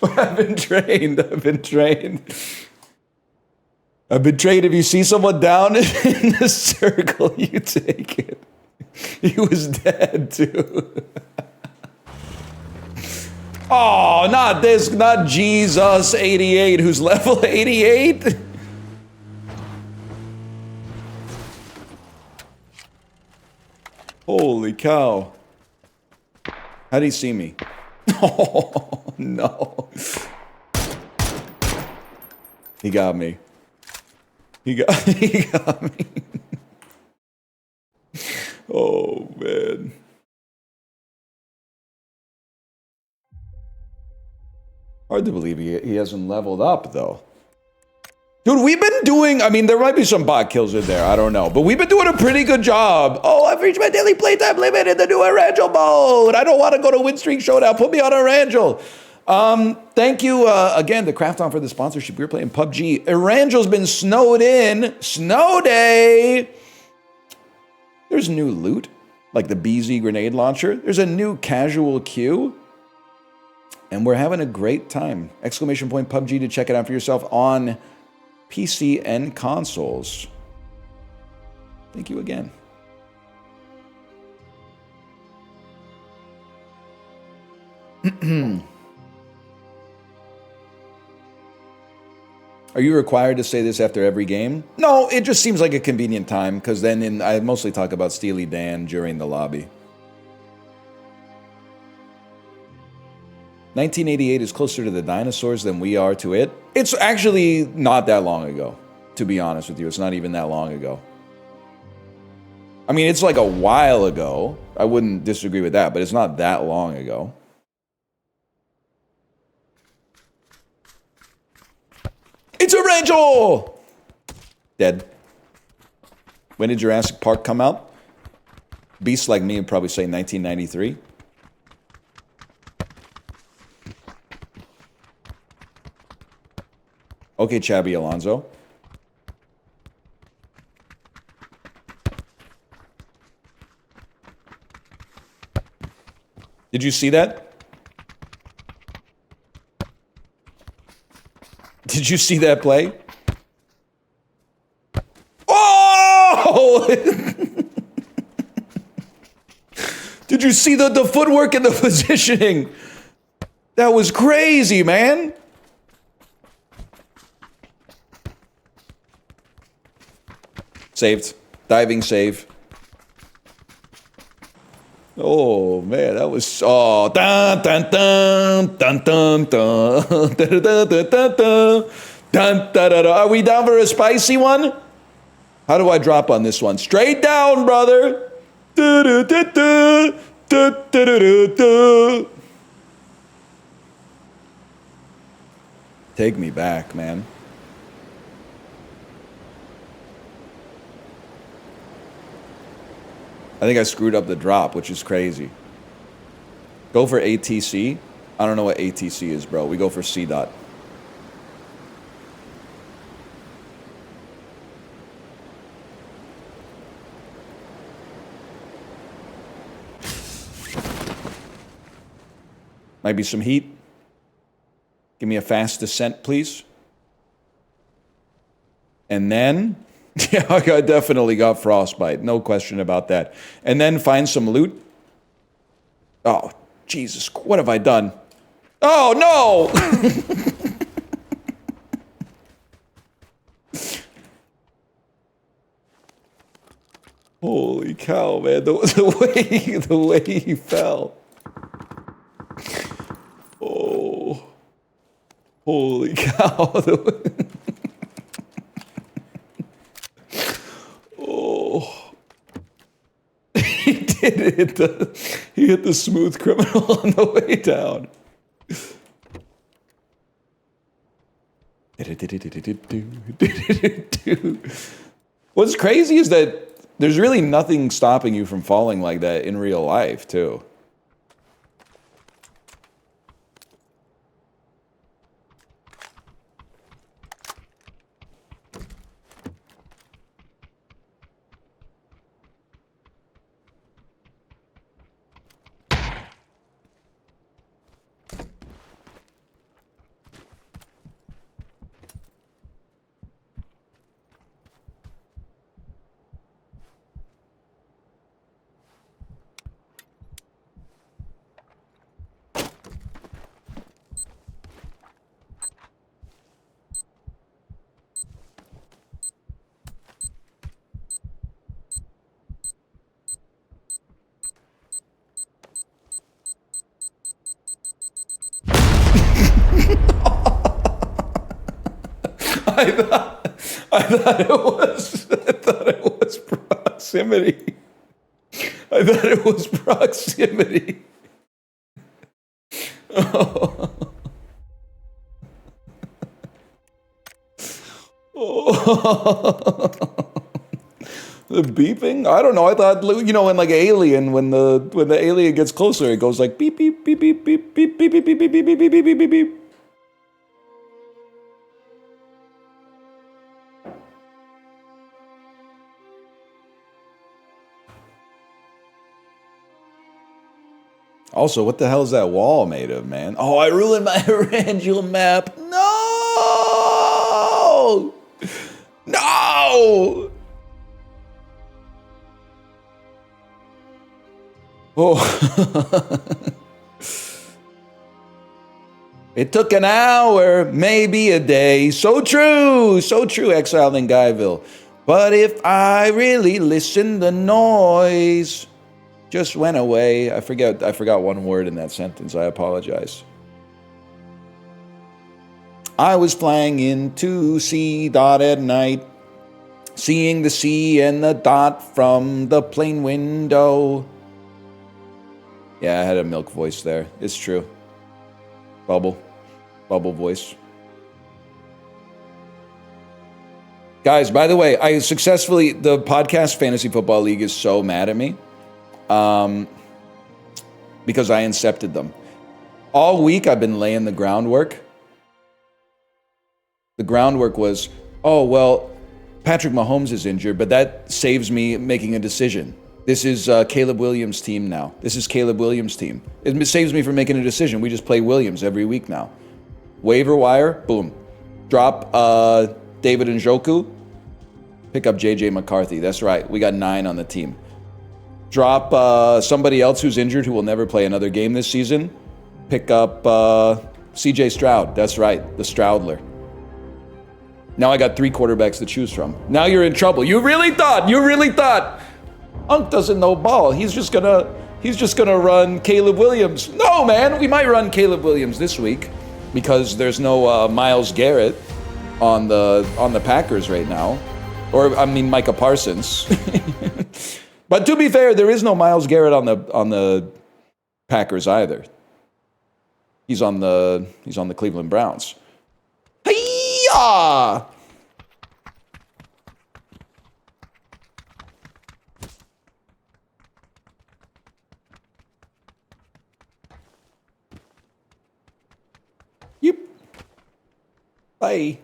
I've been trained. I've been trained. I've been trained. If you see someone down in the circle, you take it. He was dead too. Oh, not this, not Jesus 88, who's level 88. Holy cow. How'd he see me? Oh, no. He got me. He got me. Oh, man. Hard to believe he hasn't leveled up, though. Dude, we've been doing, I mean, there might be some bot kills in there, I don't know. But we've been doing a pretty good job. Oh, I've reached my daily playtime limit in the new Erangel mode. I don't want to go to Win Streak Showdown. Put me on Erangel. Thank you, again, to Craft On for the sponsorship. We were playing PUBG. Erangel's been snowed in. Snow day. There's new loot, like the BZ grenade launcher. There's a new casual queue. And we're having a great time. Exclamation point PUBG to check it out for yourself on PC and consoles. Thank you again. Are you required to say this after every game? No, it just seems like a convenient time, because then I mostly talk about Steely Dan during the lobby. 1988 is closer to the dinosaurs than we are to it. It's actually not that long ago, to be honest with you. It's not even that long ago. I mean, it's like a while ago. I wouldn't disagree with that, but it's not that long ago. It's Erangel! Dead. When did Jurassic Park come out? Beasts like me would probably say 1993. Okay, Chabby Alonso. Did you see that? Did you see that play? Oh! Did you see the footwork and the positioning? That was crazy, man. Saved. Diving save. Oh man, that was dun dun dun dun dun dun dun dun dun dun dun dun dun. Are we down for a spicy one? How do I drop on this one? Straight down, brother. Take me back, man. I think I screwed up the drop, which is crazy. Go for ATC. I don't know what ATC is, bro. We go for C dot. Might be some heat. Give me a fast descent, please. And then, yeah, I definitely got frostbite. No question about that. And then find some loot. Oh, Jesus, what have I done? Oh, no! Holy cow, man. The way he fell. Oh. Holy cow. Oh. He did he hit the smooth criminal on the way down. What's crazy is that there's really nothing stopping you from falling like that in real life, too. I thought it was proximity. I thought it was proximity. Oh. Oh. The beeping? I don't know. I thought, you know, in like Alien, when the alien gets closer, it goes like beep beep beep beep beep beep beep beep beep beep beep beep beep beep beep. Also, what the hell is that wall made of, man? Oh, I ruined my Erangel map. No! No! Oh. It took an hour, maybe a day. So true, exiled in Guyville. But if I really listened, the noise just went away. I forgot one word in that sentence. I apologize. I was flying into C dot at night, seeing the C and the dot from the plane window. Yeah, I had a milk voice there. It's true. Bubble voice. Guys, by the way, the podcast Fantasy Football League is so mad at me. Because I incepted them. All week I've been laying the groundwork. The groundwork was, oh, well, Patrick Mahomes is injured, but that saves me making a decision. This is Caleb Williams' team now. This is Caleb Williams' team. It saves me from making a decision. We just play Williams every week now. Waiver wire, boom. Drop David Njoku. Pick up JJ McCarthy. That's right. We got 9 on the team. Drop somebody else who's injured who will never play another game this season. Pick up CJ Stroud. That's right, the Stroudler. Now I got 3 quarterbacks to choose from. Now you're in trouble. You really thought Unk doesn't know ball. He's just gonna He's just gonna run Caleb Williams. No, man, we might run Caleb Williams this week because there's no Myles Garrett on the Packers right now, or I mean Micah Parsons. But to be fair, there is no Myles Garrett on the Packers either. He's on the Cleveland Browns. Hey-ya! Yep. Bye.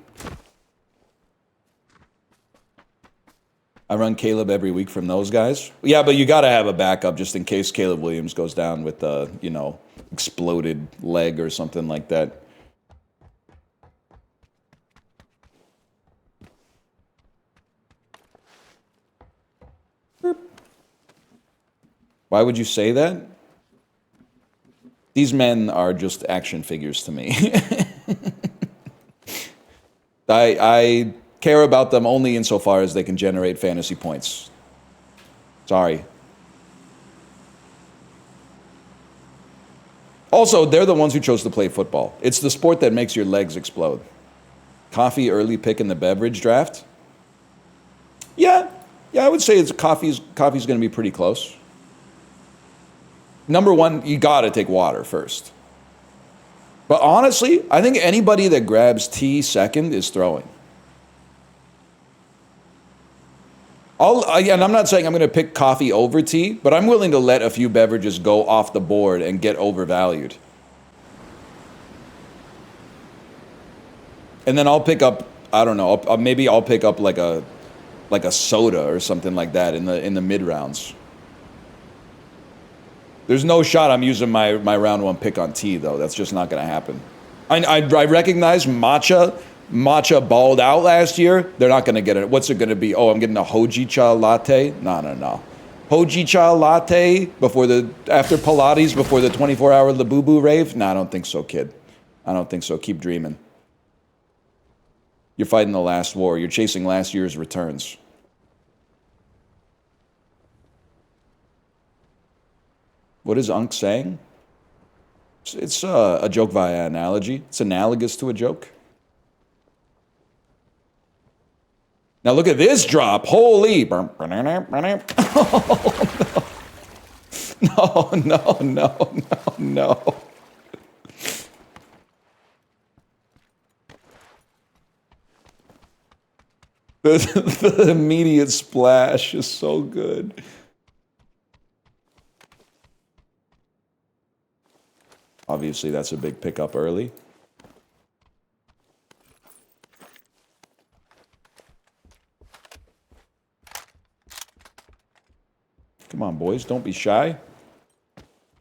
I run Caleb every week from those guys. Yeah, but you got to have a backup just in case Caleb Williams goes down with a, you know, exploded leg or something like that. Why would you say that? These men are just action figures to me. I care about them only insofar as they can generate fantasy points. Sorry. Also, they're the ones who chose to play football. It's the sport that makes your legs explode. Coffee early pick in the beverage draft? Yeah, I would say coffee's going to be pretty close. Number one, you got to take water first. But honestly, I think anybody that grabs tea second is throwing. And I'm not saying I'm going to pick coffee over tea, but I'm willing to let a few beverages go off the board and get overvalued. And then I'll pick up, I don't know, maybe I'll pick up like a soda or something like that in the mid rounds. There's no shot I'm using my round one pick on tea, though. That's just not going to happen. I recognize matcha balled out last year. They're not going to get it. What's it going to be? Oh, I'm getting a hojicha latte? No. Hojicha latte after Pilates, before the 24-hour Labubu rave? No, I don't think so, kid. I don't think so. Keep dreaming. You're fighting the last war. You're chasing last year's returns. What is Unc saying? It's a joke via analogy. It's analogous to a joke. Now look at this drop. Holy. Oh, no. The immediate splash is so good. Obviously, that's a big pickup early. Come on, boys, don't be shy.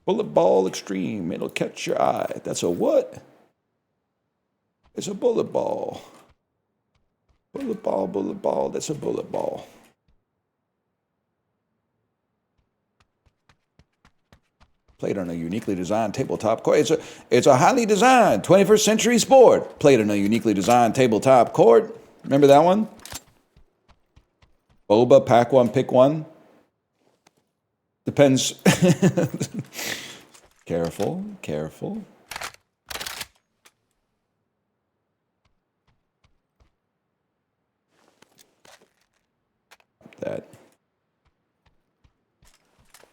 Bullet ball extreme, it'll catch your eye. That's a what? It's a bullet ball. Bullet ball, that's a bullet ball. Played on a uniquely designed tabletop court. It's a highly designed 21st century sport. Played on a uniquely designed tabletop court. Remember that one? Boba, pack one, pick one. Depends. Careful. That.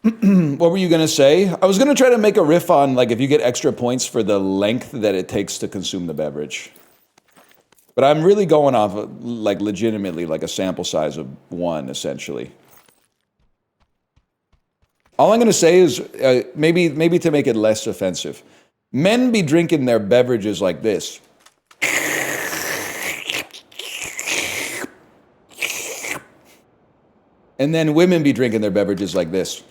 What were you going to say? I was going to try to make a riff on, like, if you get extra points for the length that it takes to consume the beverage. But I'm really going off, like, legitimately, like a sample size of one, essentially. All I'm going to say is, maybe to make it less offensive, men be drinking their beverages like this. And then women be drinking their beverages like this.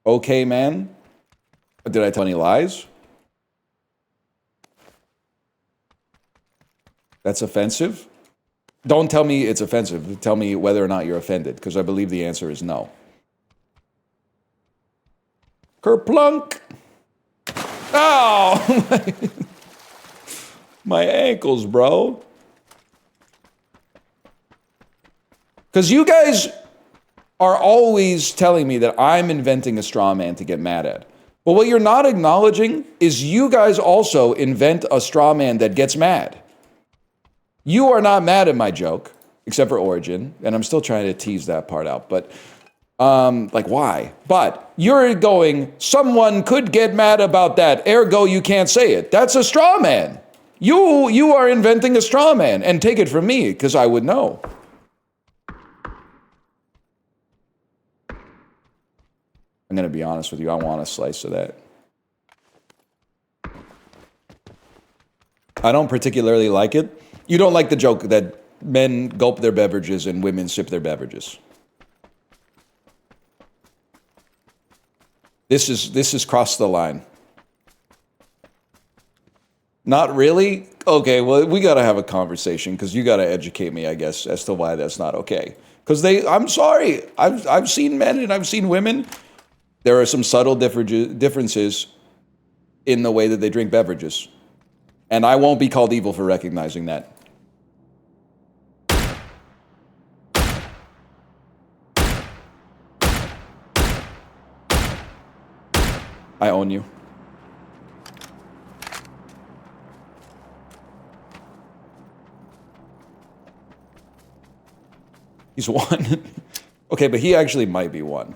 Okay, man. Did I tell any lies? That's offensive? Don't tell me it's offensive. Tell me whether or not you're offended, because I believe the answer is no. Kerplunk! Oh! My ankles, bro. Because you guys are always telling me that I'm inventing a straw man to get mad at. But what you're not acknowledging is you guys also invent a straw man that gets mad. You are not mad at my joke, except for Origin, and I'm still trying to tease that part out, but like why? But you're going, someone could get mad about that, ergo you can't say it. That's a straw man. You are inventing a straw man, and take it from me, because I would know. I'm gonna be honest with you, I want a slice of that. I don't particularly like it. You don't like the joke that men gulp their beverages and women sip their beverages. This is crossed the line. Not really? Okay, well, we gotta have a conversation, because you gotta educate me, I guess, as to why that's not okay. Because I'm sorry, I've seen men and I've seen women. There are some subtle differences in the way that they drink beverages. And I won't be called evil for recognizing that. I own you. He's one. Okay, but he actually might be one.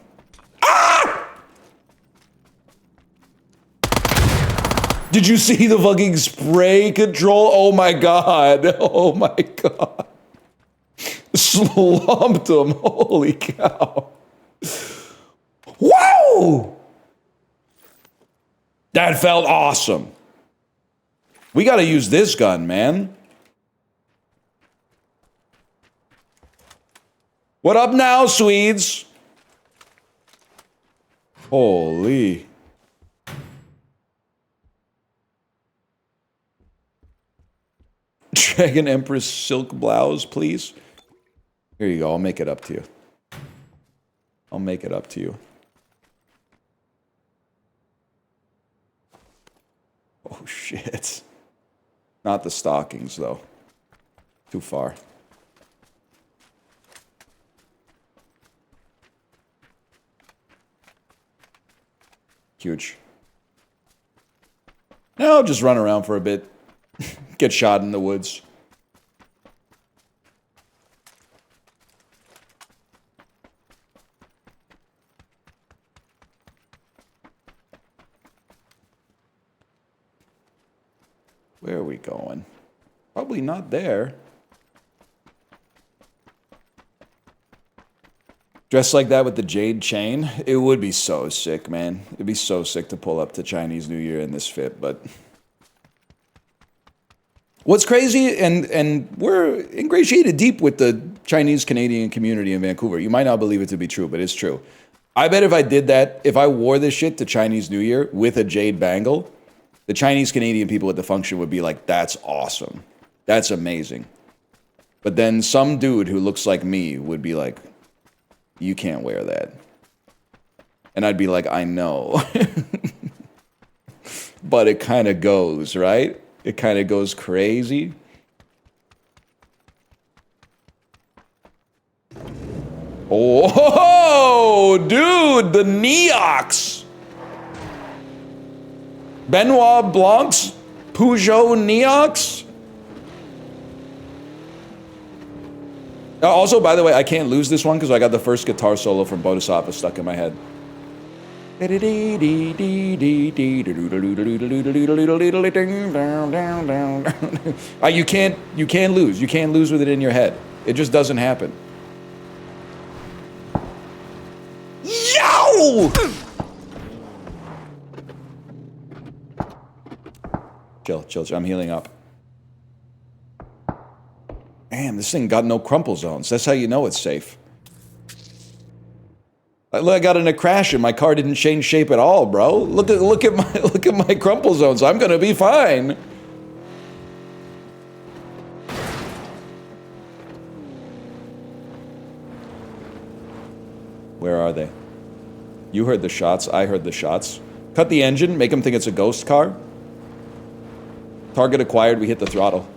Did you see the fucking spray control? Oh my god. Oh my god. Slumped him. Holy cow. Wow! That felt awesome. We gotta use this gun, man. What up now, Swedes? Holy. Dragon Empress silk blouse, please. Here you go. I'll make it up to you. I'll make it up to you. Oh, shit. Not the stockings, though. Too far. Huge. Now I'll just run around for a bit. Get shot in the woods. Where are we going? Probably not there. Dressed like that with the jade chain, it would be so sick, man. It'd be so sick to pull up to Chinese New Year in this fit, but... What's crazy, and we're ingratiated deep with the Chinese-Canadian community in Vancouver. You might not believe it to be true, but it's true. I bet if I did that, if I wore this shit to Chinese New Year with a jade bangle, the Chinese-Canadian people at the function would be like, that's awesome. That's amazing. But then some dude who looks like me would be like, you can't wear that. And I'd be like, I know. But it kind of goes, right? It kind of goes crazy. Oh, dude, the Neox. Benoit Blanc's Peugeot Neox. Also, by the way, I can't lose this one because I got the first guitar solo from Bodhisattva stuck in my head. You can't lose. You can't lose with it in your head. It just doesn't happen. Yo! Chill. I'm healing up. Damn, this thing got no crumple zones. That's how you know it's safe. I got in a crash and my car didn't change shape at all, bro. Look at my crumple zones. I'm gonna be fine. Where are they? You heard the shots. I heard the shots. Cut the engine. Make them think it's a ghost car. Target acquired, we hit the throttle.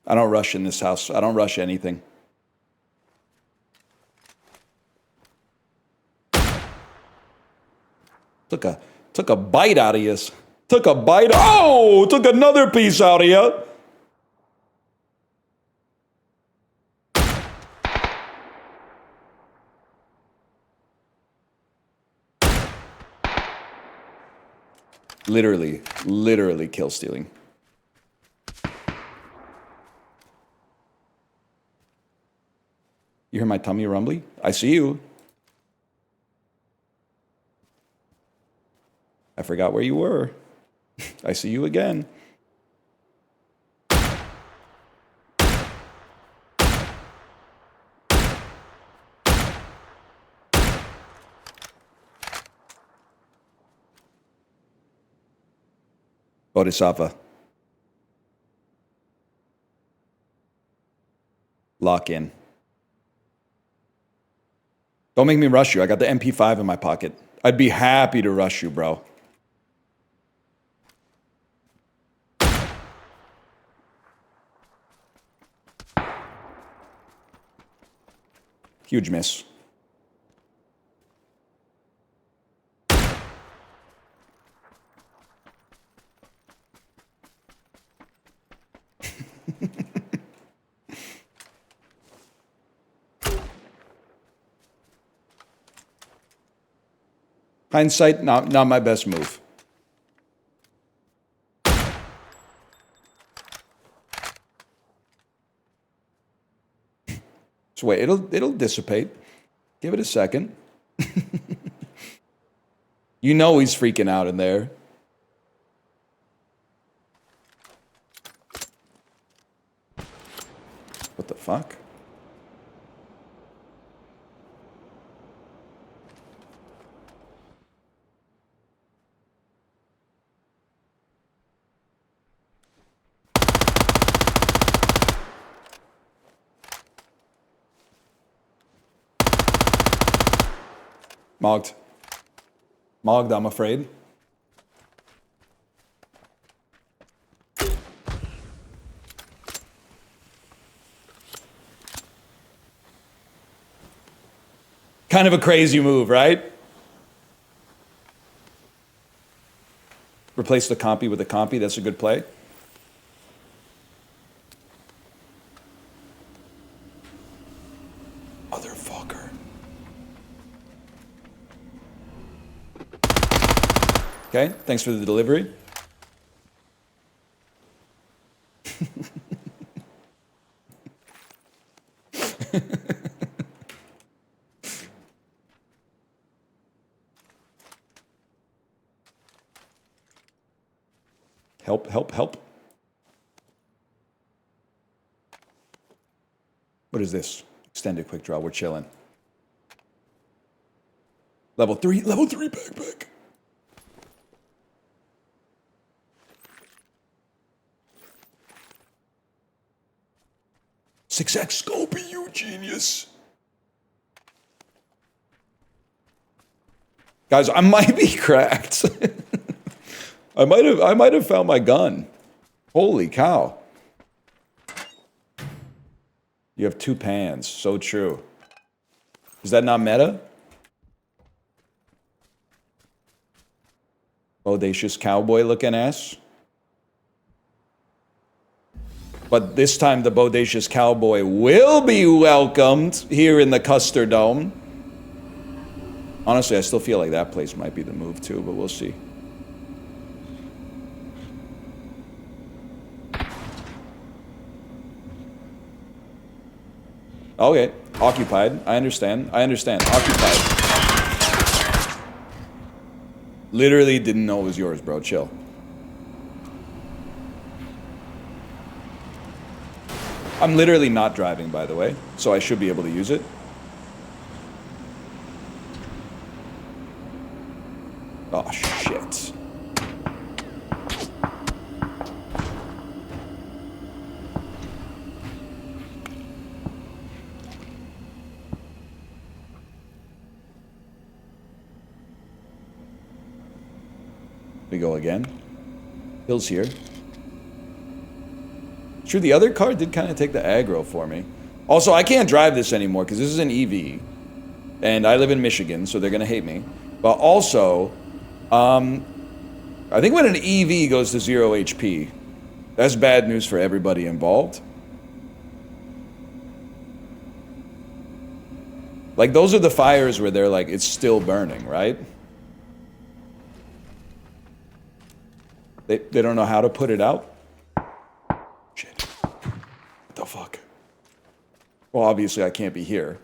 I don't rush in this house. I don't rush anything. Took a bite out of you. Took a bite. Oh, took another piece out of you. Literally kill stealing. You hear my tummy rumbly? I see you. I forgot where you were. I see you again. Bodhisattva. Lock in. Don't make me rush you. I got the MP5 in my pocket. I'd be happy to rush you, bro. Huge miss. Hindsight, not my best move. So wait, it'll dissipate. Give it a second. You know he's freaking out in there. What the fuck? Mogged. Mogged, I'm afraid. Kind of a crazy move, right? Replace the compy with a compy, that's a good play. Motherfucker. Okay, thanks for the delivery. Help. What is this? Extended quick draw, we're chilling. Level 3 backpack. Success Scopey, you genius. Guys, I might be cracked. I might have found my gun. Holy cow. You have 2 pans. So true. Is that not meta? Bodacious cowboy looking ass. But this time the bodacious cowboy will be welcomed here in the Custer Dome. Honestly, I still feel like that place might be the move too, but we'll see. Okay, occupied. I understand. I understand. Occupied. Literally didn't know it was yours, bro. Chill. I'm literally not driving, by the way, so I should be able to use it. Oh, shit. We go again. Hill's here. True, the other car did kind of take the aggro for me. Also, I can't drive this anymore because this is an EV. And I live in Michigan, so they're going to hate me. But also, I think when an EV goes to 0 HP, that's bad news for everybody involved. Like, those are the fires where they're like, it's still burning, right? They don't know how to put it out. Shit. What the fuck? Well, obviously I can't be here.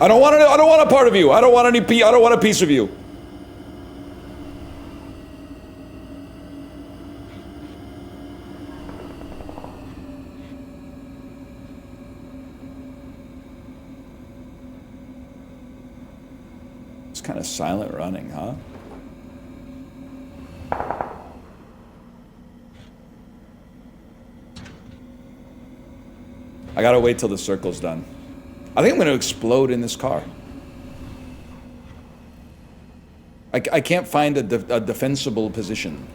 I don't want a part of you. I don't want a piece of you. It's kind of silent running, huh? I gotta wait till the circle's done. I think I'm gonna explode in this car. I can't find a defensible position.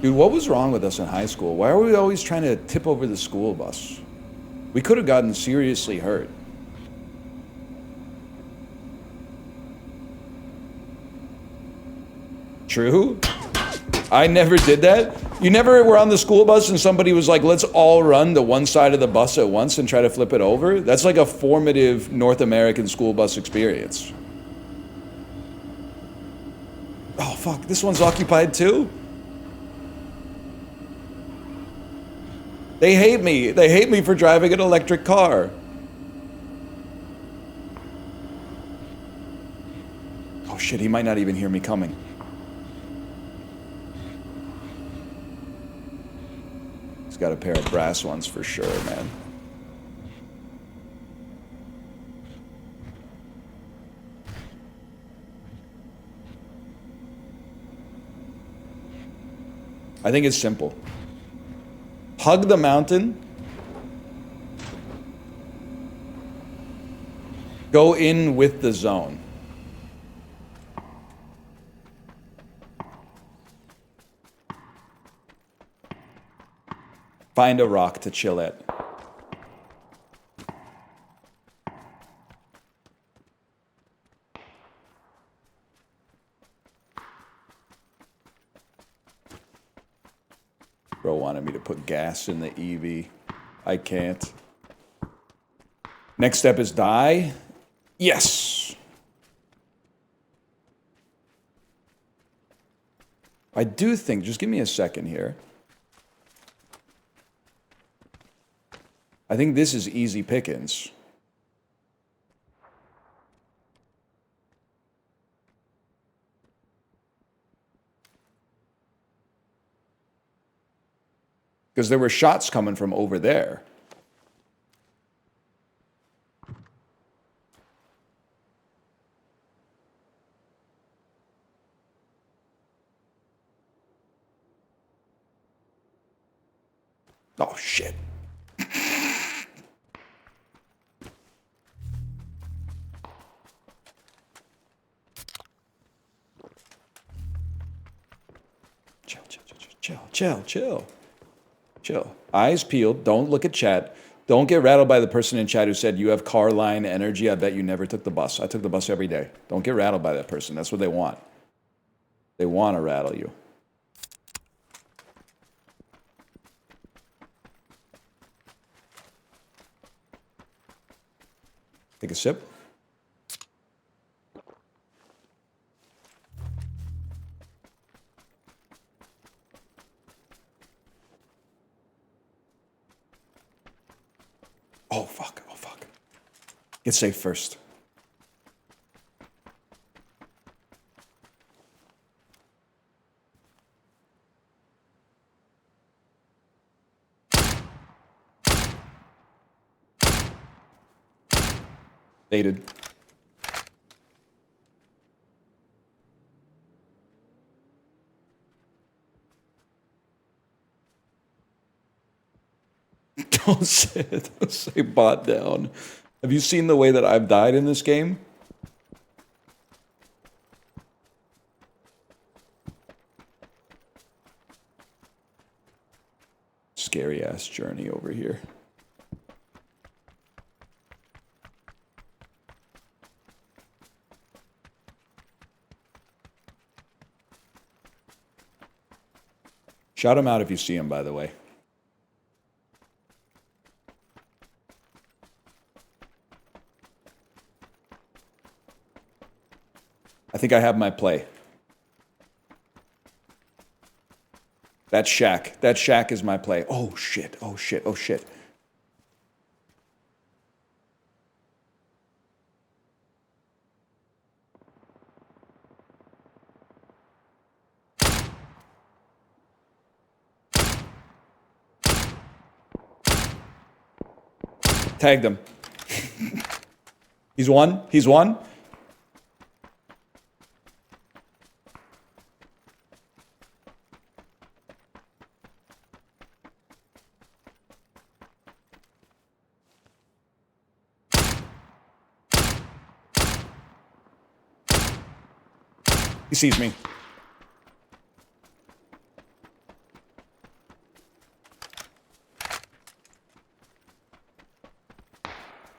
Dude, what was wrong with us in high school? Why are we always trying to tip over the school bus? We could have gotten seriously hurt. True? I never did that. You never were on the school bus and somebody was like, let's all run to one side of the bus at once and try to flip it over? That's like a formative North American school bus experience. Oh, fuck. This one's occupied too? They hate me. They hate me for driving an electric car. Oh, shit. He might not even hear me coming. Got a pair of brass ones for sure, man. I think it's simple. Hug the mountain. Go in with the zone. Find a rock to chill at. Bro wanted me to put gas in the EV. I can't. Next step is die. Yes! I do think, just give me a second here. I think this is easy pickings. Because there were shots coming from over there. Oh, shit. Chill. Chill. Eyes peeled. Don't look at chat. Don't get rattled by the person in chat who said, you have car line energy. I bet you never took the bus. I took the bus every day. Don't get rattled by that person. That's what they want. They want to rattle you. Take a sip. Oh, fuck. Oh, fuck. Get safe first. Baited. Don't say bot down. Have you seen the way that I've died in this game? Scary ass journey over here. Shout him out if you see him, by the way. I think I have my play. That shack. That shack is my play. Oh, shit. Oh, shit. Oh, shit. Tagged him. He's one. He's one. He sees me.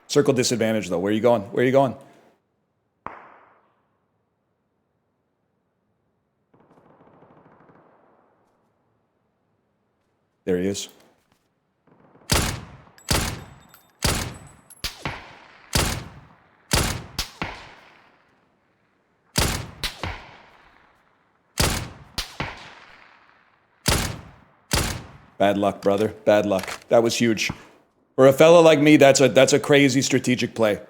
Circle disadvantage, though. Where are you going? Where are you going? There he is. Bad luck, brother. Bad luck. That was huge. For a fella like me, that's a crazy strategic play.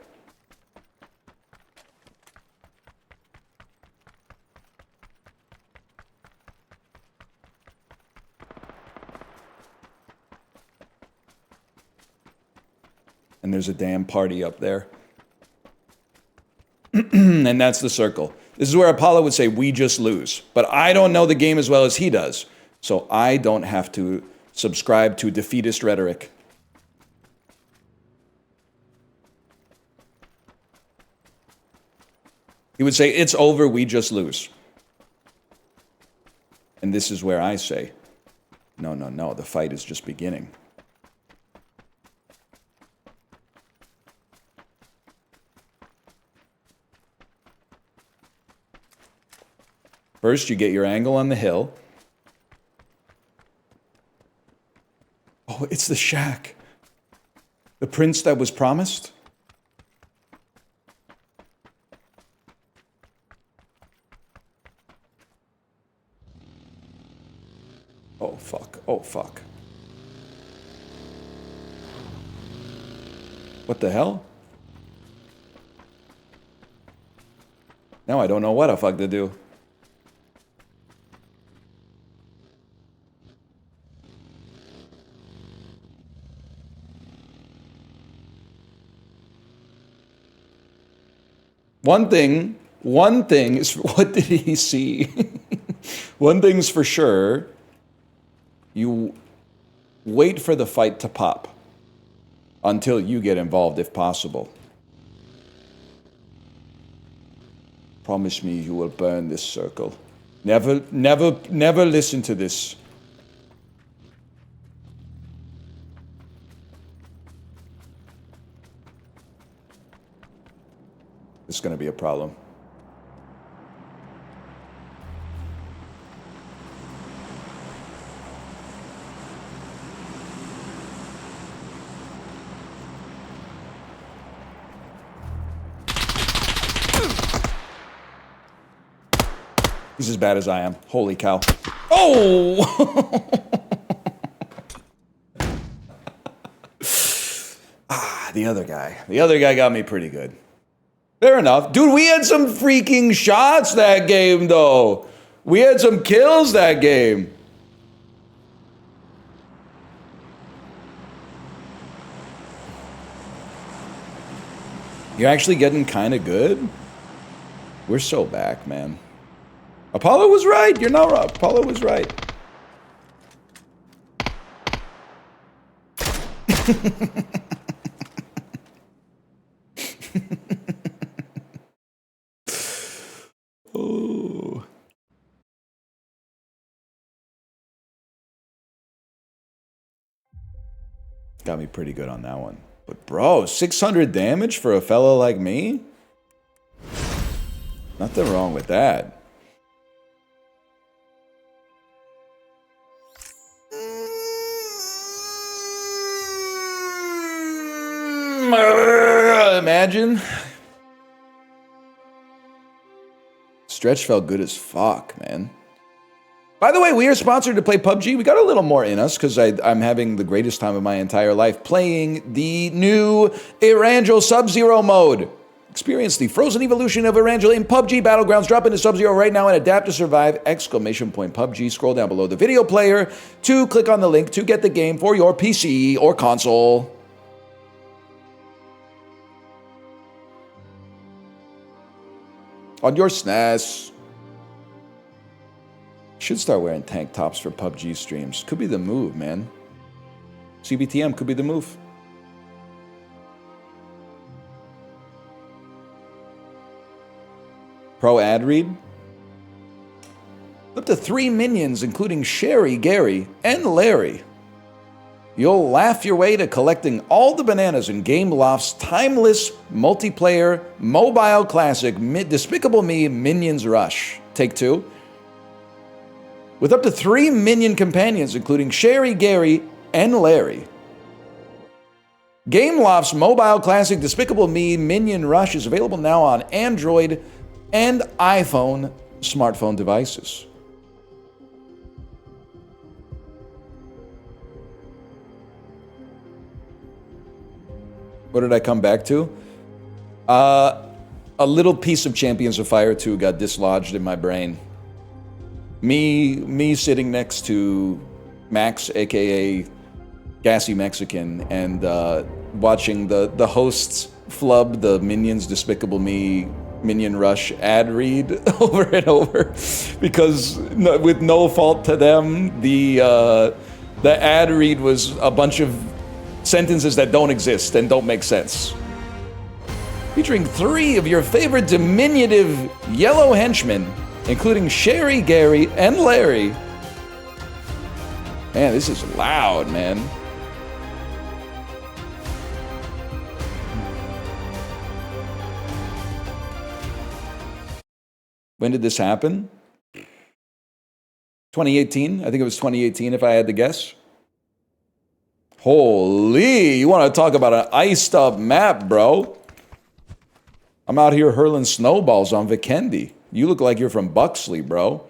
And there's a damn party up there. And that's the circle. This is where Apollo would say, we just lose. But I don't know the game as well as he does. So I don't have to subscribe to defeatist rhetoric. He would say, it's over, we just lose. And this is where I say, no, no, no, the fight is just beginning. First, you get your angle on the hill. Oh, it's the shack. The prince that was promised? Oh, fuck. Oh, fuck. What the hell? Now I don't know what the fuck to do. One thing is, what did he see? One thing's for sure, you wait for the fight to pop until you get involved if possible. Promise me you will burn this circle. Never listen to this. It's going to be a problem. He's as bad as I am. Holy cow. Oh! The other guy. The other guy got me pretty good. Fair enough. Dude, we had some freaking shots that game, though. We had some kills that game. You're actually getting kind of good? We're so back, man. Apollo was right. You're not wrong. Apollo was right. Oh. Got me pretty good on that one. But bro, 600 damage for a fella like me? Nothing wrong with that. Imagine. Stretch felt good as fuck, man. By the way, we are sponsored to play PUBG. We got a little more in us because I'm having the greatest time of my entire life playing the new Erangel Sub-Zero mode. Experience the frozen evolution of Erangel in PUBG Battlegrounds. Drop into Sub-Zero right now and adapt to survive! PUBG. Scroll down below the video player to click on the link to get the game for your PC or console. On your SNES. Should start wearing tank tops for PUBG streams. Could be the move, man. CBTM could be the move. Pro ad read. Up to 3 minions, including Sherry, Gary, and Larry. You'll laugh your way to collecting all the bananas in Gameloft's timeless multiplayer mobile classic Despicable Me Minions Rush. Take 2. With up to 3 minion companions, including Sherry, Gary, and Larry. Gameloft's mobile classic Despicable Me Minion Rush is available now on Android and iPhone smartphone devices. What did I come back to? A little piece of Champions of Fire 2 got dislodged in my brain. Me sitting next to Max, aka Gassy Mexican, and watching the hosts flub the Minions Despicable Me Minion Rush ad read over and over, because with no fault to them, the ad read was a bunch of sentences that don't exist and don't make sense. Featuring 3 of your favorite diminutive yellow henchmen, including Sherry, Gary, and Larry. Man, this is loud, man. When did this happen? 2018? I think it was 2018 if I had to guess. Holy, you want to talk about an iced up map, bro? I'm out here hurling snowballs on Vikendi. You look like you're from Buxley, bro.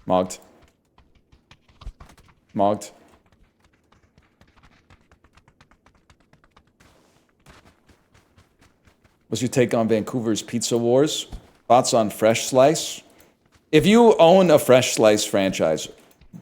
Mogged. Mogged. What's your take on Vancouver's Pizza Wars? Thoughts on Fresh Slice? If you own a Fresh Slice franchise,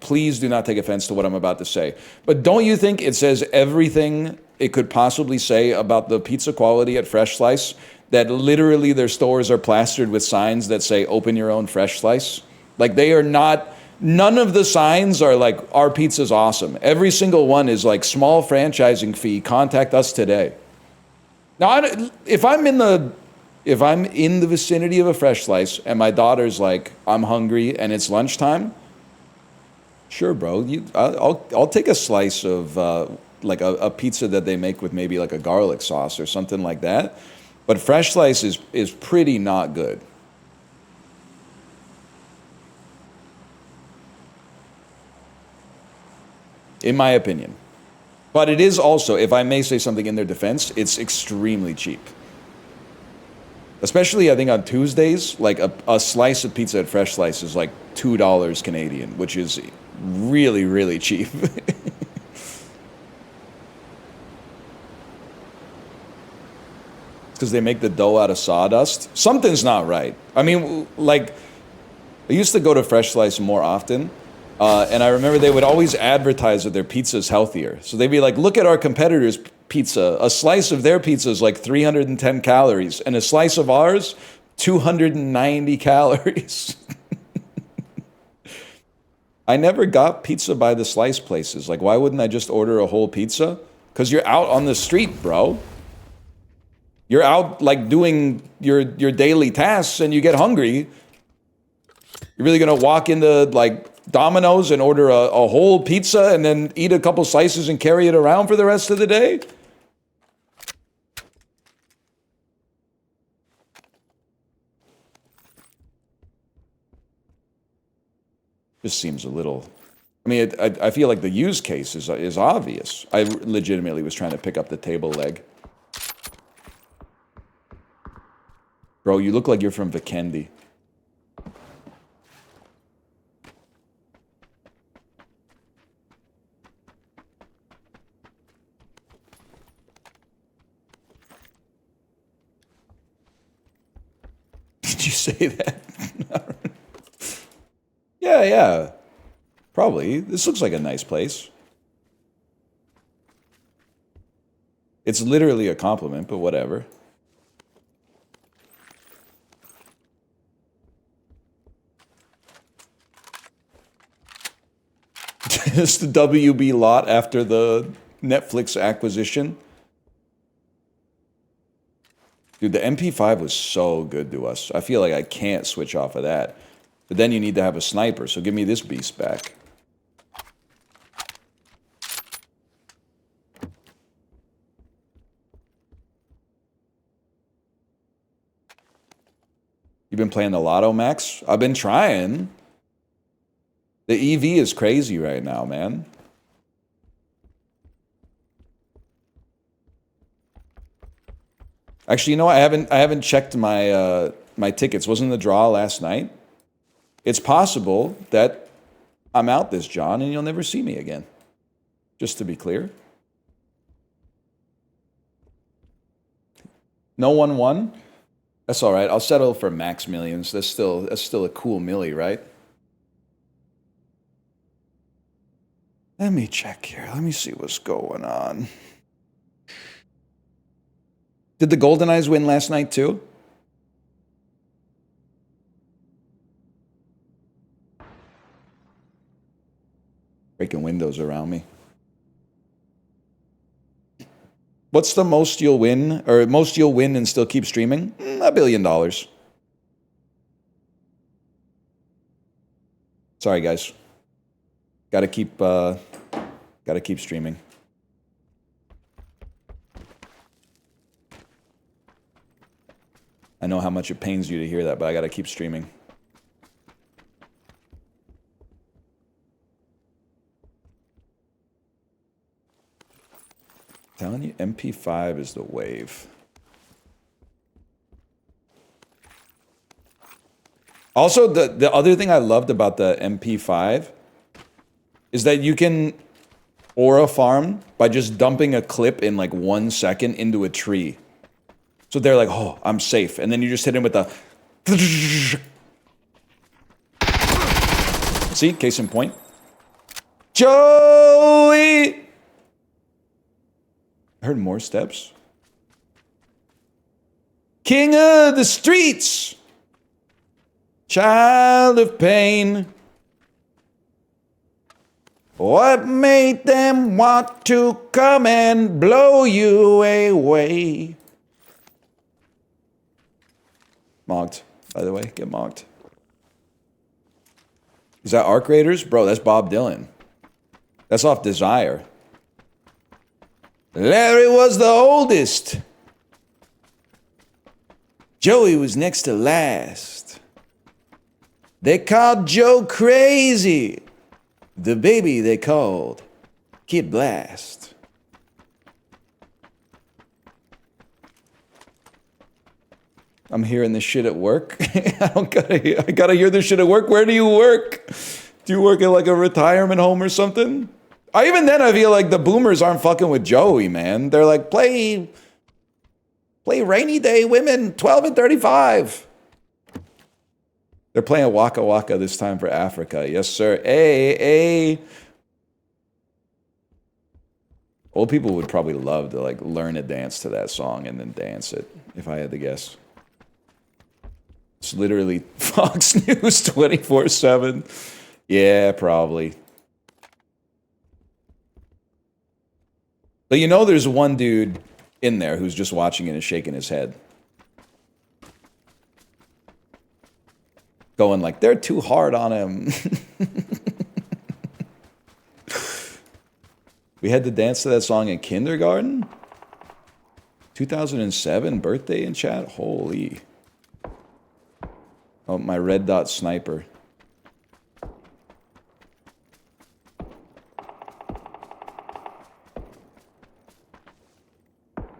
please do not take offense to what I'm about to say. But don't you think it says everything it could possibly say about the pizza quality at Fresh Slice, that literally their stores are plastered with signs that say, open your own Fresh Slice? Like, they are not, none of the signs are like, our pizza's awesome. Every single one is like, small franchising fee, contact us today. Now, if I'm in the vicinity of a fresh slice and my daughter's like, I'm hungry and it's lunchtime, sure, bro. I'll take a slice of like a pizza that they make with maybe like a garlic sauce or something like that. But fresh slice is pretty not good. In my opinion. But it is also, if I may say something in their defense, it's extremely cheap. Especially, I think, on Tuesdays, like a slice of pizza at Fresh Slice is like $2 Canadian, which is really, really cheap. Because they make the dough out of sawdust. Something's not right. I mean, like, I used to go to Fresh Slice more often. And I remember they would always advertise that their pizza's healthier. So they'd be like, look at our competitors' pizza. A slice of their pizza is like 310 calories, and a slice of ours, 290 calories. I never got pizza by the slice places. Like, why wouldn't I just order a whole pizza? Because you're out on the street, bro. You're out, like, doing your daily tasks, and you get hungry. You're really gonna walk into, like, Domino's and order a whole pizza and then eat a couple slices and carry it around for the rest of the day? Just seems a little... I mean, I feel like the use case is obvious. I legitimately was trying to pick up the table leg. Bro, you look like you're from Vikendi. Did you say that? Yeah. Probably. This looks like a nice place. It's literally a compliment, but whatever. It's the WB lot after the Netflix acquisition. Dude, the MP5 was so good to us. I feel like I can't switch off of that. But then you need to have a sniper, so give me this beast back. You've been playing the Lotto, Max? I've been trying. The EV is crazy right now, man. Actually, you know what? I haven't checked my my tickets. Wasn't the draw last night? It's possible that I'm out this John and you'll never see me again. Just to be clear. No one won? That's all right. I'll settle for max millions. That's still a cool milli, right? Let me check here. Let me see what's going on. Did the Golden Eyes win last night too? Breaking windows around me. What's the most you'll win, or most you'll win and still keep streaming? $1 billion. Sorry, guys. Gotta keep streaming. I know how much it pains you to hear that, but I gotta keep streaming. Telling you, MP5 is the wave. Also, the other thing I loved about the MP5 is that you can aura farm by just dumping a clip in like 1 second into a tree. So they're like, oh, I'm safe. And then you just hit him with the... See? Case in point. Joey! I heard more steps. King of the streets! Child of pain. What made them want to come and blow you away? Mogged, by the way. Get mogged. Is that Arc Raiders? Bro, that's Bob Dylan. That's off Desire. Larry was the oldest. Joey was next to last. They called Joe crazy. The baby they called Kid Blast. I'm hearing this shit at work. I gotta hear this shit at work. Where do you work? Do you work at like a retirement home or something? Even then I feel like the boomers aren't fucking with Joey, man. They're like, play Rainy Day Women 12 and 35. They're playing Waka Waka this time for Africa. Yes, sir. Hey. Old people would probably love to like learn a dance to that song and then dance it, if I had to guess. It's literally Fox News 24/7. Yeah, probably. But you know there's one dude in there who's just watching it and shaking his head. Going like, they're too hard on him. We had to dance to that song in kindergarten? 2007 birthday in chat? Holy. Oh, my red dot sniper.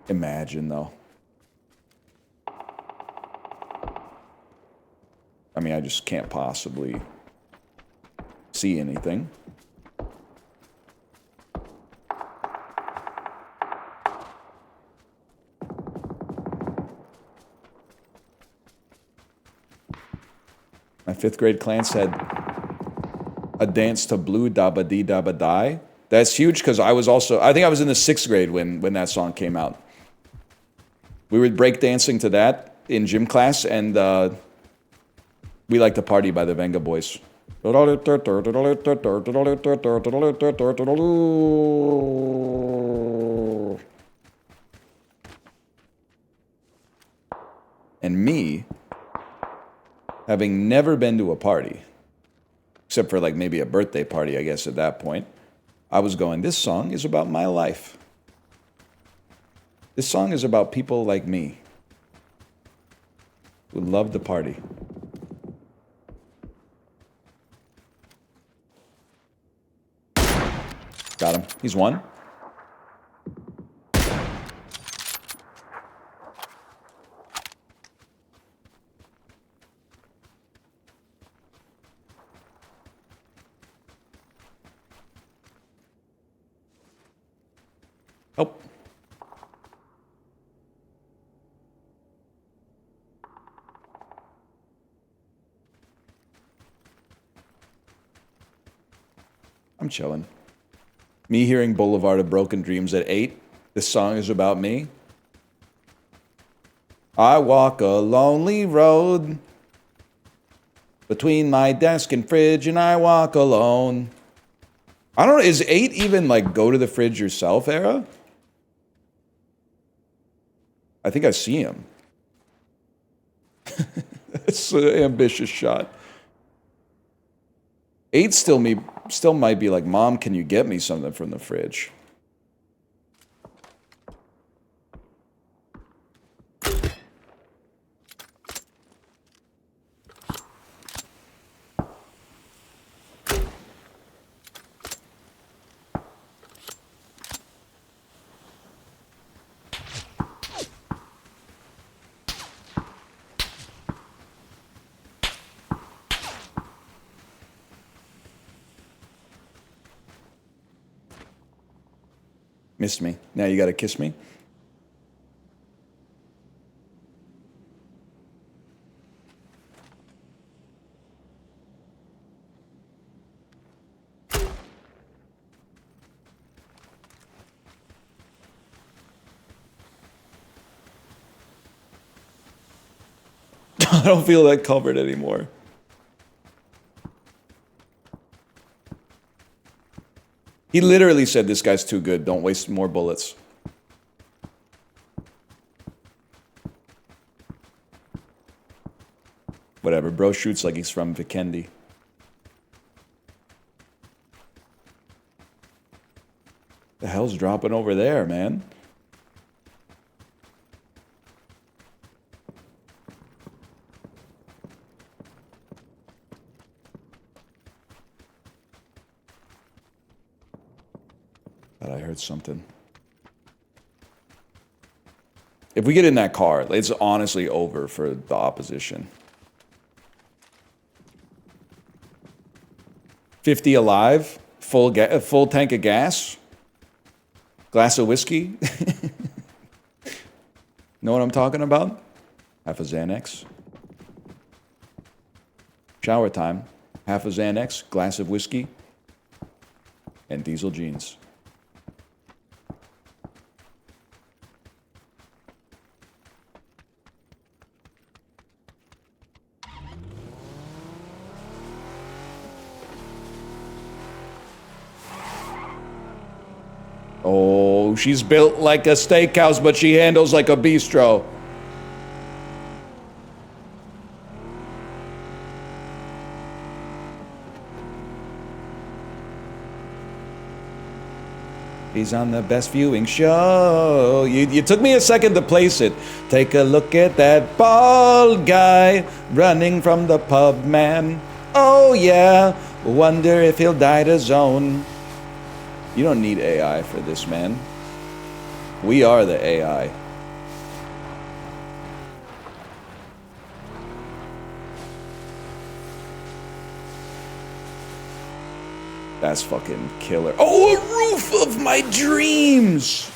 Imagine, though. I mean, I just can't possibly see anything. My 5th grade class had a dance to Blue Dabba Dee Dabba Die. That's huge because I think I was in the 6th grade when that song came out. We were breakdancing to that in gym class, and we like to party by the Venga Boys. And me, having never been to a party, except for like maybe a birthday party, I guess at that point, I was going, this song is about my life. This song is about people like me who love to party. Got him. He's one. Oh. I'm chilling. Me hearing Boulevard of Broken Dreams at 8. This song is about me. I walk a lonely road between my desk and fridge, and I walk alone. I don't know, is 8 even like go to the fridge yourself era? I think I see him. That's an ambitious shot. 8 still might be like, Mom, can you get me something from the fridge? Missed me. Now you gotta kiss me? I don't feel that covered anymore. He literally said, this guy's too good. Don't waste more bullets. Whatever, bro shoots like he's from Vikendi. The hell's dropping over there, man? Thought I heard something. If we get in that car, it's honestly over for the opposition. 50 alive, full tank of gas, glass of whiskey. Know what I'm talking about? Half a Xanax. Shower time. Half a Xanax, glass of whiskey, and diesel jeans. Oh, she's built like a steakhouse, but she handles like a bistro. He's on the best viewing show. You took me a second to place it. Take a look at that bald guy running from the pub, man. Oh, yeah. Wonder if he'll die to zone. You don't need AI for this, man. We are the AI. That's fucking killer. Oh, a roof of my dreams!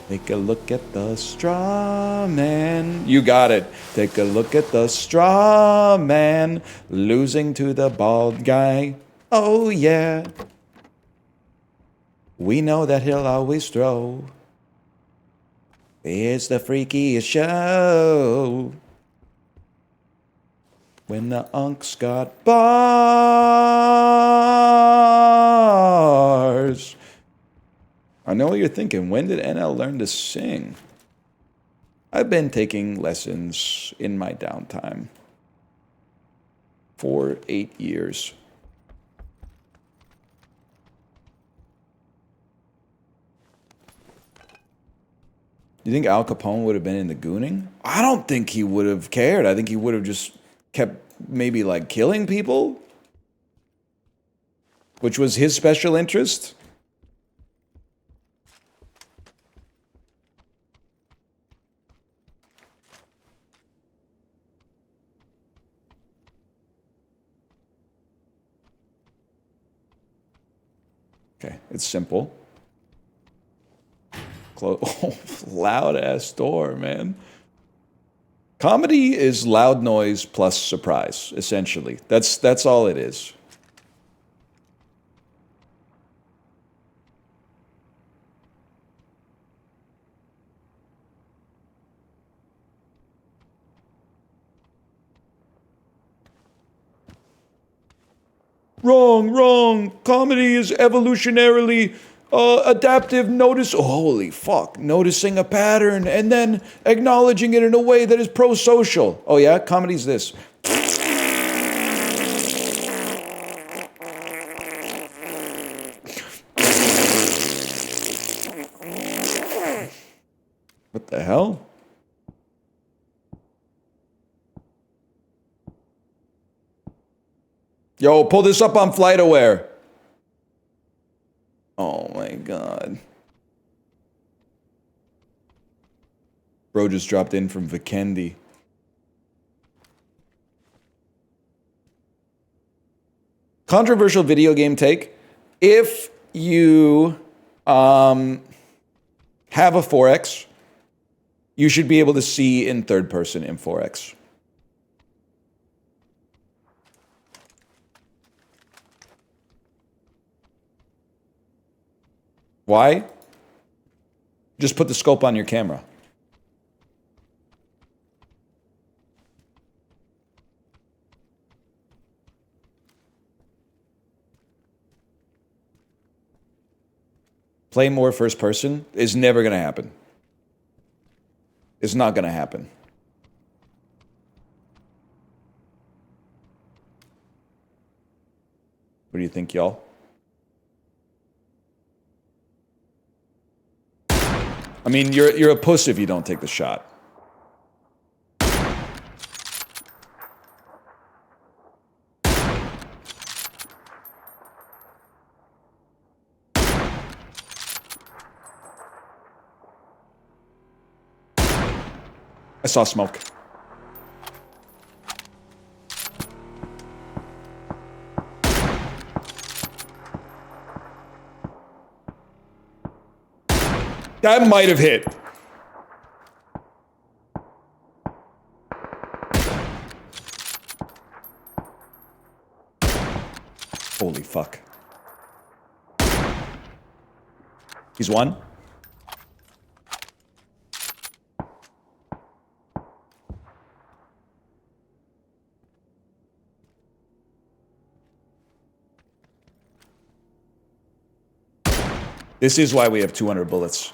Take a look at the straw man. You got it. Take a look at the straw man losing to the bald guy. Oh, yeah. We know that he'll always throw. It's the freakiest show. When the unks got bars. I know what you're thinking. When did NL learn to sing? I've been taking lessons in my downtime for 8 years. You think Al Capone would have been in the gooning? I don't think he would have cared. I think he would have just kept maybe like killing people, which was his special interest. Okay, it's simple. Oh, loud ass door, man. Comedy is loud noise plus surprise, essentially. That's all it is. Wrong, wrong. Comedy is evolutionarily adaptive notice. Oh, holy fuck. Noticing a pattern and then acknowledging it in a way that is pro-social. Oh yeah, comedy's this. What the hell? Yo, pull this up on FlightAware. Oh my god. Bro just dropped in from Vikendi. Controversial video game take. If you have a 4X, you should be able to see in third person in 4X. Why? Just put the scope on your camera. Play more first person is never going to happen. It's not going to happen. do you think, y'all? I mean, you're a puss if you don't take the shot. I saw smoke. That might have hit. Holy fuck. He's one. This is why we have 200 bullets.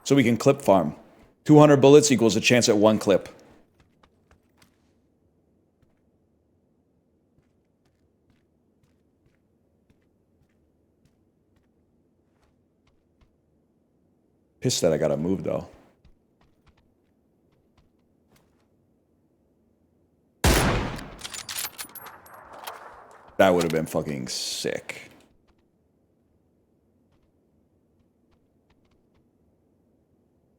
So we can clip farm. 200 bullets equals a chance at 1 clip. Pissed that I gotta move though. That would have been fucking sick.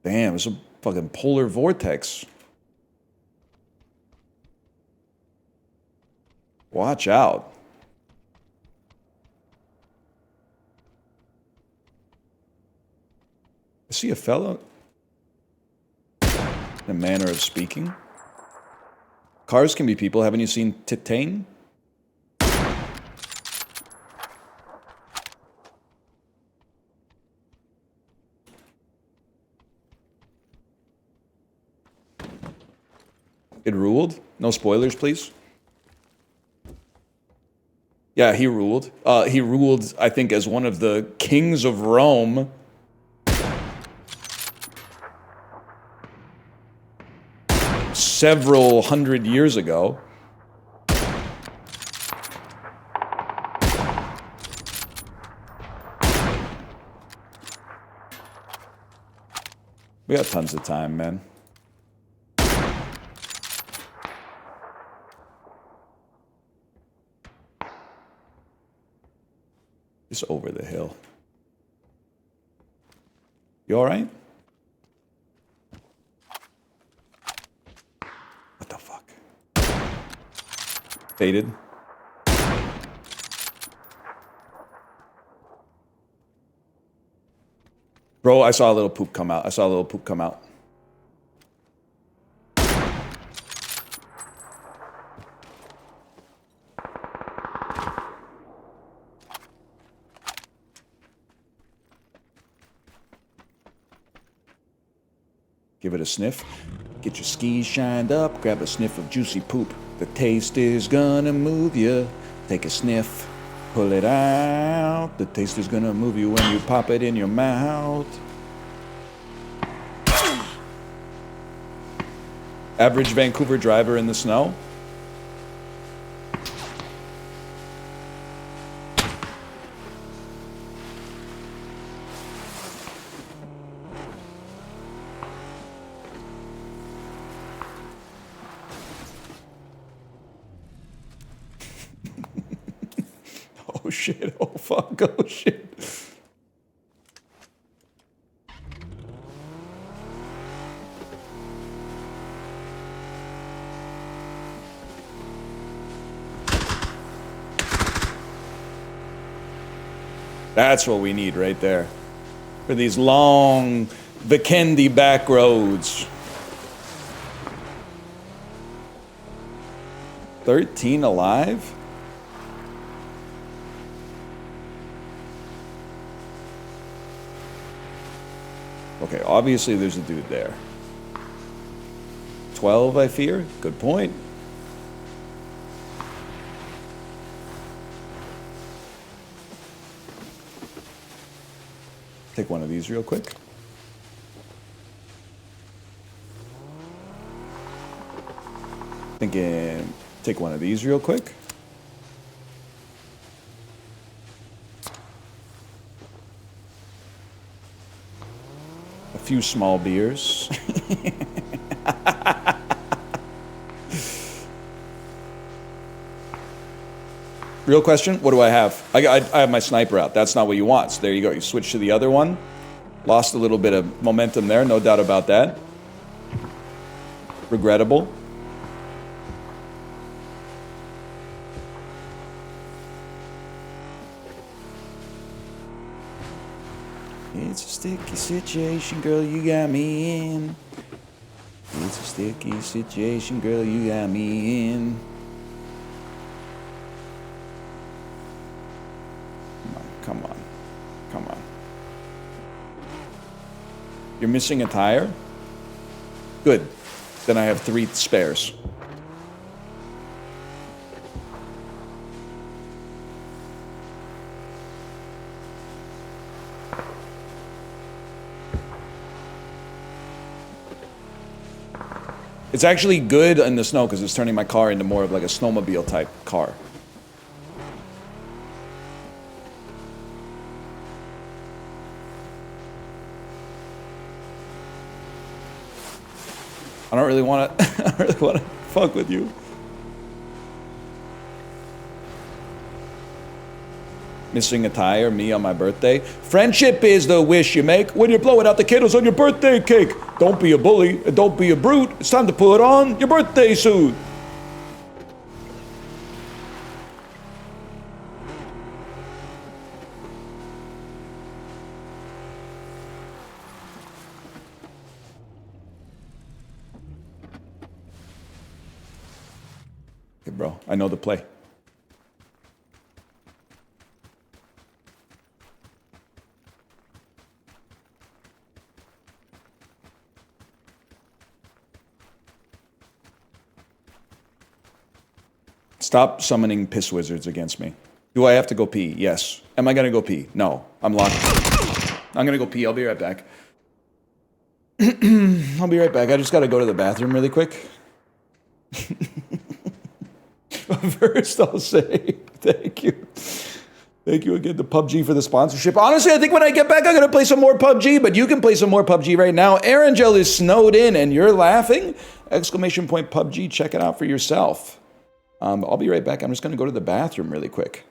Damn, it's a fucking polar vortex. Watch out. I see a fellow. In a manner of speaking. Cars can be people. Haven't you seen Titane? It ruled? No spoilers, please. Yeah, he ruled. He ruled, I think, as one of the kings of Rome. Several hundred years ago. We got tons of time, man. Just over the hill. You alright? What the fuck? Faded. Bro, I saw a little poop come out. I saw a little poop come out. Give it a sniff. Get your skis shined up. Grab a sniff of juicy poop. The taste is gonna move you. Take a sniff. Pull it out. The taste is gonna move you when you pop it in your mouth. Average Vancouver driver in the snow. Oh shit, oh fuck, oh shit. That's what we need right there. For these long Vikendi back roads. 13 alive? Okay, obviously there's a dude there. 12, I fear? Good point. Take one of these real quick. Thinking, take one of these real quick. A few small beers. Real question, what do I have? I have my sniper out. That's not what you want. So there you go. You switch to the other one. Lost a little bit of momentum there, no doubt about that. Regrettable. It's a sticky situation, girl, you got me in. It's a sticky situation, girl, you got me in. Come on, come on. You're missing a tire? Good. Then I have 3 spares. It's actually good in the snow because it's turning my car into more of like a snowmobile type car. I don't really want to. I don't really want to fuck with you. Missing a tire, me on my birthday. Friendship is the wish you make when you're blowing out the candles on your birthday cake. Don't be a bully and don't be a brute. It's time to put on your birthday suit. Okay, bro, I know the play. Stop summoning piss wizards against me. Do I have to go pee? Yes. Am I gonna go pee? No. I'm locked. I'm gonna go pee. I'll be right back. I'll be right back. I just gotta go to the bathroom really quick. First, I'll say thank you. Thank you again to PUBG for the sponsorship. Honestly, I think when I get back, I'm going to play some more PUBG, but you can play some more PUBG right now. Erangel is snowed in and you're laughing? Exclamation point PUBG. Check it out for yourself. I'll be right back. I'm just going to go to the bathroom really quick.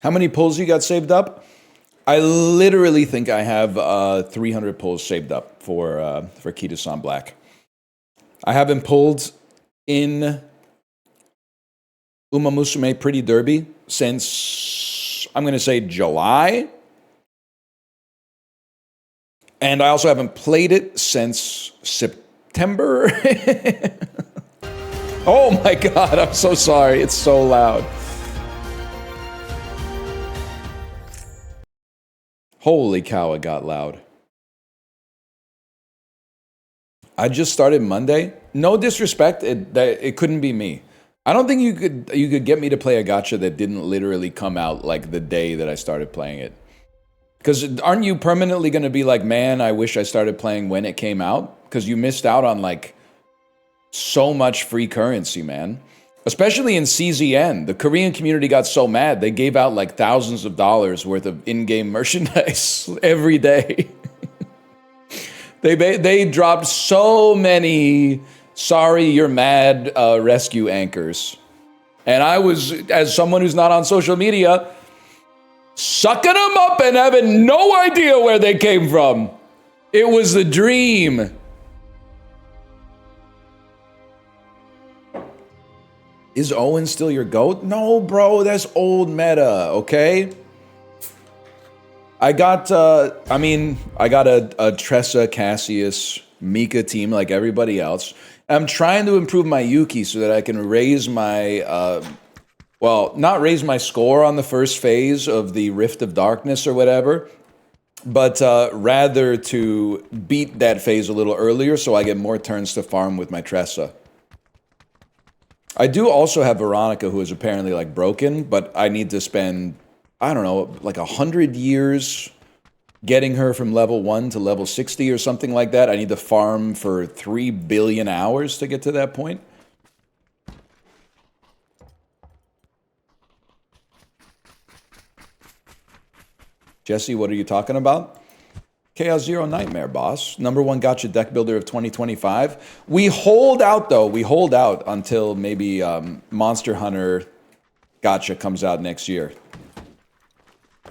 How many pulls you got saved up? I literally think I have 300 pulls saved up for Kitasan Black. I haven't pulled in Uma Musume Pretty Derby since, I'm going to say, July. And I also haven't played it since September. Oh my god, I'm so sorry. It's so loud. Holy cow, it got loud. I just started Monday. No disrespect, it couldn't be me. I don't think you could get me to play a gacha that didn't literally come out like the day that I started playing it. Because aren't you permanently going to be like, man, I wish I started playing when it came out? Because you missed out on like so much free currency, man. Especially in CZN. The Korean community got so mad, they gave out like thousands of dollars worth of in-game merchandise every day. They dropped so many sorry you're mad rescue anchors. And I was, as someone who's not on social media, sucking them up and having no idea where they came from. It was the dream. Is Owen still your GOAT? No, bro, that's old meta, okay? I got a Tressa, Cassius, Mika team like everybody else. I'm trying to improve my Yuki so that I can raise my, well, not raise my score on the first phase of the Rift of Darkness or whatever, but rather to beat that phase a little earlier so I get more turns to farm with my Tressa. I do also have Veronica, who is apparently like broken, but I need to spend, I don't know, like 100 years getting her from level 1 to level 60 or something like that. I need to farm for 3 billion hours to get to that point. Jesse, what are you talking about? Chaos Zero Nightmare, boss. #1 gacha deck builder of 2025. We hold out, though. We hold out until maybe Monster Hunter gacha comes out next year.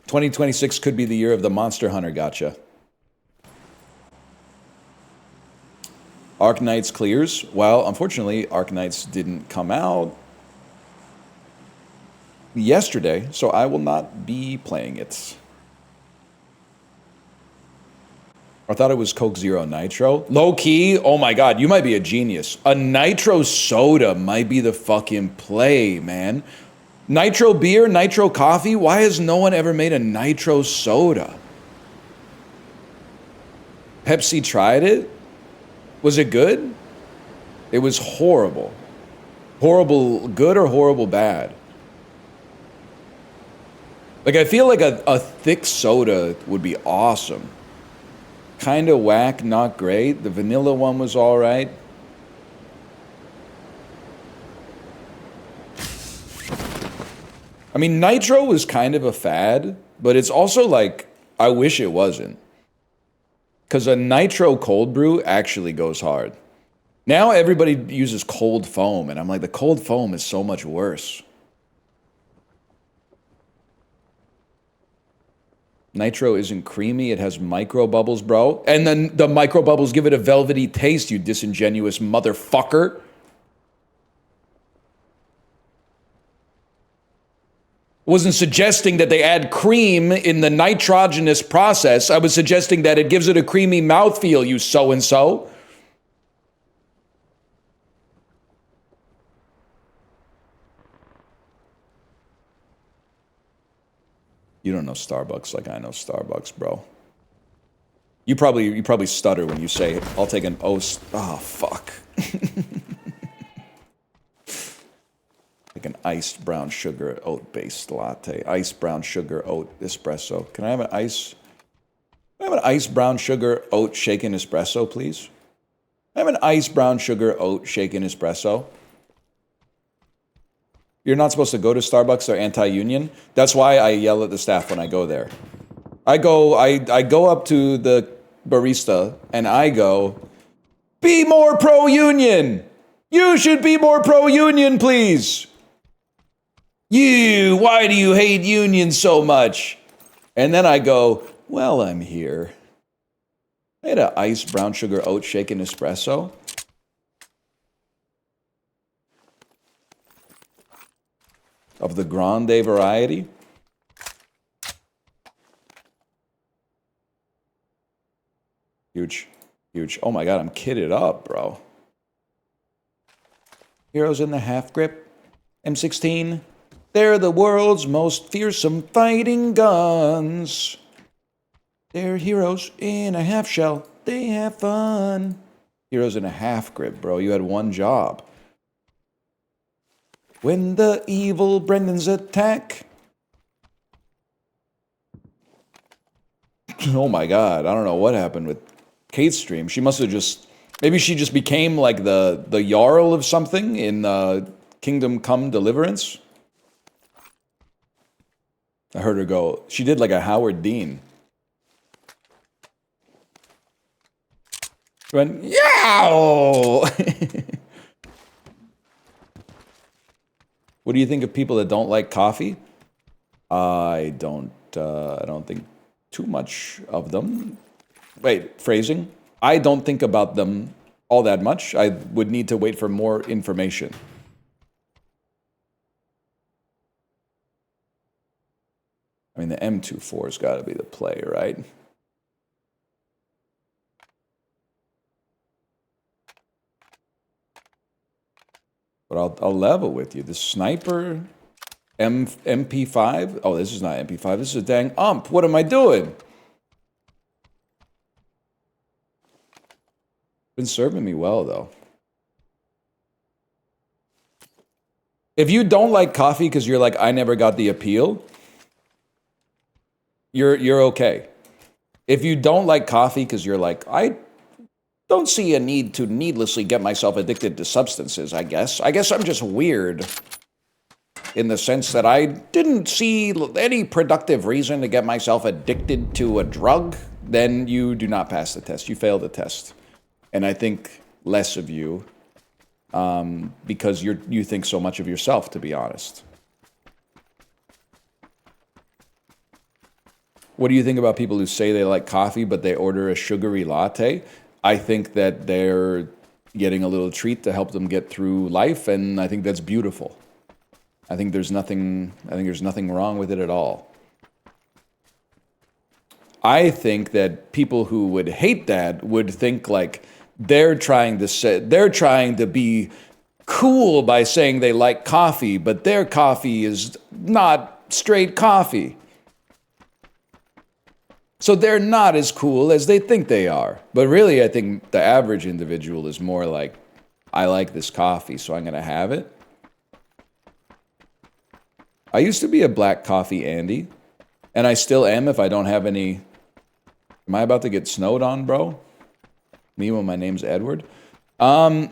2026 could be the year of the Monster Hunter gacha. Arknights clears. Well, unfortunately, Arknights didn't come out yesterday, so I will not be playing it. I thought it was Coke Zero Nitro. Low key, oh my god, you might be a genius. A Nitro soda might be the fucking play, man. Nitro beer, Nitro coffee? Why has no one ever made a Nitro soda? Pepsi tried it? Was it good? It was horrible. Horrible good or horrible bad? Like, I feel like a thick soda would be awesome. Kinda whack, not great. The vanilla one was alright. I mean, Nitro was kind of a fad, but it's also like, I wish it wasn't. Because a Nitro cold brew actually goes hard. Now everybody uses cold foam, and I'm like, the cold foam is so much worse. Nitro isn't creamy, it has micro bubbles, bro. And then the micro bubbles give it a velvety taste, you disingenuous motherfucker. Wasn't suggesting that they add cream in the nitrogenous process. I was suggesting that it gives it a creamy mouthfeel, you so-and-so. You don't know Starbucks like I know Starbucks, bro. You probably stutter when you say, I'll take an oh fuck. Like an iced brown sugar oat-based latte. Iced brown sugar oat espresso. Can I have an iced brown sugar oat shaken espresso, please? I have an iced brown sugar oat shaken espresso. You're not supposed to go to Starbucks, they're anti-union. That's why I yell at the staff when I go there. I go up to the barista and I go, be more pro-union! You should be more pro-union, please! Why do you hate unions so much? And then I go, well, I'm here. I had an iced brown sugar oat shaken espresso. Of the grande variety. Huge. Huge. Oh my god, I'm kitted up, bro. Heroes in the half grip. M16. They're the world's most fearsome fighting guns. They're heroes in a half shell. They have fun. Heroes in a half grip, bro. You had one job. When the evil Brendans attack. Oh my god, I don't know what happened with Kate's stream. She must have just... Maybe she just became like the Jarl of something in Kingdom Come Deliverance. I heard her go... She did like a Howard Dean. She went, yow! What do you think of people that don't like coffee? I don't think too much of them. Wait, phrasing? I don't think about them all that much. I would need to wait for more information. I mean, the M24's got to be the play, right? But I'll level with you. The sniper MP5. Oh, this is not MP5. This is a dang ump. What am I doing? Been serving me well though. If you don't like coffee because you're like, I never got the appeal, you're okay. If you don't like coffee because you're like, I don't see a need to needlessly get myself addicted to substances, I guess. I guess I'm just weird in the sense that I didn't see any productive reason to get myself addicted to a drug, then you do not pass the test. You fail the test. And I think less of you because you think so much of yourself, to be honest. What do you think about people who say they like coffee, but they order a sugary latte? I think that they're getting a little treat to help them get through life, and I think that's beautiful. I think there's nothing wrong with it at all. I think that people who would hate that would think like they're trying to be cool by saying they like coffee, but their coffee is not straight coffee. So they're not as cool as they think they are. But really, I think the average individual is more like, I like this coffee, so I'm going to have it. I used to be a black coffee Andy, and I still am if I don't have any... Am I about to get snowed on, bro? Me when my name's Edward? If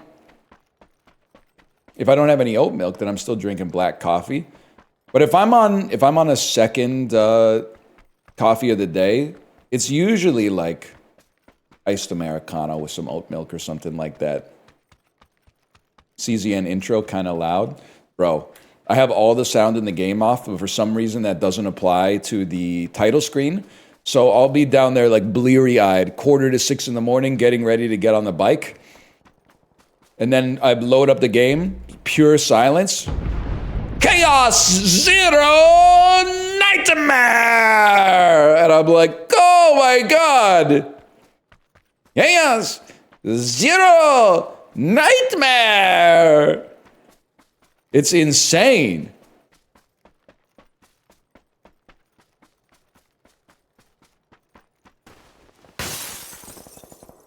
I don't have any oat milk, then I'm still drinking black coffee. But if I'm on a second coffee of the day, it's usually like iced Americano with some oat milk or something like that. CZN intro kind of loud. Bro, I have all the sound in the game off, but for some reason that doesn't apply to the title screen. So I'll be down there like bleary-eyed, 5:45 in the morning, getting ready to get on the bike. And then I load up the game, pure silence. Chaos Zero Nightmare! And I'm like, oh my god! Chaos Zero Nightmare! It's insane.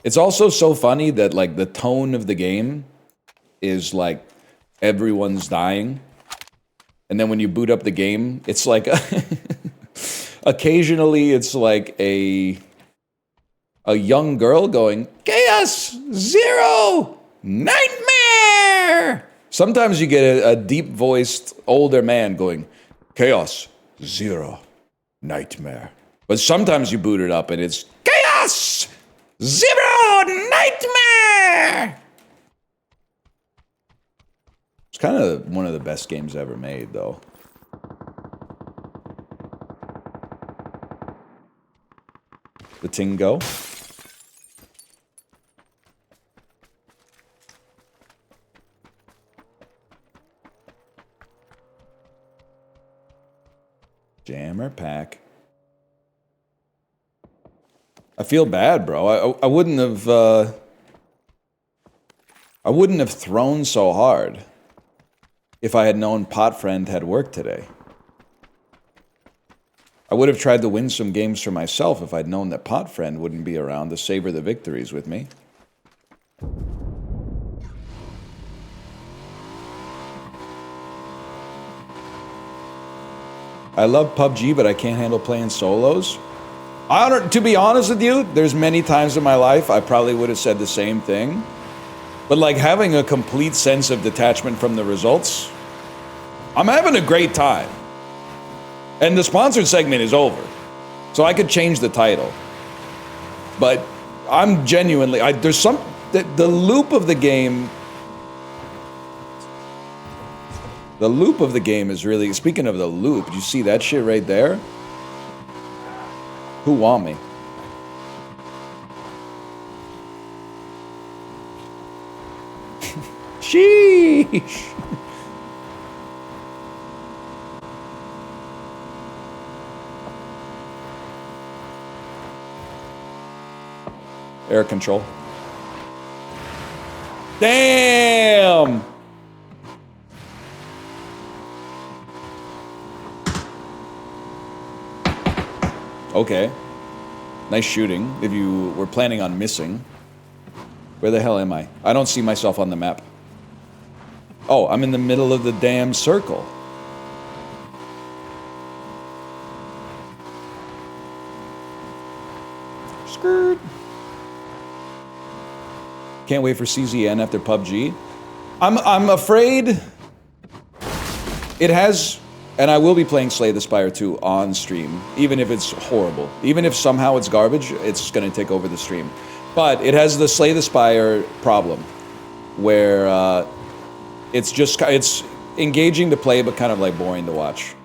It's also so funny that like the tone of the game is like everyone's dying. And then when you boot up the game, it's like occasionally it's like a young girl going, Chaos Zero Nightmare! Sometimes you get a deep-voiced older man going, Chaos Zero Nightmare. But sometimes you boot it up and it's Chaos Zero Nightmare! It's kind of one of the best games ever made, though. the ting go. Jammer pack. I feel bad, bro. I wouldn't have thrown so hard if I had known Potfriend had work today. I would have tried to win some games for myself if I'd known that Potfriend wouldn't be around to savor the victories with me. I love PUBG, but I can't handle playing solos. To be honest with you, there's many times in my life I probably would have said the same thing. But like having a complete sense of detachment from the results, I'm having a great time. And the sponsored segment is over. So I could change the title. But I'm genuinely, there's some, the loop of the game, is really, speaking of the loop, you see that shit right there? Who want me? Sheesh. Air control. Damn! Okay. Nice shooting, if you were planning on missing. Where the hell am I? I don't see myself on the map. Oh, I'm in the middle of the damn circle. Skirt. Can't wait for CZN after PUBG. I'm afraid it has, and I will be playing Slay the Spire 2 on stream, even if it's horrible. Even if somehow it's garbage, it's gonna take over the stream. But it has the Slay the Spire problem, where it's engaging to play, but kind of like boring to watch.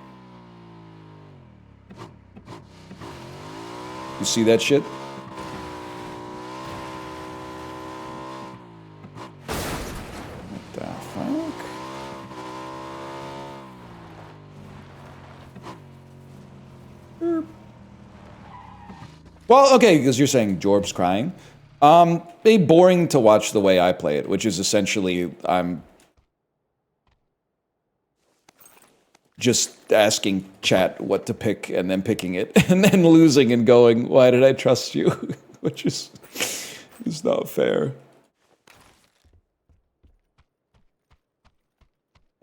You see that shit? What the fuck? Well, okay, because you're saying Jorb's crying. Be boring to watch the way I play it, which is essentially I'm just asking chat what to pick and then picking it and then losing and going, why did I trust you? Which is not fair.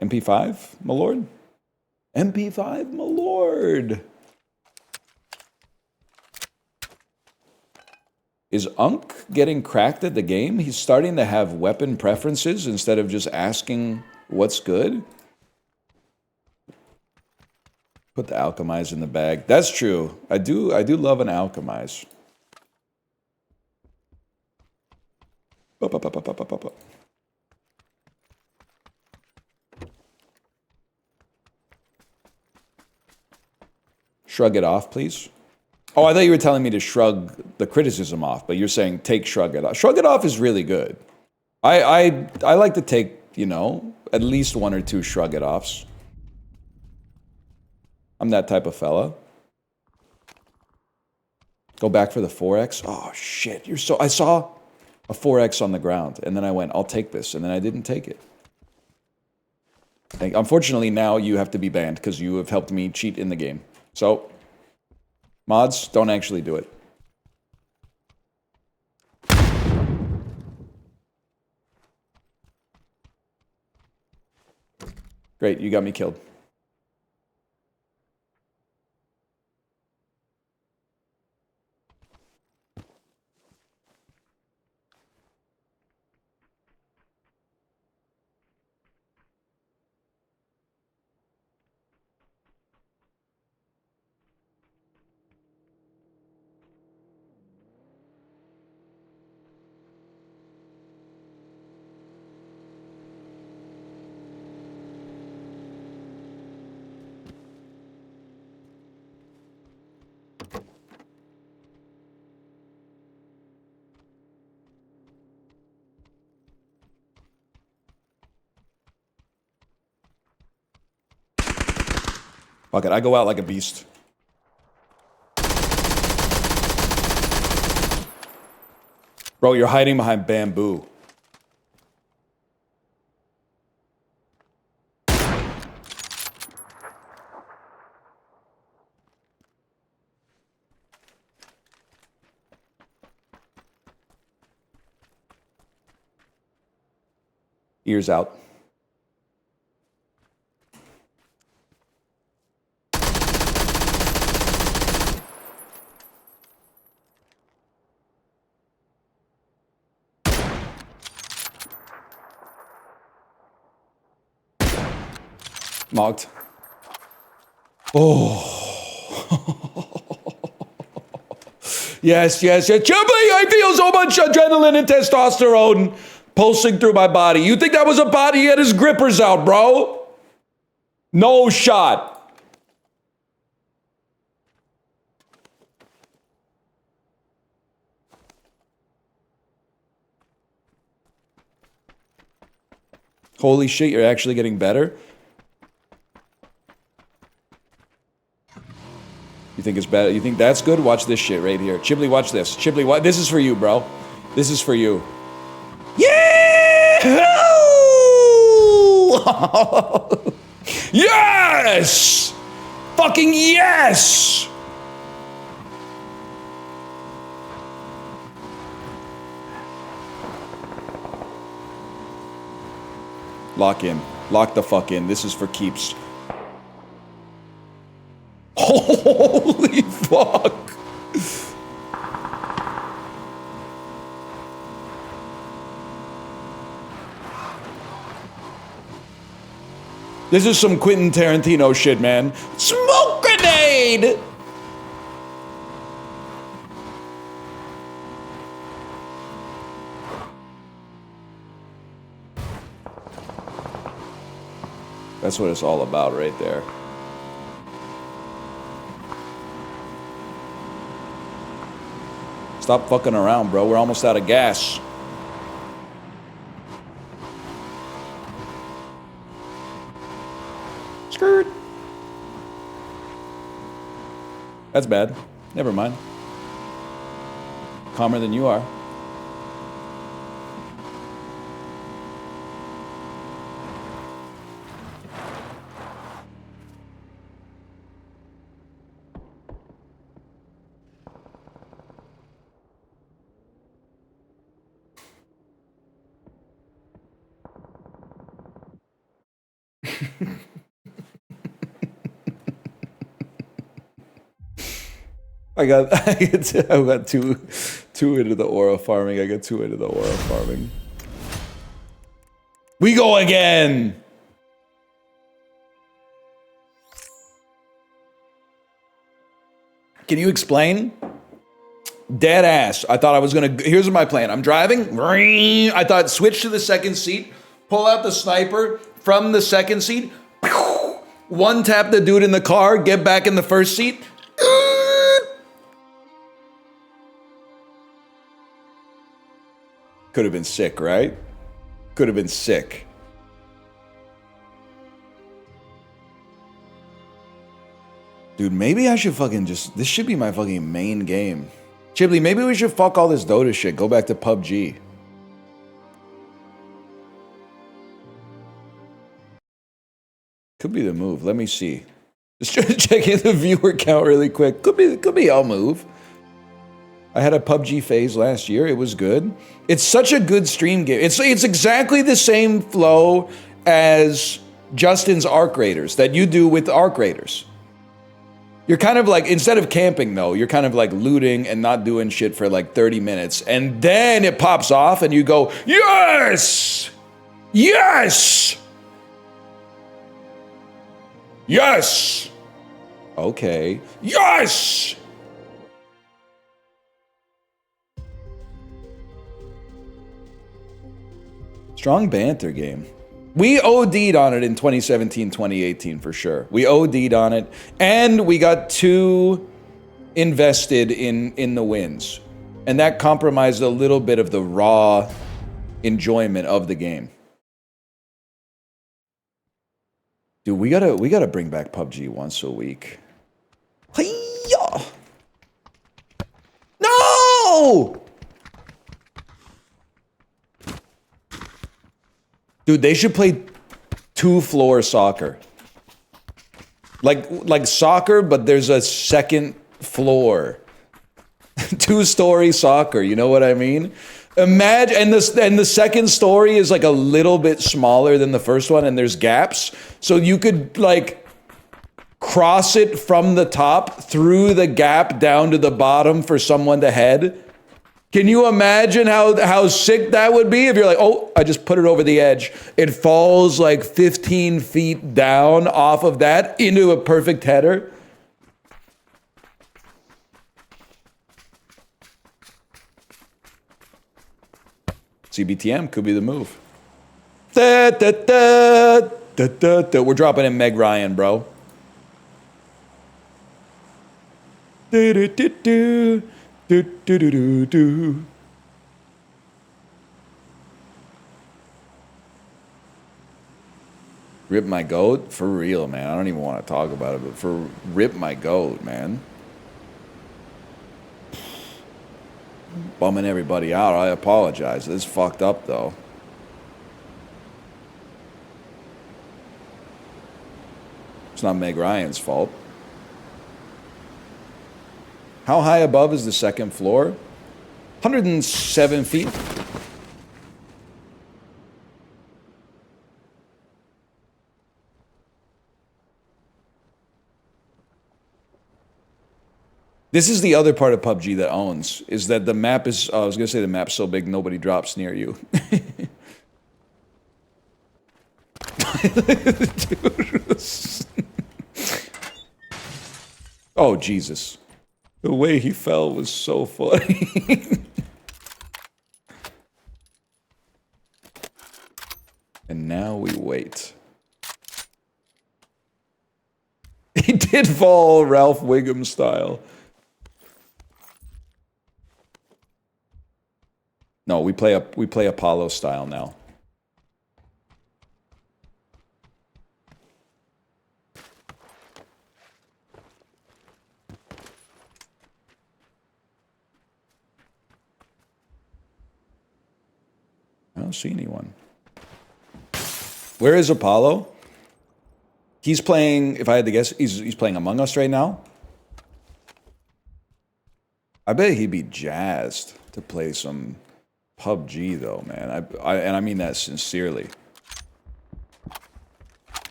MP5, my lord? MP5, my lord! Is Unk getting cracked at the game? He's starting to have weapon preferences instead of just asking what's good? Put the alchemize in the bag. That's true. I do love an alchemize. Shrug it off, please. Oh, I thought you were telling me to shrug the criticism off, but you're saying take shrug it off. Shrug it off is really good. I like to take, you know, at least one or two shrug it offs. I'm that type of fella. Go back for the 4X. Oh shit, I saw a 4X on the ground, and then I went, I'll take this, and then I didn't take it. Unfortunately, now you have to be banned because you have helped me cheat in the game. So, mods, don't actually do it. Great, you got me killed. Fuck it, I go out like a beast. Bro, you're hiding behind bamboo. Ears out. Mocked. Oh. Yes, yes, yes. Chibli, I feel so much adrenaline and testosterone pulsing through my body. You think that was a body? He had his grippers out, bro. No shot. Holy shit, you're actually getting better? You think it's better? You think that's good? Watch this shit right here. Chibli, watch this. Chibli, this is for you, bro. This is for you. Yeah! Yes! Fucking yes! Lock in. Lock the fuck in. This is for keeps. Holy fuck. This is some Quentin Tarantino shit, man. Smoke grenade! That's what it's all about right there. Stop fucking around, bro. We're almost out of gas. Skirt. That's bad. Never mind. Calmer than you are. I got two into the aura farming. I got two into the aura farming. We go again. Can you explain? Dead ass. I thought I was gonna. Here's my plan. I'm driving. I thought switch to the second seat, pull out the sniper from the second seat, one tap the dude in the car, get back in the first seat. Could have been sick, right? Could have been sick. Dude, maybe I should fucking just... This should be my fucking main game. Chibli, maybe we should fuck all this Dota shit. Go back to PUBG. Could be the move. Let me see. Just checking the viewer count really quick. Could be I'll move. I had a PUBG phase last year. It was good. It's such a good stream game. It's exactly the same flow as Justin's Arc Raiders that you do with Arc Raiders. You're kind of like, instead of camping though, you're kind of like looting and not doing shit for like 30 minutes. And then it pops off and you go, yes! Yes! Yes! Okay. Yes! Strong banter game. We OD'd on it in 2017, 2018 for sure. We OD'd on it, and we got too invested in the wins. And that compromised a little bit of the raw enjoyment of the game. Dude, we gotta bring back PUBG once a week. Hi-ya! No! Dude, they should play 2-floor soccer. Like soccer, but there's a second floor. 2-story soccer, you know what I mean? Imagine, and the second story is like a little bit smaller than the first one, and there's gaps, so you could like cross it from the top through the gap down to the bottom for someone to head. Can you imagine how sick that would be if you're like, oh, I just put it over the edge. It falls like 15 feet down off of that into a perfect header. CBTM could be the move. Da, da, da, da, da, da. We're dropping in Meg Ryan, bro. Do, do, do, do, do, do, do, do. Rip my goat? For real, man. I don't even want to talk about it, but for rip my goat, man. Bumming everybody out. I apologize. This is fucked up, though. It's not Meg Ryan's fault. How high above is the second floor? 107 feet. This is the other part of PUBG that owns, is that the map is, I was going to say the map's so big nobody drops near you. Oh, Jesus. The way he fell was so funny. And now we wait. He did fall Ralph Wiggum style. No, we play Apollo style now. I don't see anyone. Where is Apollo? He's playing, if I had to guess, he's playing Among Us right now. I bet he'd be jazzed to play some PUBG though, man. And I mean that sincerely.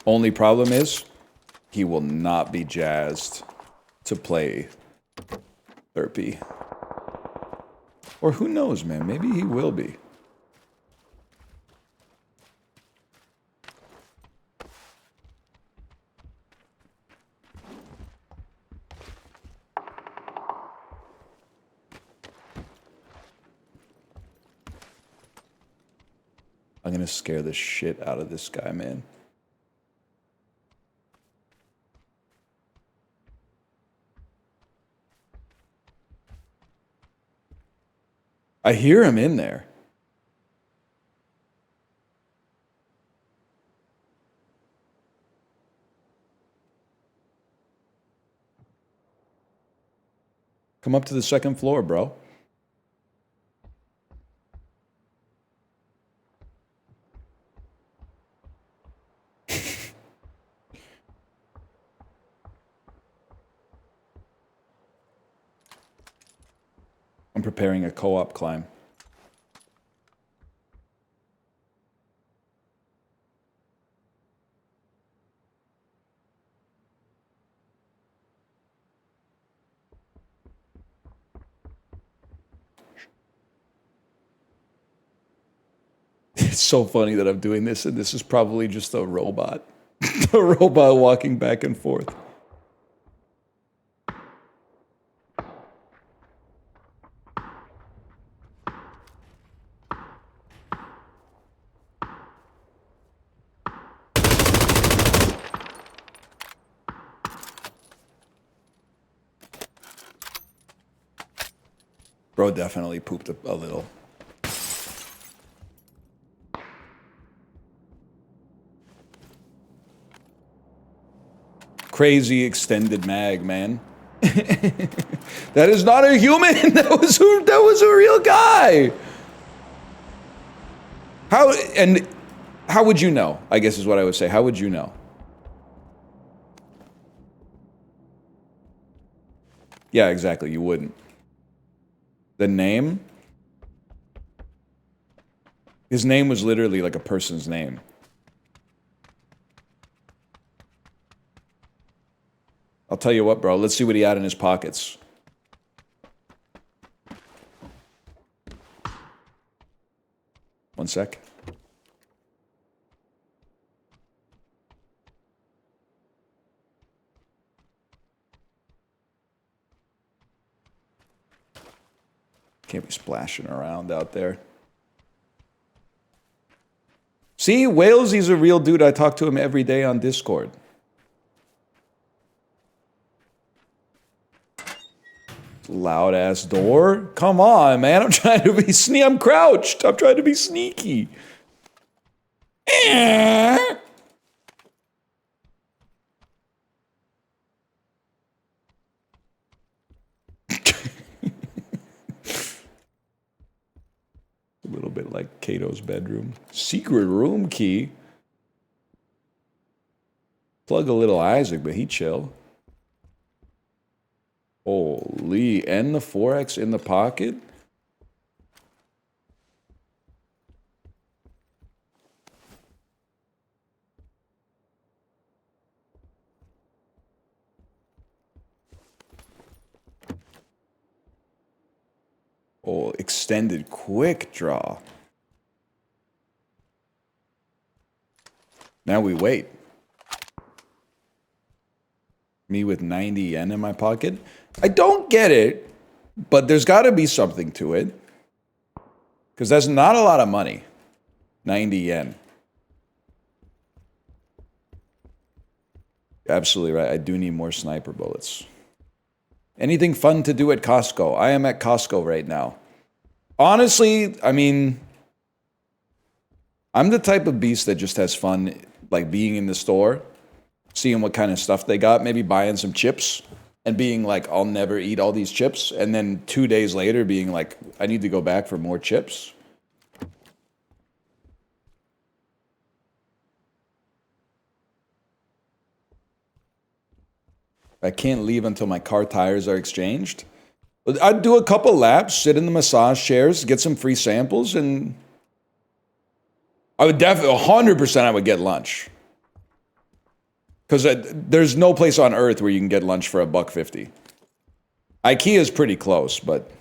Only problem is, he will not be jazzed to play Therpy. Or who knows, man, maybe he will be. I'm gonna scare the shit out of this guy, man. I hear him in there. Come up to the second floor, bro. I'm preparing a co-op climb. It's so funny that I'm doing this, and this is probably just a robot. A robot walking back and forth. Bro definitely pooped a little. crazy extended mag, man. That is not a human. That was a real guy. How would you know? I guess is what I would say. How would you know? Yeah, exactly. You wouldn't. The name? His name was literally like a person's name. I'll tell you what, bro. Let's see what he had in his pockets. One sec. Can't be splashing around out there. See, Walesy's a real dude. I talk to him every day on Discord. Loud ass door. Come on, man. I'm trying to be sneaky. I'm crouched. I'm trying to be sneaky. A little bit like Kato's bedroom. Secret room key. Plug a little Isaac, but he chill. Holy, and the 4X in the pocket? Oh, extended quick draw. Now we wait. Me with 90 yen in my pocket? I don't get it, but there's got to be something to it. Because that's not a lot of money. 90 yen. Absolutely right. I do need more sniper bullets. Anything fun to do at Costco? I am at Costco right now. Honestly, I mean, I'm the type of beast that just has fun, like being in the store, seeing what kind of stuff they got, maybe buying some chips, and being like, I'll never eat all these chips, and then 2 days later being like, I need to go back for more chips. I can't leave until my car tires are exchanged. I'd do a couple laps, sit in the massage chairs, get some free samples, and I would definitely, 100% I would get lunch. Because there's no place on earth where you can get lunch for $1.50. IKEA is pretty close, but...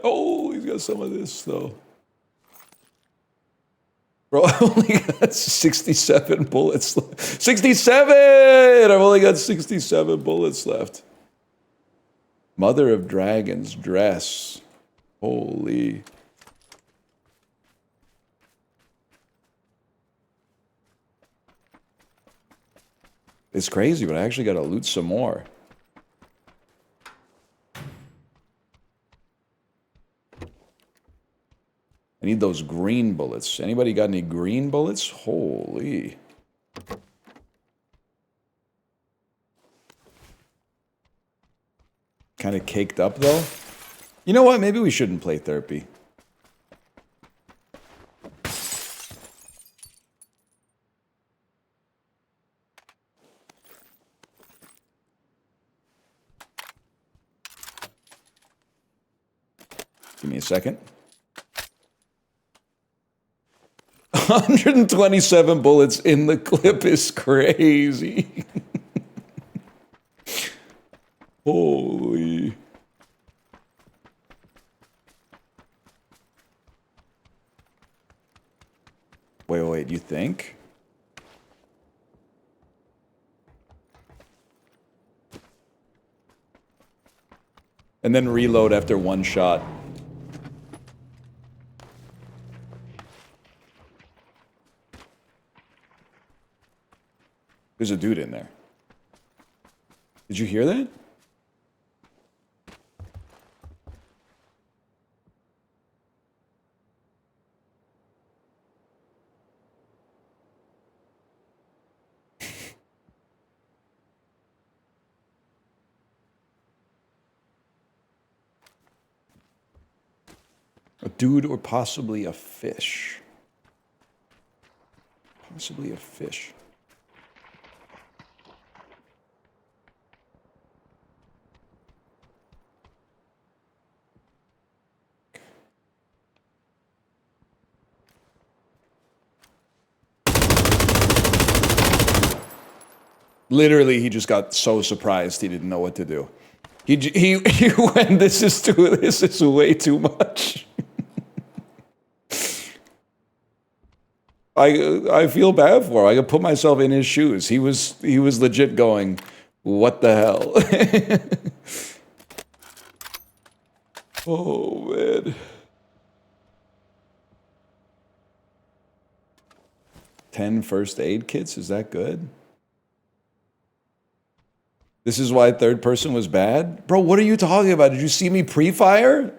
Oh, he's got some of this, though. Bro, I only got 67 bullets left. 67! I've only got 67 bullets left. Mother of Dragons dress. Holy. It's crazy, but I actually got to loot some more. I need those green bullets. Anybody got any green bullets? Holy. Kind of caked up, though. You know what? Maybe we shouldn't play therapy. Give me a second. 127 bullets in the clip is crazy. Holy. Wait, you think? And then reload after one shot. There's a dude in there. Did you hear that? A dude or possibly a fish. Possibly a fish. Literally, he just got so surprised he didn't know what to do. He went, this is way too much. I feel bad for him. I could put myself in his shoes. He was legit going, what the hell? Oh man. 10 first aid kits, is that good? This is why third person was bad? Bro, what are you talking about? Did you see me pre-fire?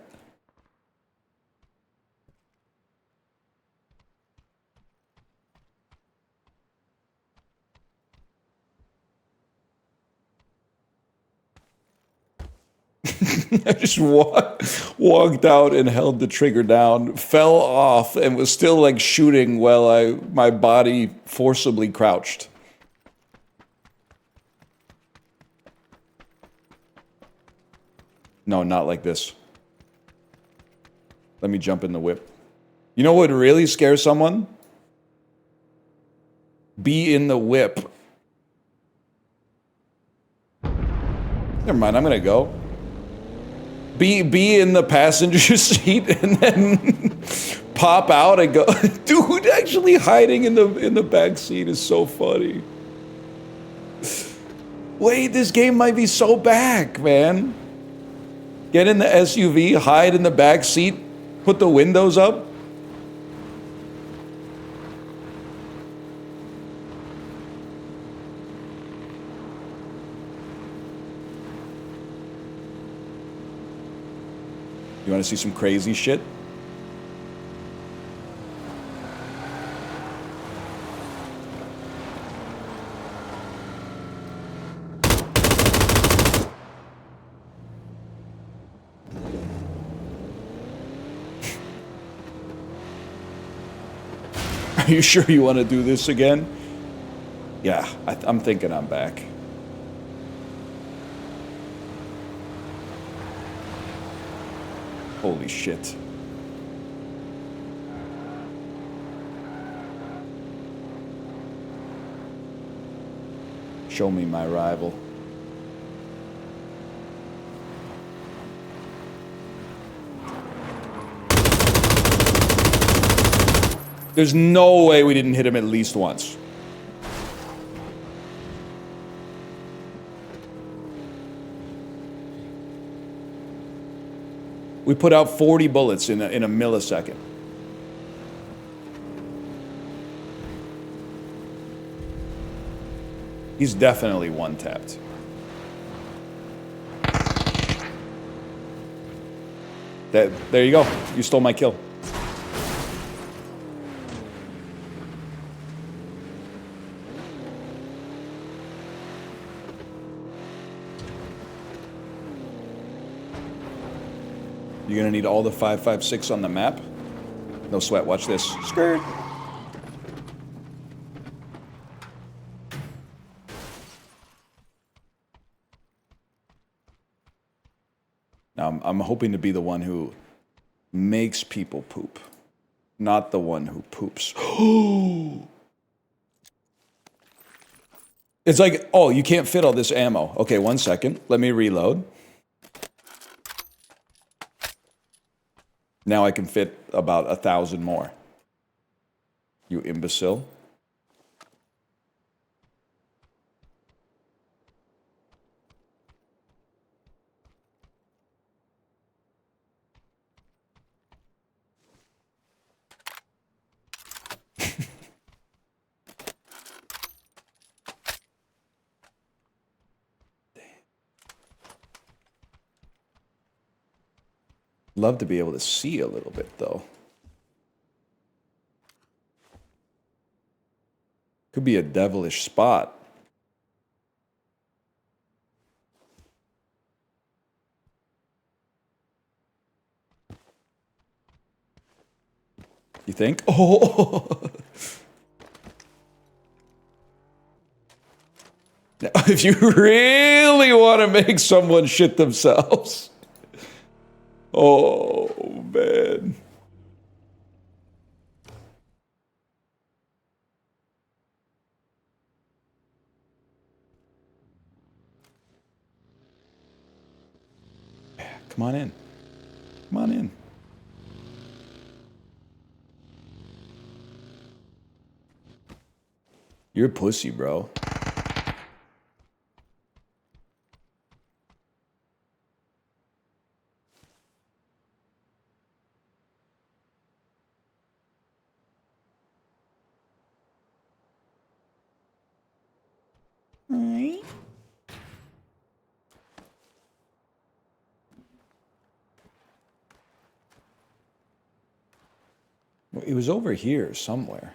I just walked out and held the trigger down, fell off, and was still like shooting while my body forcibly crouched. No, not like this. Let me jump in the whip. You know what would really scare someone? Be in the whip. Never mind, I'm gonna go. Be in the passenger seat and then pop out and go. Dude, actually hiding in the back seat is so funny. Wait, this game might be so back, man. Get in the SUV, hide in the back seat, put the windows up. You want to see some crazy shit? Are you sure you want to do this again? Yeah, I'm thinking I'm back. Holy shit. Show me my rival. There's no way we didn't hit him at least once. We put out 40 bullets in a millisecond. He's definitely one-tapped. There you go. You stole my kill. You're gonna need all the 5.56 on the map. No sweat, watch this. Skirt. Now, I'm hoping to be the one who makes people poop, not the one who poops. It's like, oh, you can't fit all this ammo. Okay, 1 second. Let me reload. Now I can fit about 1,000 more. You imbecile. Love to be able to see a little bit, though. Could be a devilish spot. You think? Oh! Now, if you really want to make someone shit themselves. Oh, man. Come on in. Come on in. You're a pussy, bro. Alright. It was over here somewhere.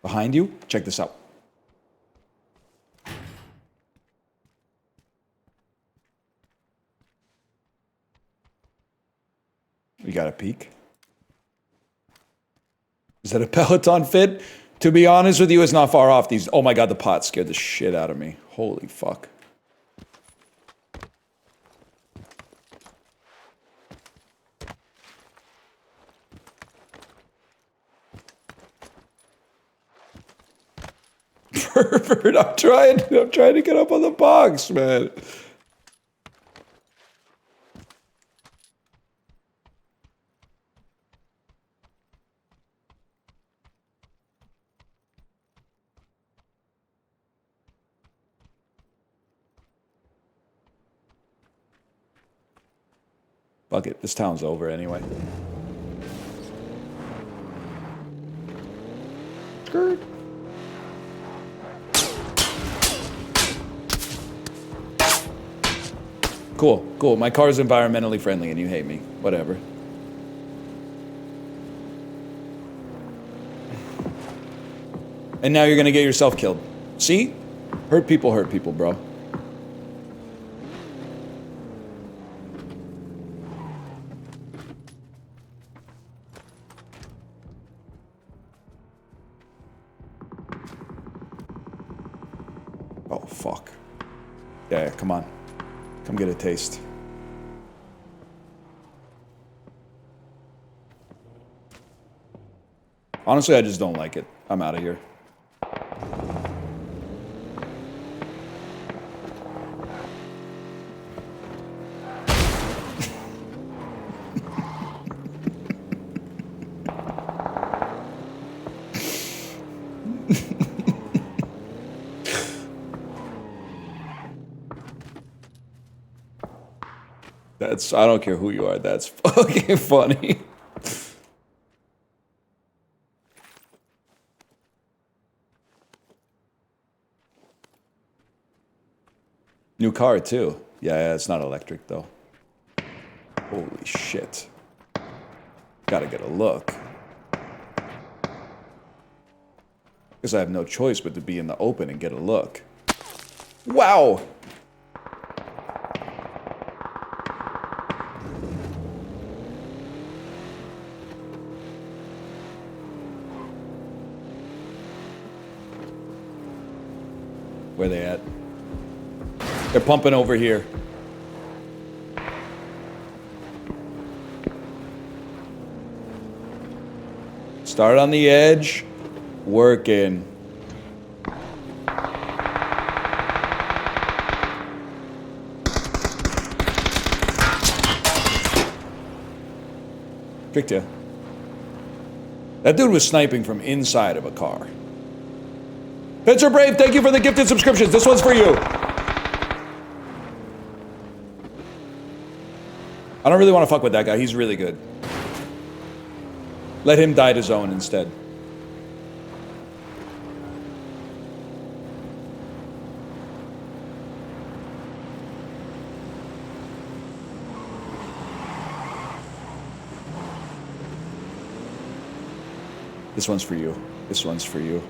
Behind you? Check this out. You got a peek? Is that a Peloton fit? To be honest with you, it's not far off these. Oh my god, the pot scared the shit out of me. Holy fuck. Pervert, I'm trying to get up on the box, man. Fuck it, this town's over anyway. Skirt. Cool, cool. My car's environmentally friendly and you hate me. Whatever. And now you're gonna get yourself killed. See? Hurt people, bro. Oh, fuck. Yeah, come on. Come get a taste. Honestly, I just don't like it. I'm out of here. I don't care who you are, that's fucking funny. New car too. Yeah, it's not electric though. Holy shit. Gotta get a look. Because I have no choice but to be in the open and get a look. Wow! Where they at? They're pumping over here. Start on the edge. Working. Tricked ya. That dude was sniping from inside of a car. Pincer Brave, thank you for the gifted subscriptions. This one's for you. I don't really want to fuck with that guy. He's really good. Let him die to zone instead. This one's for you. This one's for you.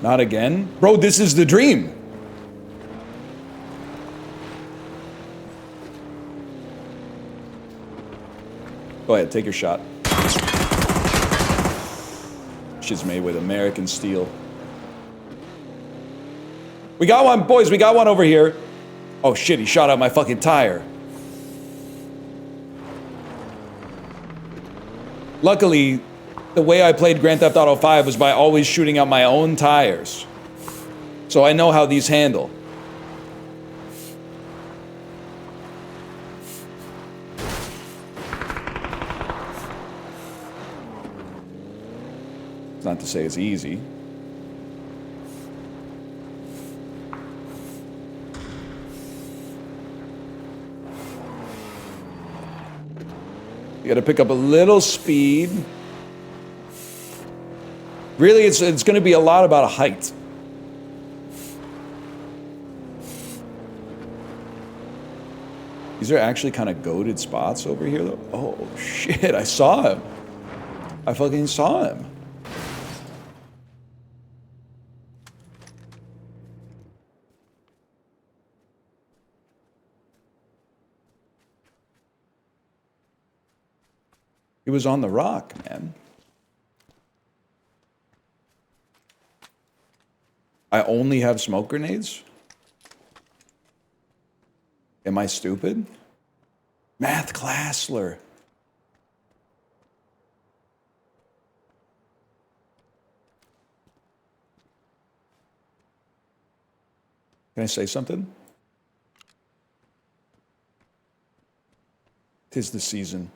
Not again? Bro, this is the dream. Go ahead, take your shot. Shit's made with American steel. We got one, boys, we got one over here. Oh shit, he shot out my fucking tire. Luckily, the way I played Grand Theft Auto 5 was by always shooting out my own tires. So I know how these handle. It's not to say it's easy. You gotta pick up a little speed. Really, it's gonna be a lot about height. These are actually kind of goated spots over here, though. Oh, shit, I saw him. I fucking saw him. He was on the rock, man. I only have smoke grenades? Am I stupid? Math Classler. Can I say something? 'Tis the season.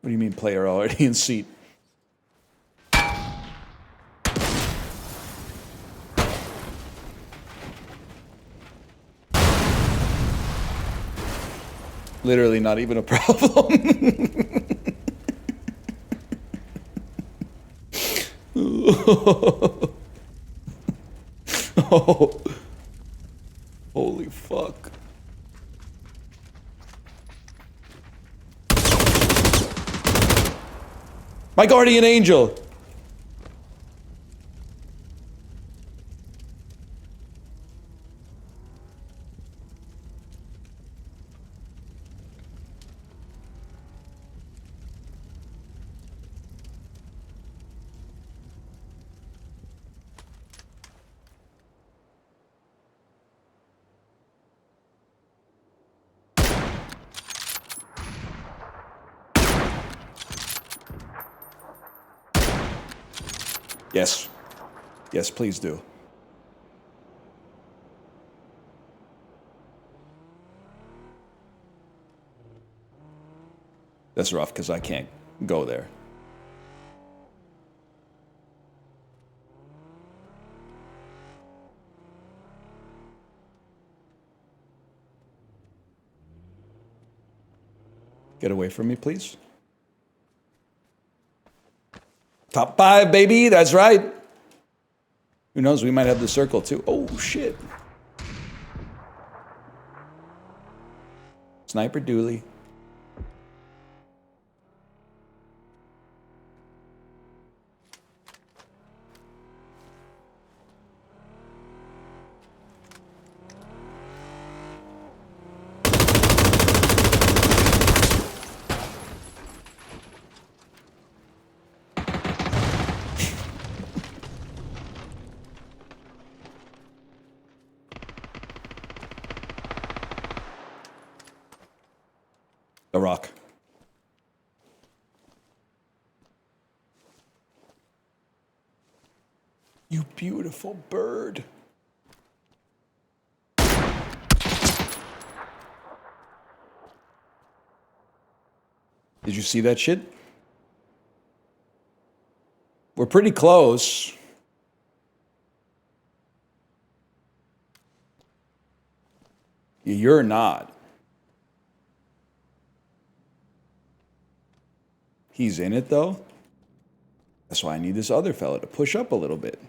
What do you mean player already in seat? Literally not even a problem. Oh. Holy fuck. My guardian angel. Yes. Yes, please do. That's rough because I can't go there. Get away from me, please. Top 5, baby. That's right. Who knows? We might have the circle, too. Oh, shit. Sniper Dooley. The rock. You beautiful bird. Did you see that shit? We're pretty close. You're not. He's in it, though. That's why I need this other fella to push up a little bit.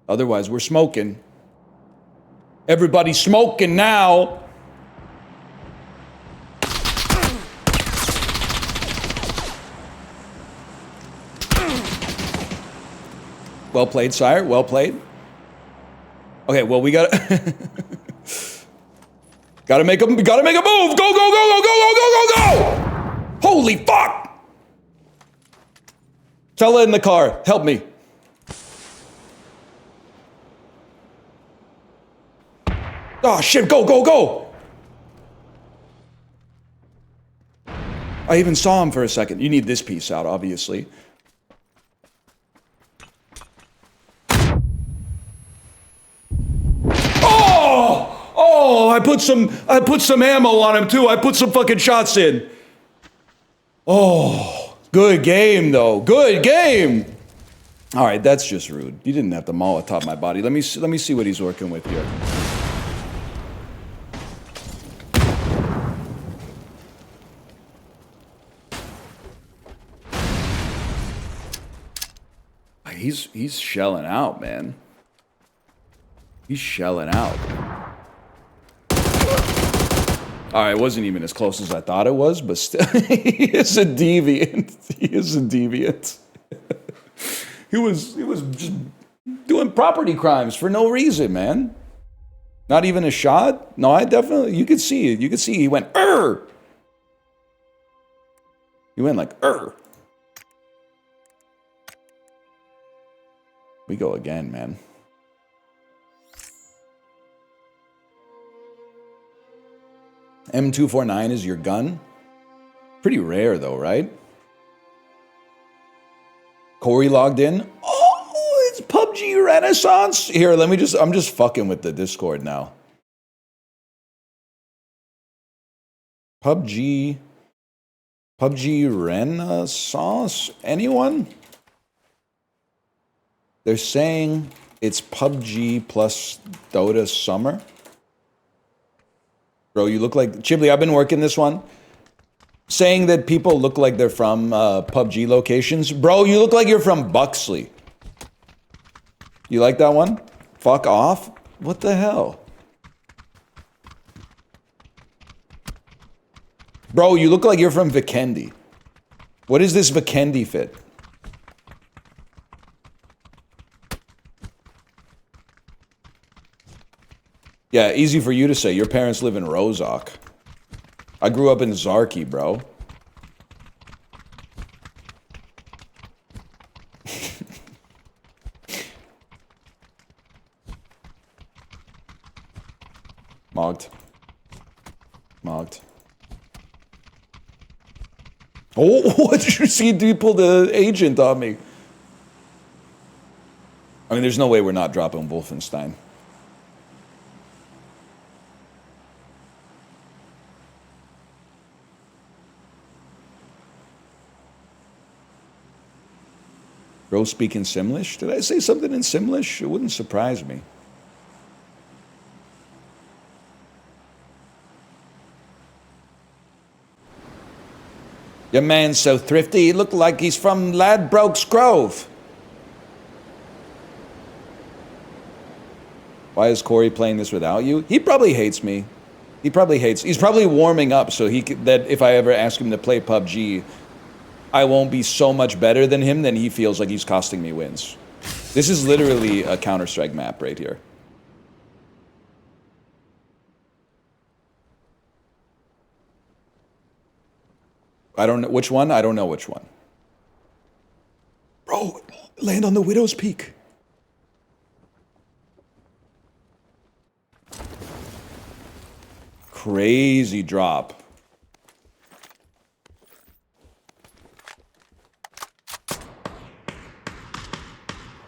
Otherwise, we're smoking. Everybody's smoking now. Well played, sire. Well played. Okay, well, we gotta... gotta make a move! Go, go, go, go, go, go, go, go, go, go! Holy fuck! Fella in the car, help me. Oh shit, go, go, go! I even saw him for a second. You need this piece out, obviously. Oh, I put some ammo on him too. I put some fucking shots in. Oh, good game though. Good game. All right, that's just rude. You didn't have to Molotov my body. Let me see what he's working with here. He's shelling out, man. He's shelling out. Alright, it wasn't even as close as I thought it was, but still, he is a deviant. He is a deviant. he was just doing property crimes for no reason, man. Not even a shot? No, I definitely, you could see it. You could see he went, "Urgh!" He went like, "Urgh!" We go again, man. M249 is your gun? Pretty rare though, right? Corey logged in. Oh, it's PUBG Renaissance. Here, I'm just fucking with the Discord now. PUBG Renaissance? Anyone? They're saying it's PUBG plus Dota Summer. Bro, you look like... Chibli, I've been working this one. Saying that people look like they're from PUBG locations. Bro, you look like you're from Buxley. You like that one? Fuck off? What the hell? Bro, you look like you're from Vikendi. What is this Vikendi fit? Yeah, easy for you to say. Your parents live in Rozak. I grew up in Zarki, bro. Mogged. Mogged. Oh, what did you see? Dude, you pull the agent on me. I mean, there's no way we're not dropping Wolfenstein. Bro, speaking Simlish? Did I say something in Simlish? It wouldn't surprise me. Your man's so thrifty, he looked like he's from Ladbrokes Grove. Why is Corey playing this without you? He probably hates me. He probably hates... He's probably warming up so that if I ever ask him to play PUBG... I won't be so much better than him than he feels like he's costing me wins. This is literally a Counter-Strike map right here. I don't know which one. I don't know which one. Bro, land on the Widow's Peak. Crazy drop.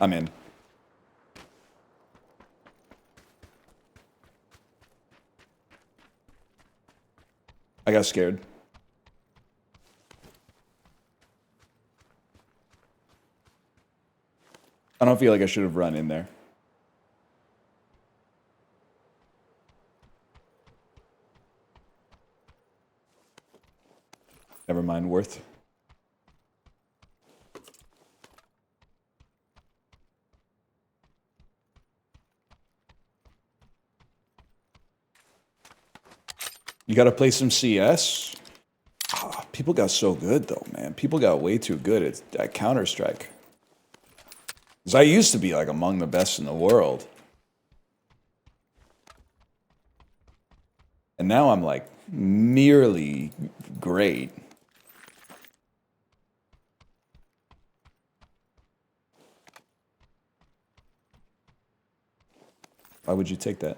I'm in. I got scared. I don't feel like I should have run in there. worth. You got to play some CS. Oh, people got so good though, man. People got way too good at Counter-Strike. Because I used to be like among the best in the world. And now I'm like nearly great. Why would you take that?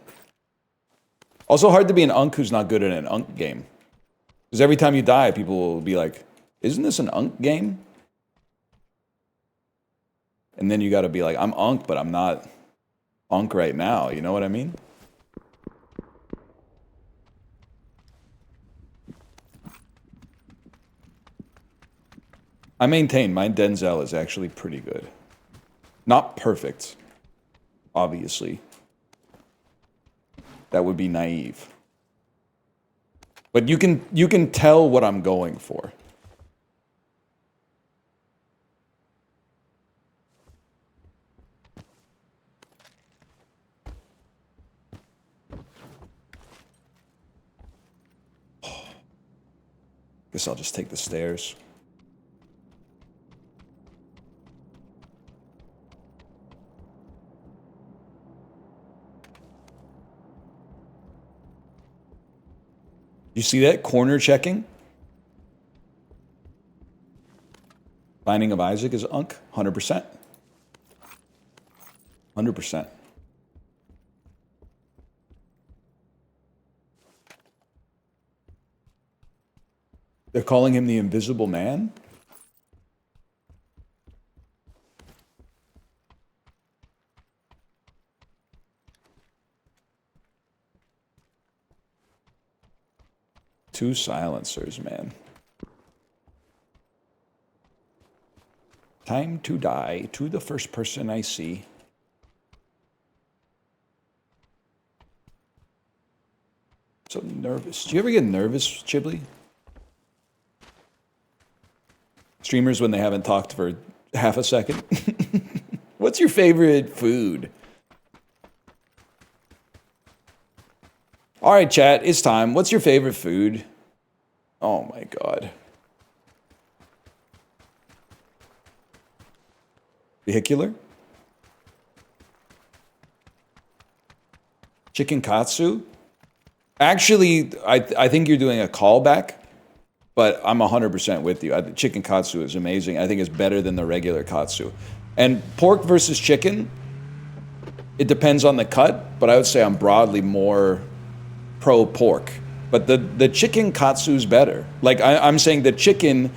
Also hard to be an unk who's not good at an unk game. Because every time you die, people will be like, isn't this an unk game? And then you got to be like, I'm unk, but I'm not unk right now. You know what I mean? I maintain my Denzel is actually pretty good. Not perfect, obviously. That would be naive. But you can tell what I'm going for. Guess I'll just take the stairs. You see that? Corner checking? Binding of Isaac is unk? 100%. 100%. They're calling him the Invisible Man? Two silencers, man. Time to die to the first person I see. So nervous. Do you ever get nervous, Chiblee? Streamers when they haven't talked for half a second. What's your favorite food? All right, chat, it's time. What's your favorite food? Oh my God. Vehicular? Chicken katsu? Actually, I think you're doing a callback, but I'm 100% with you. Chicken katsu is amazing. I think it's better than the regular katsu. And pork versus chicken, it depends on the cut, but I would say I'm broadly more pro pork. But the chicken katsu is better. Like, I'm saying the chicken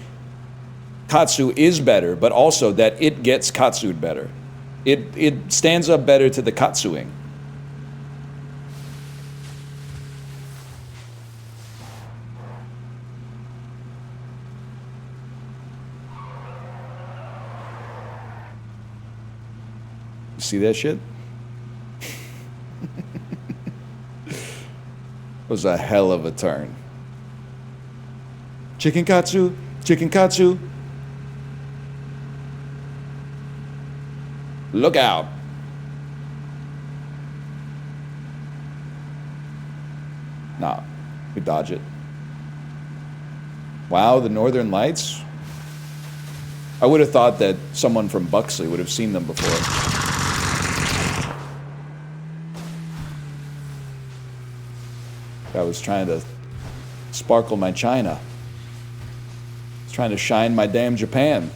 katsu is better, but also that it gets katsued better. It stands up better to the katsuing. You see that shit? Was a hell of a turn. Chicken katsu, chicken katsu. Look out. Nah, we dodge it. Wow, the Northern Lights? I would have thought that someone from Buxley would have seen them before. I was trying to sparkle my China. I was trying to shine my damn Japan.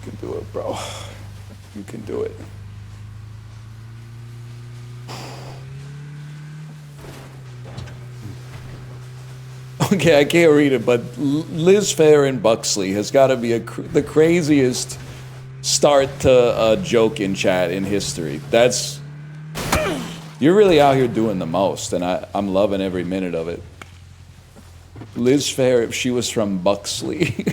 You can do it, bro. You can do it. Okay, I can't read it, but Liz Fair in Buxley has got to be the craziest start to a joke in chat in history. That's... You're really out here doing the most, and I'm loving every minute of it. Liz Fair, if she was from Buxley.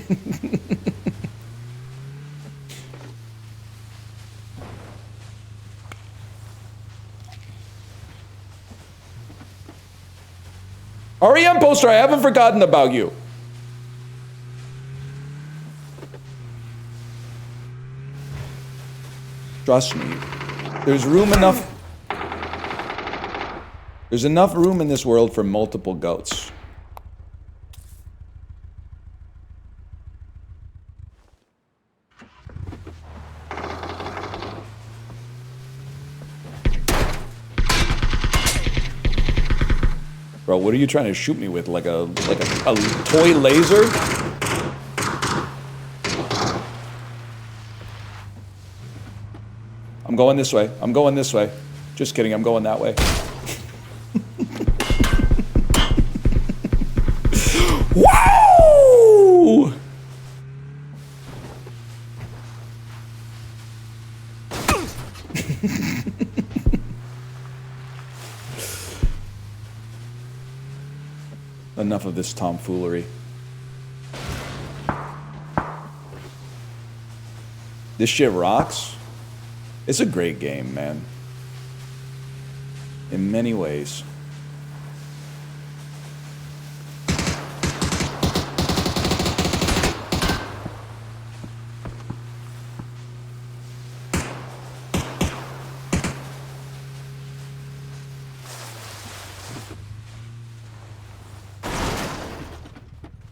REM poster, I haven't forgotten about you. Trust me. There's room enough. There's enough room in this world for multiple goats. Bro, what are you trying to shoot me with? Like a toy laser? I'm going this way. I'm going this way. Just kidding, I'm going that way. Wow! Enough of this tomfoolery. This shit rocks. It's a great game, man. In many ways.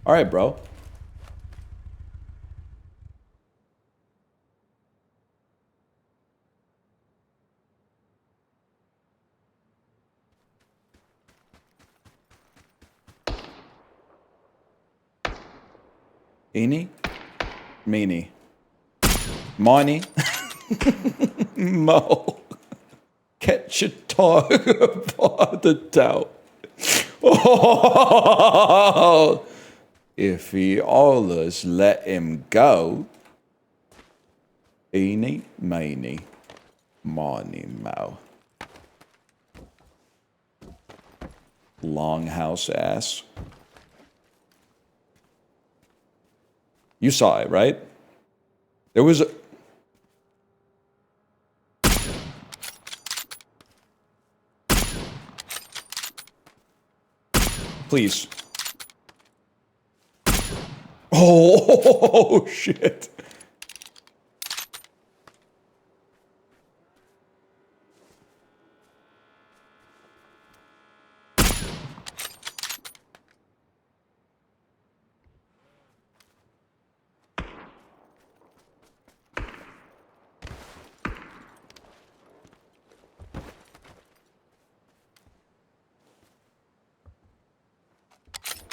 All right, bro. Eeny, meeny, miny, mo. Catch a dog by the toe. Oh, if he allus let him go. Eeny, meeny, miny, mo. Longhouse ass. You saw it, right? There was a... Please. Oh, shit.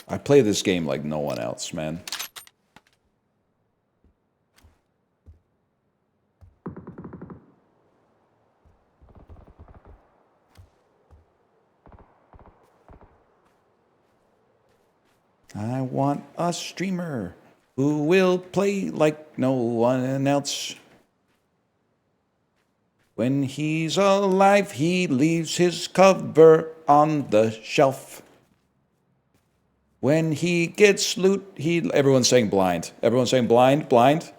I play this game like no one else, man. I want a streamer who will play like no one else. When he's alive, he leaves his cover on the shelf. When he gets loot, everyone's saying blind. Everyone's saying blind, blind.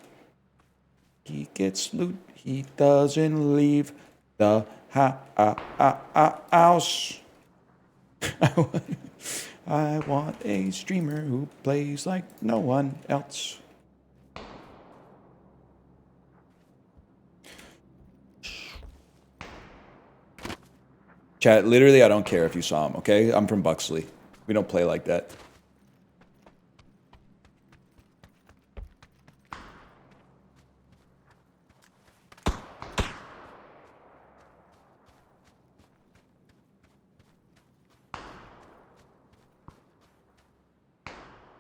He gets loot, he doesn't leave the house. I want a streamer who plays like no one else. Chat, literally, I don't care if you saw him, okay? I'm from Buxley. We don't play like that.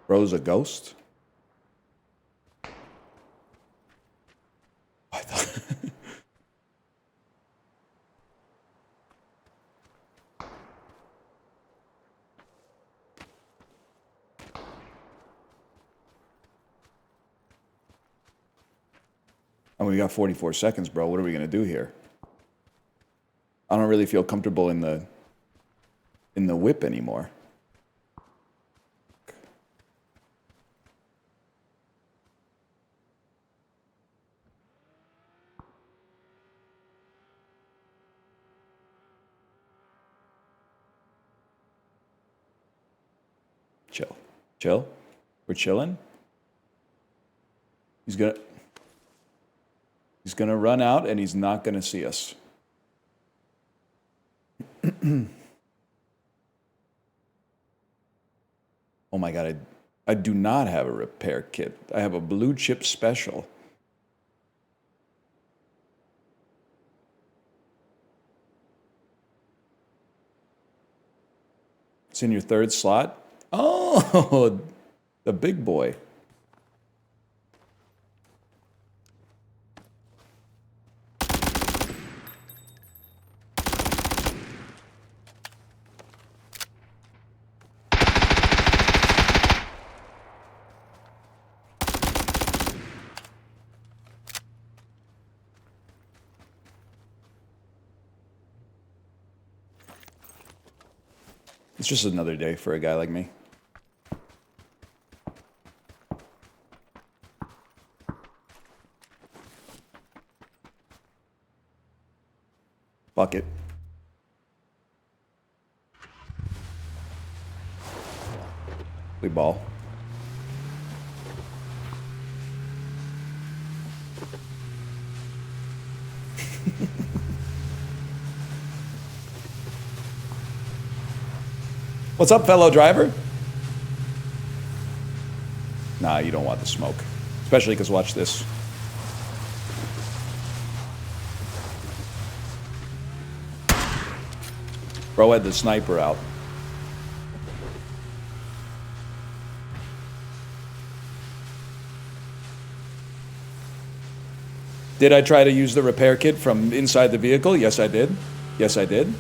Bro's a ghost? I thought... I mean, we got 44 seconds, bro. What are we gonna do here? I don't really feel comfortable in the whip anymore. chill. Chill. We're chilling. He's gonna run out and he's not gonna see us. Oh my god, I do not have a repair kit. I have a blue chip special. It's in your third slot. Oh, the big boy. It's just another day for a guy like me. Fuck it. We ball. What's up, fellow driver? Nah, you don't want the smoke. Especially because watch this. Bro had the sniper out. Did I try to use the repair kit from inside the vehicle? Yes, I did. Yes, I did.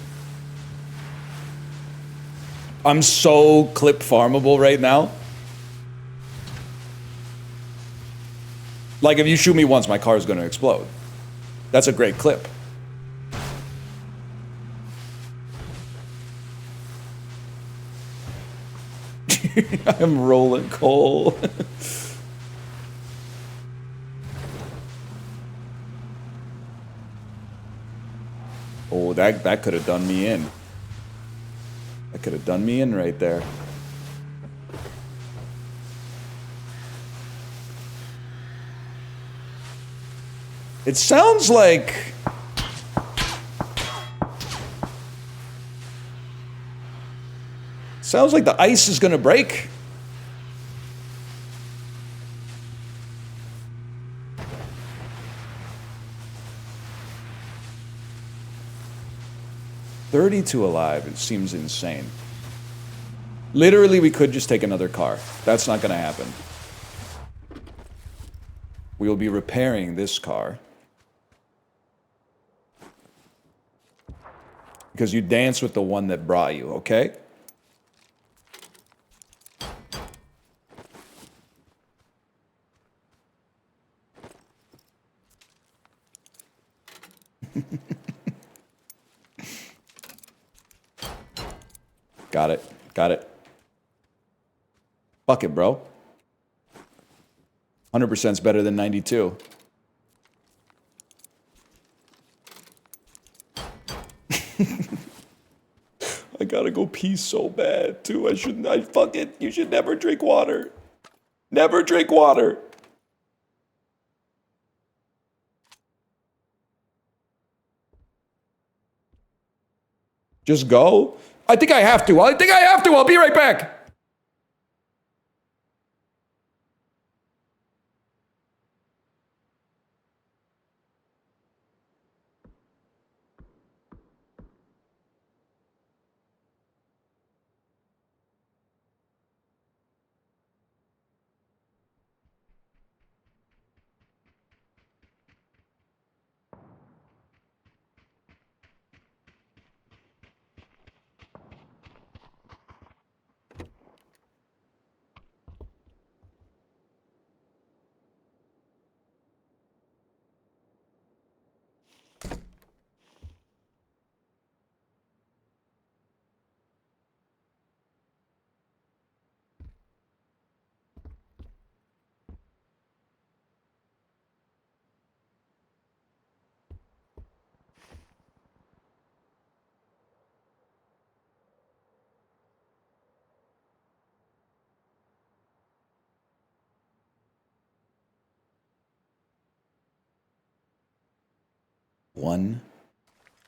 I'm so clip farmable right now. Like, if you shoot me once, my car is going to explode. That's a great clip. I'm rolling coal. Oh, that could have done me in. That could have done me in right there. It sounds like... Sounds like the ice is gonna break. $32 alive, it seems insane. Literally, we could just take another car. That's not gonna happen. We will be repairing this car. Because you dance with the one that brought you, okay? Got it. Got it. Fuck it, bro. 100% is better than 92. I gotta go pee so bad, too. Fuck it. You should never drink water. Never drink water. Just go? I think I have to. I'll be right back.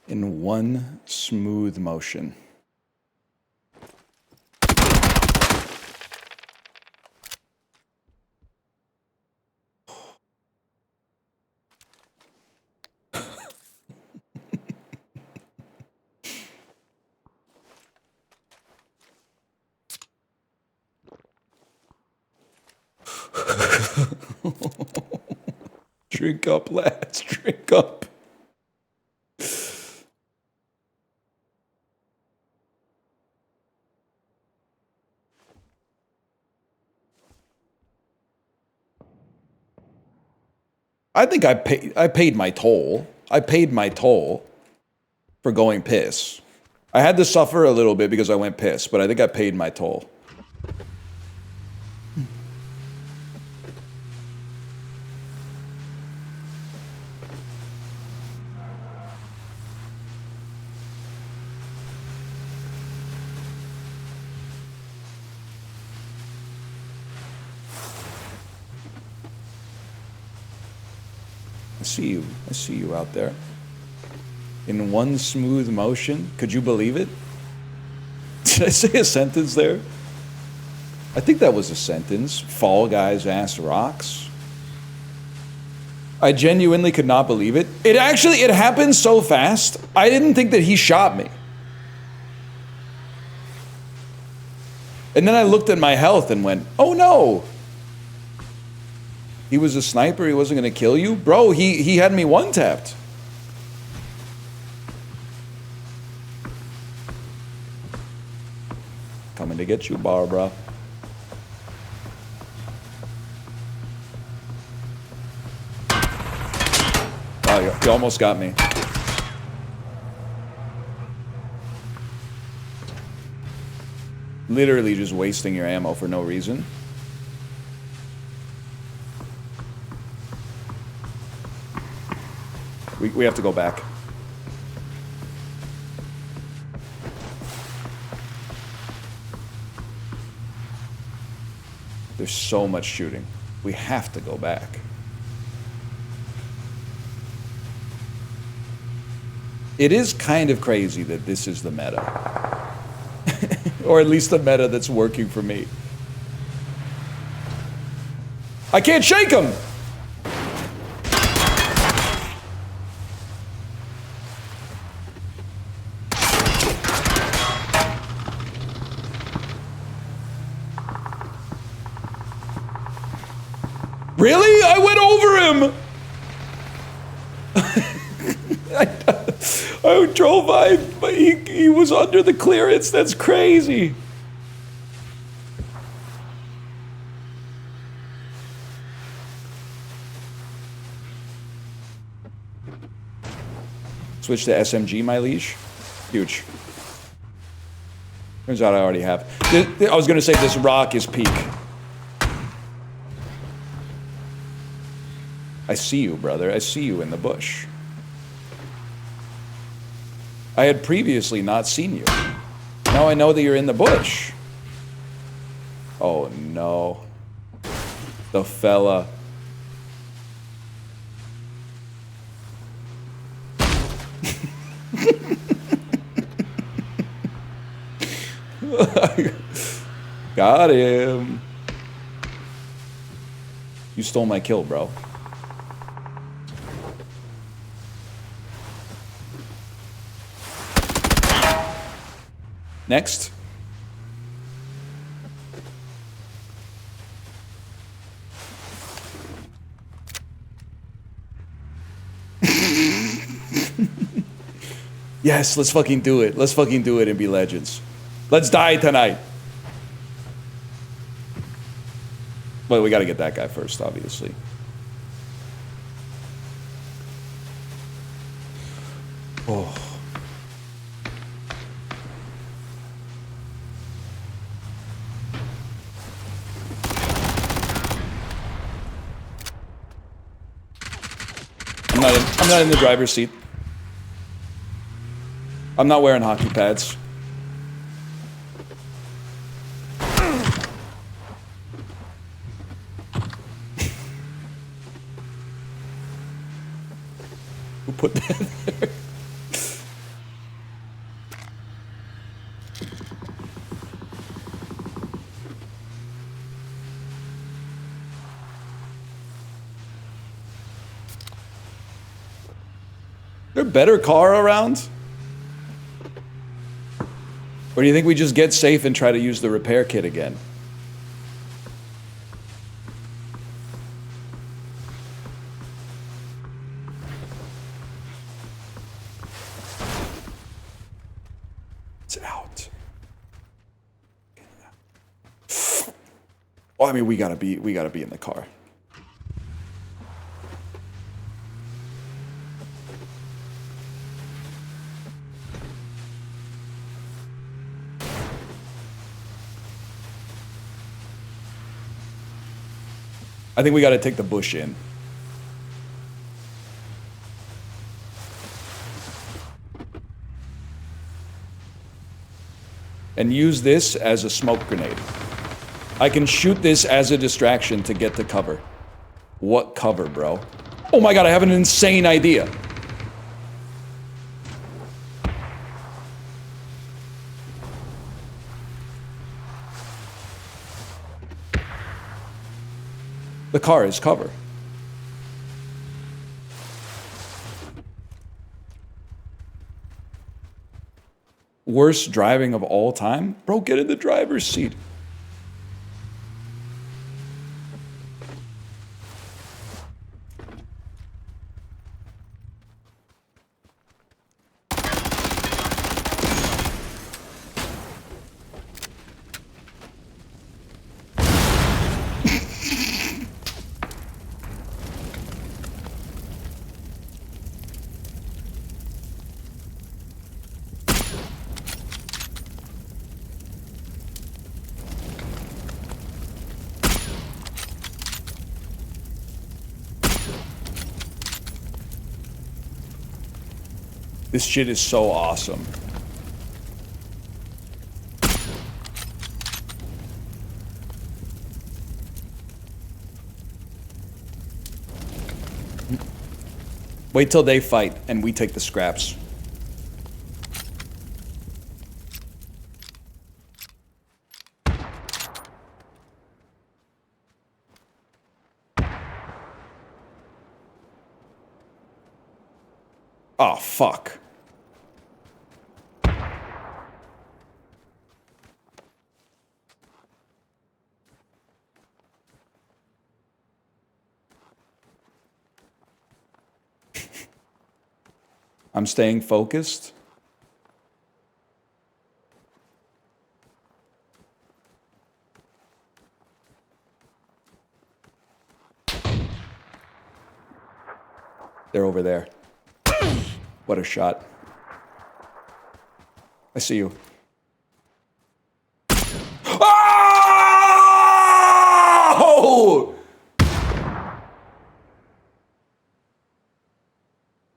In one smooth motion. Drink up, lads. Drink up. I think I paid my toll. I paid my toll for going piss. I had to suffer a little bit because I went piss, but I think I paid my toll. I see you out there. In one smooth motion. Could you believe it? Did I say a sentence there? I think that was a sentence. Fall Guys ass rocks. I genuinely could not believe it. It happened so fast. I didn't think that he shot me. And then I looked at my health and went, oh no. He was a sniper, he wasn't gonna kill you? Bro, he had me one-tapped. Coming to get you, Barbara. Oh, you almost got me. Literally just wasting your ammo for no reason. We have to go back. There's so much shooting. We have to go back. It is kind of crazy that this is the meta. Or at least the meta that's working for me. I can't shake him! Really? I went over him! I drove by, but he was under the clearance. That's crazy. Switch to SMG, my liege. Huge. Turns out I already have. I was gonna say this rock is peak. I see you, brother. I see you in the bush. I had previously not seen you. Now I know that you're in the bush. Oh no. The fella. Got him. You stole my kill, bro. Next. Yes, let's fucking do it. Let's fucking do it and be legends. Let's die tonight. Well, we gotta get that guy first, obviously. Oh. I'm not in the driver's seat. I'm not wearing hockey pads. Who put that there? There a better car around? Or do you think we just get safe and try to use the repair kit again? It's out. Well, I mean, we gotta be in the car. I think we got to take the bush in. And use this as a smoke grenade. I can shoot this as a distraction to get to cover. What cover, bro? Oh my god, I have an insane idea. The car is cover. Worst driving of all time? Bro, get in the driver's seat. This shit is so awesome. Wait till they fight and we take the scraps. Oh, fuck. I'm staying focused. They're over there. What a shot. I see you. Oh!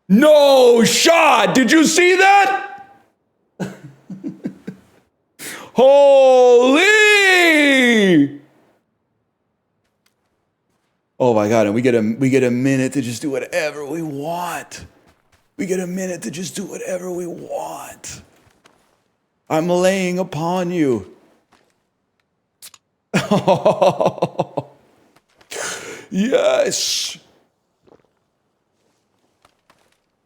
No shot! Did you see that? Holy! Oh my god, and we get a minute to just do whatever we want. We get a minute to just do whatever we want. I'm laying upon you. Yes.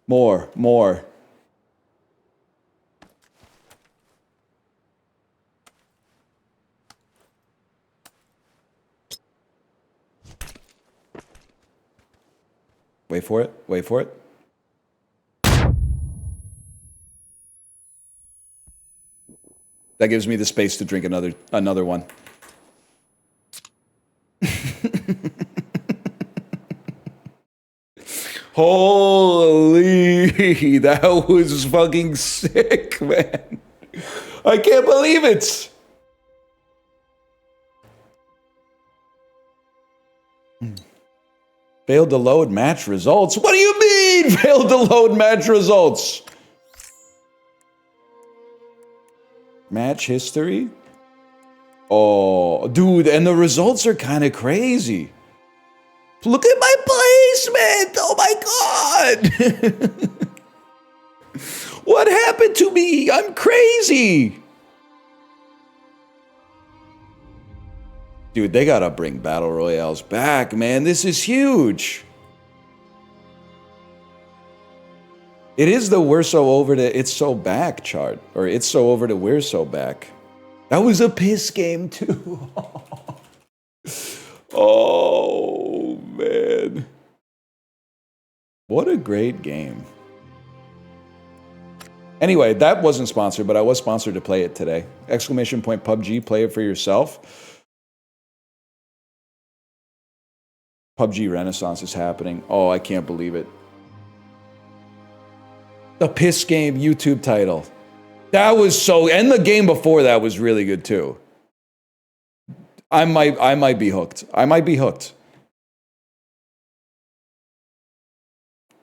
More. Wait for it. That gives me the space to drink another one. Holy, that was fucking sick, man. I can't believe it. Failed to load match results? What do you mean, failed to load match results? Match history? Oh, dude, and the results are kind of crazy. Look at my placement! Oh my god! What happened to me? I'm crazy! Dude, they gotta bring Battle Royales back, man. This is huge. It is the we're so over to it's so back chart. Or it's so over to we're so back. That was a piss game too. Oh, man. What a great game. Anyway, that wasn't sponsored, but I was sponsored to play it today. Exclamation point PUBG, play it for yourself. PUBG Renaissance is happening. Oh, I can't believe it. The piss game YouTube title. That was so, and the game before that was really good too. I might be hooked. I might be hooked.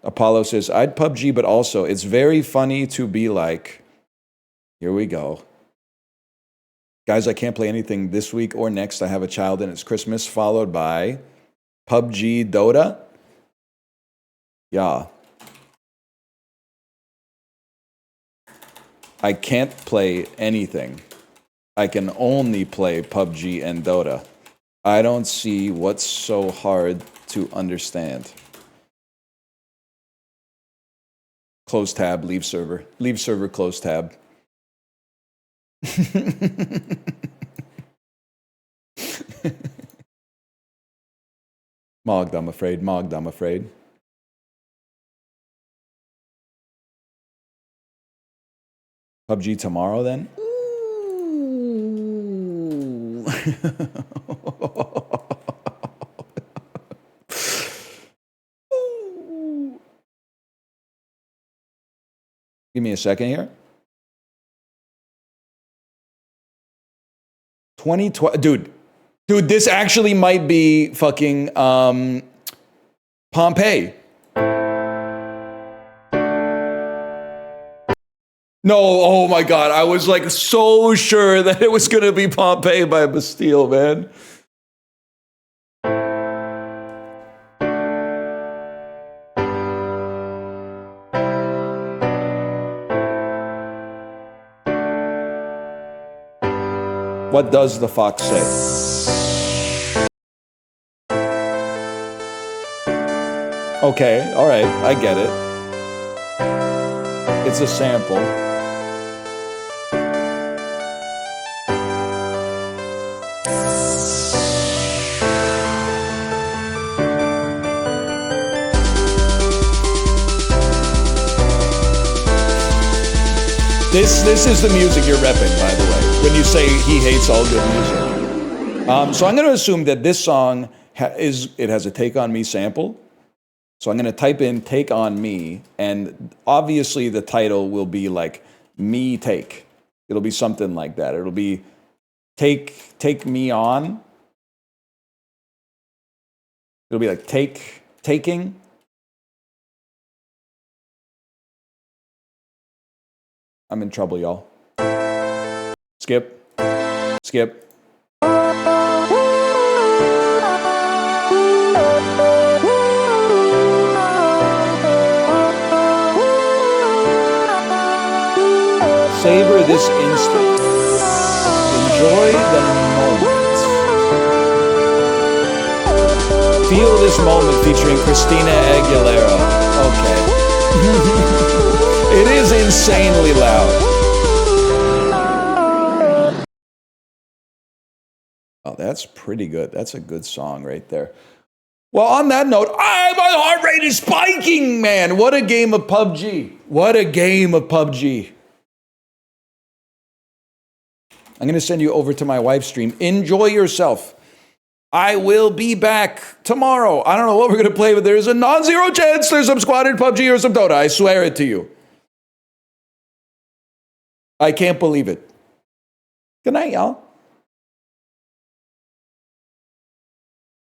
Apollo says, I'd PUBG, but also it's very funny to be like, here we go. Guys, I can't play anything this week or next. I have a child and it's Christmas, followed by PUBG Dota. Yeah. I can't play anything. I can only play PUBG and Dota. I don't see what's so hard to understand. Close tab, leave server. Leave server, close tab. Mogged, I'm afraid. Mogged, I'm afraid. PUBG tomorrow, then? Ooh. Give me a second here. 2020, dude, this actually might be fucking Pompeii. No, oh my god, I was like so sure that it was gonna be Pompeii by Bastille, man. What does the fox say? Okay, all right, I get it. It's a sample. This is the music you're repping, by the way, when you say he hates all good music. So I'm going to assume that this song it has a Take On Me sample. So I'm going to type in Take On Me, and obviously the title will be like Me Take. It'll be something like that. It'll be Take Me On. It'll be like Taking. I'm in trouble, y'all. Skip. Skip. Savor this instant. Enjoy the moment. Feel this moment featuring Christina Aguilera. Okay. It is insanely loud. Oh, that's pretty good. That's a good song right there. Well, on that note, my heart rate is spiking, man. What a game of PUBG. What a game of PUBG. I'm going to send you over to my wife's stream. Enjoy yourself. I will be back tomorrow. I don't know what we're going to play, but there's a non-zero chance there's some squatted PUBG or some Dota. I swear it to you. I can't believe it. Good night, y'all.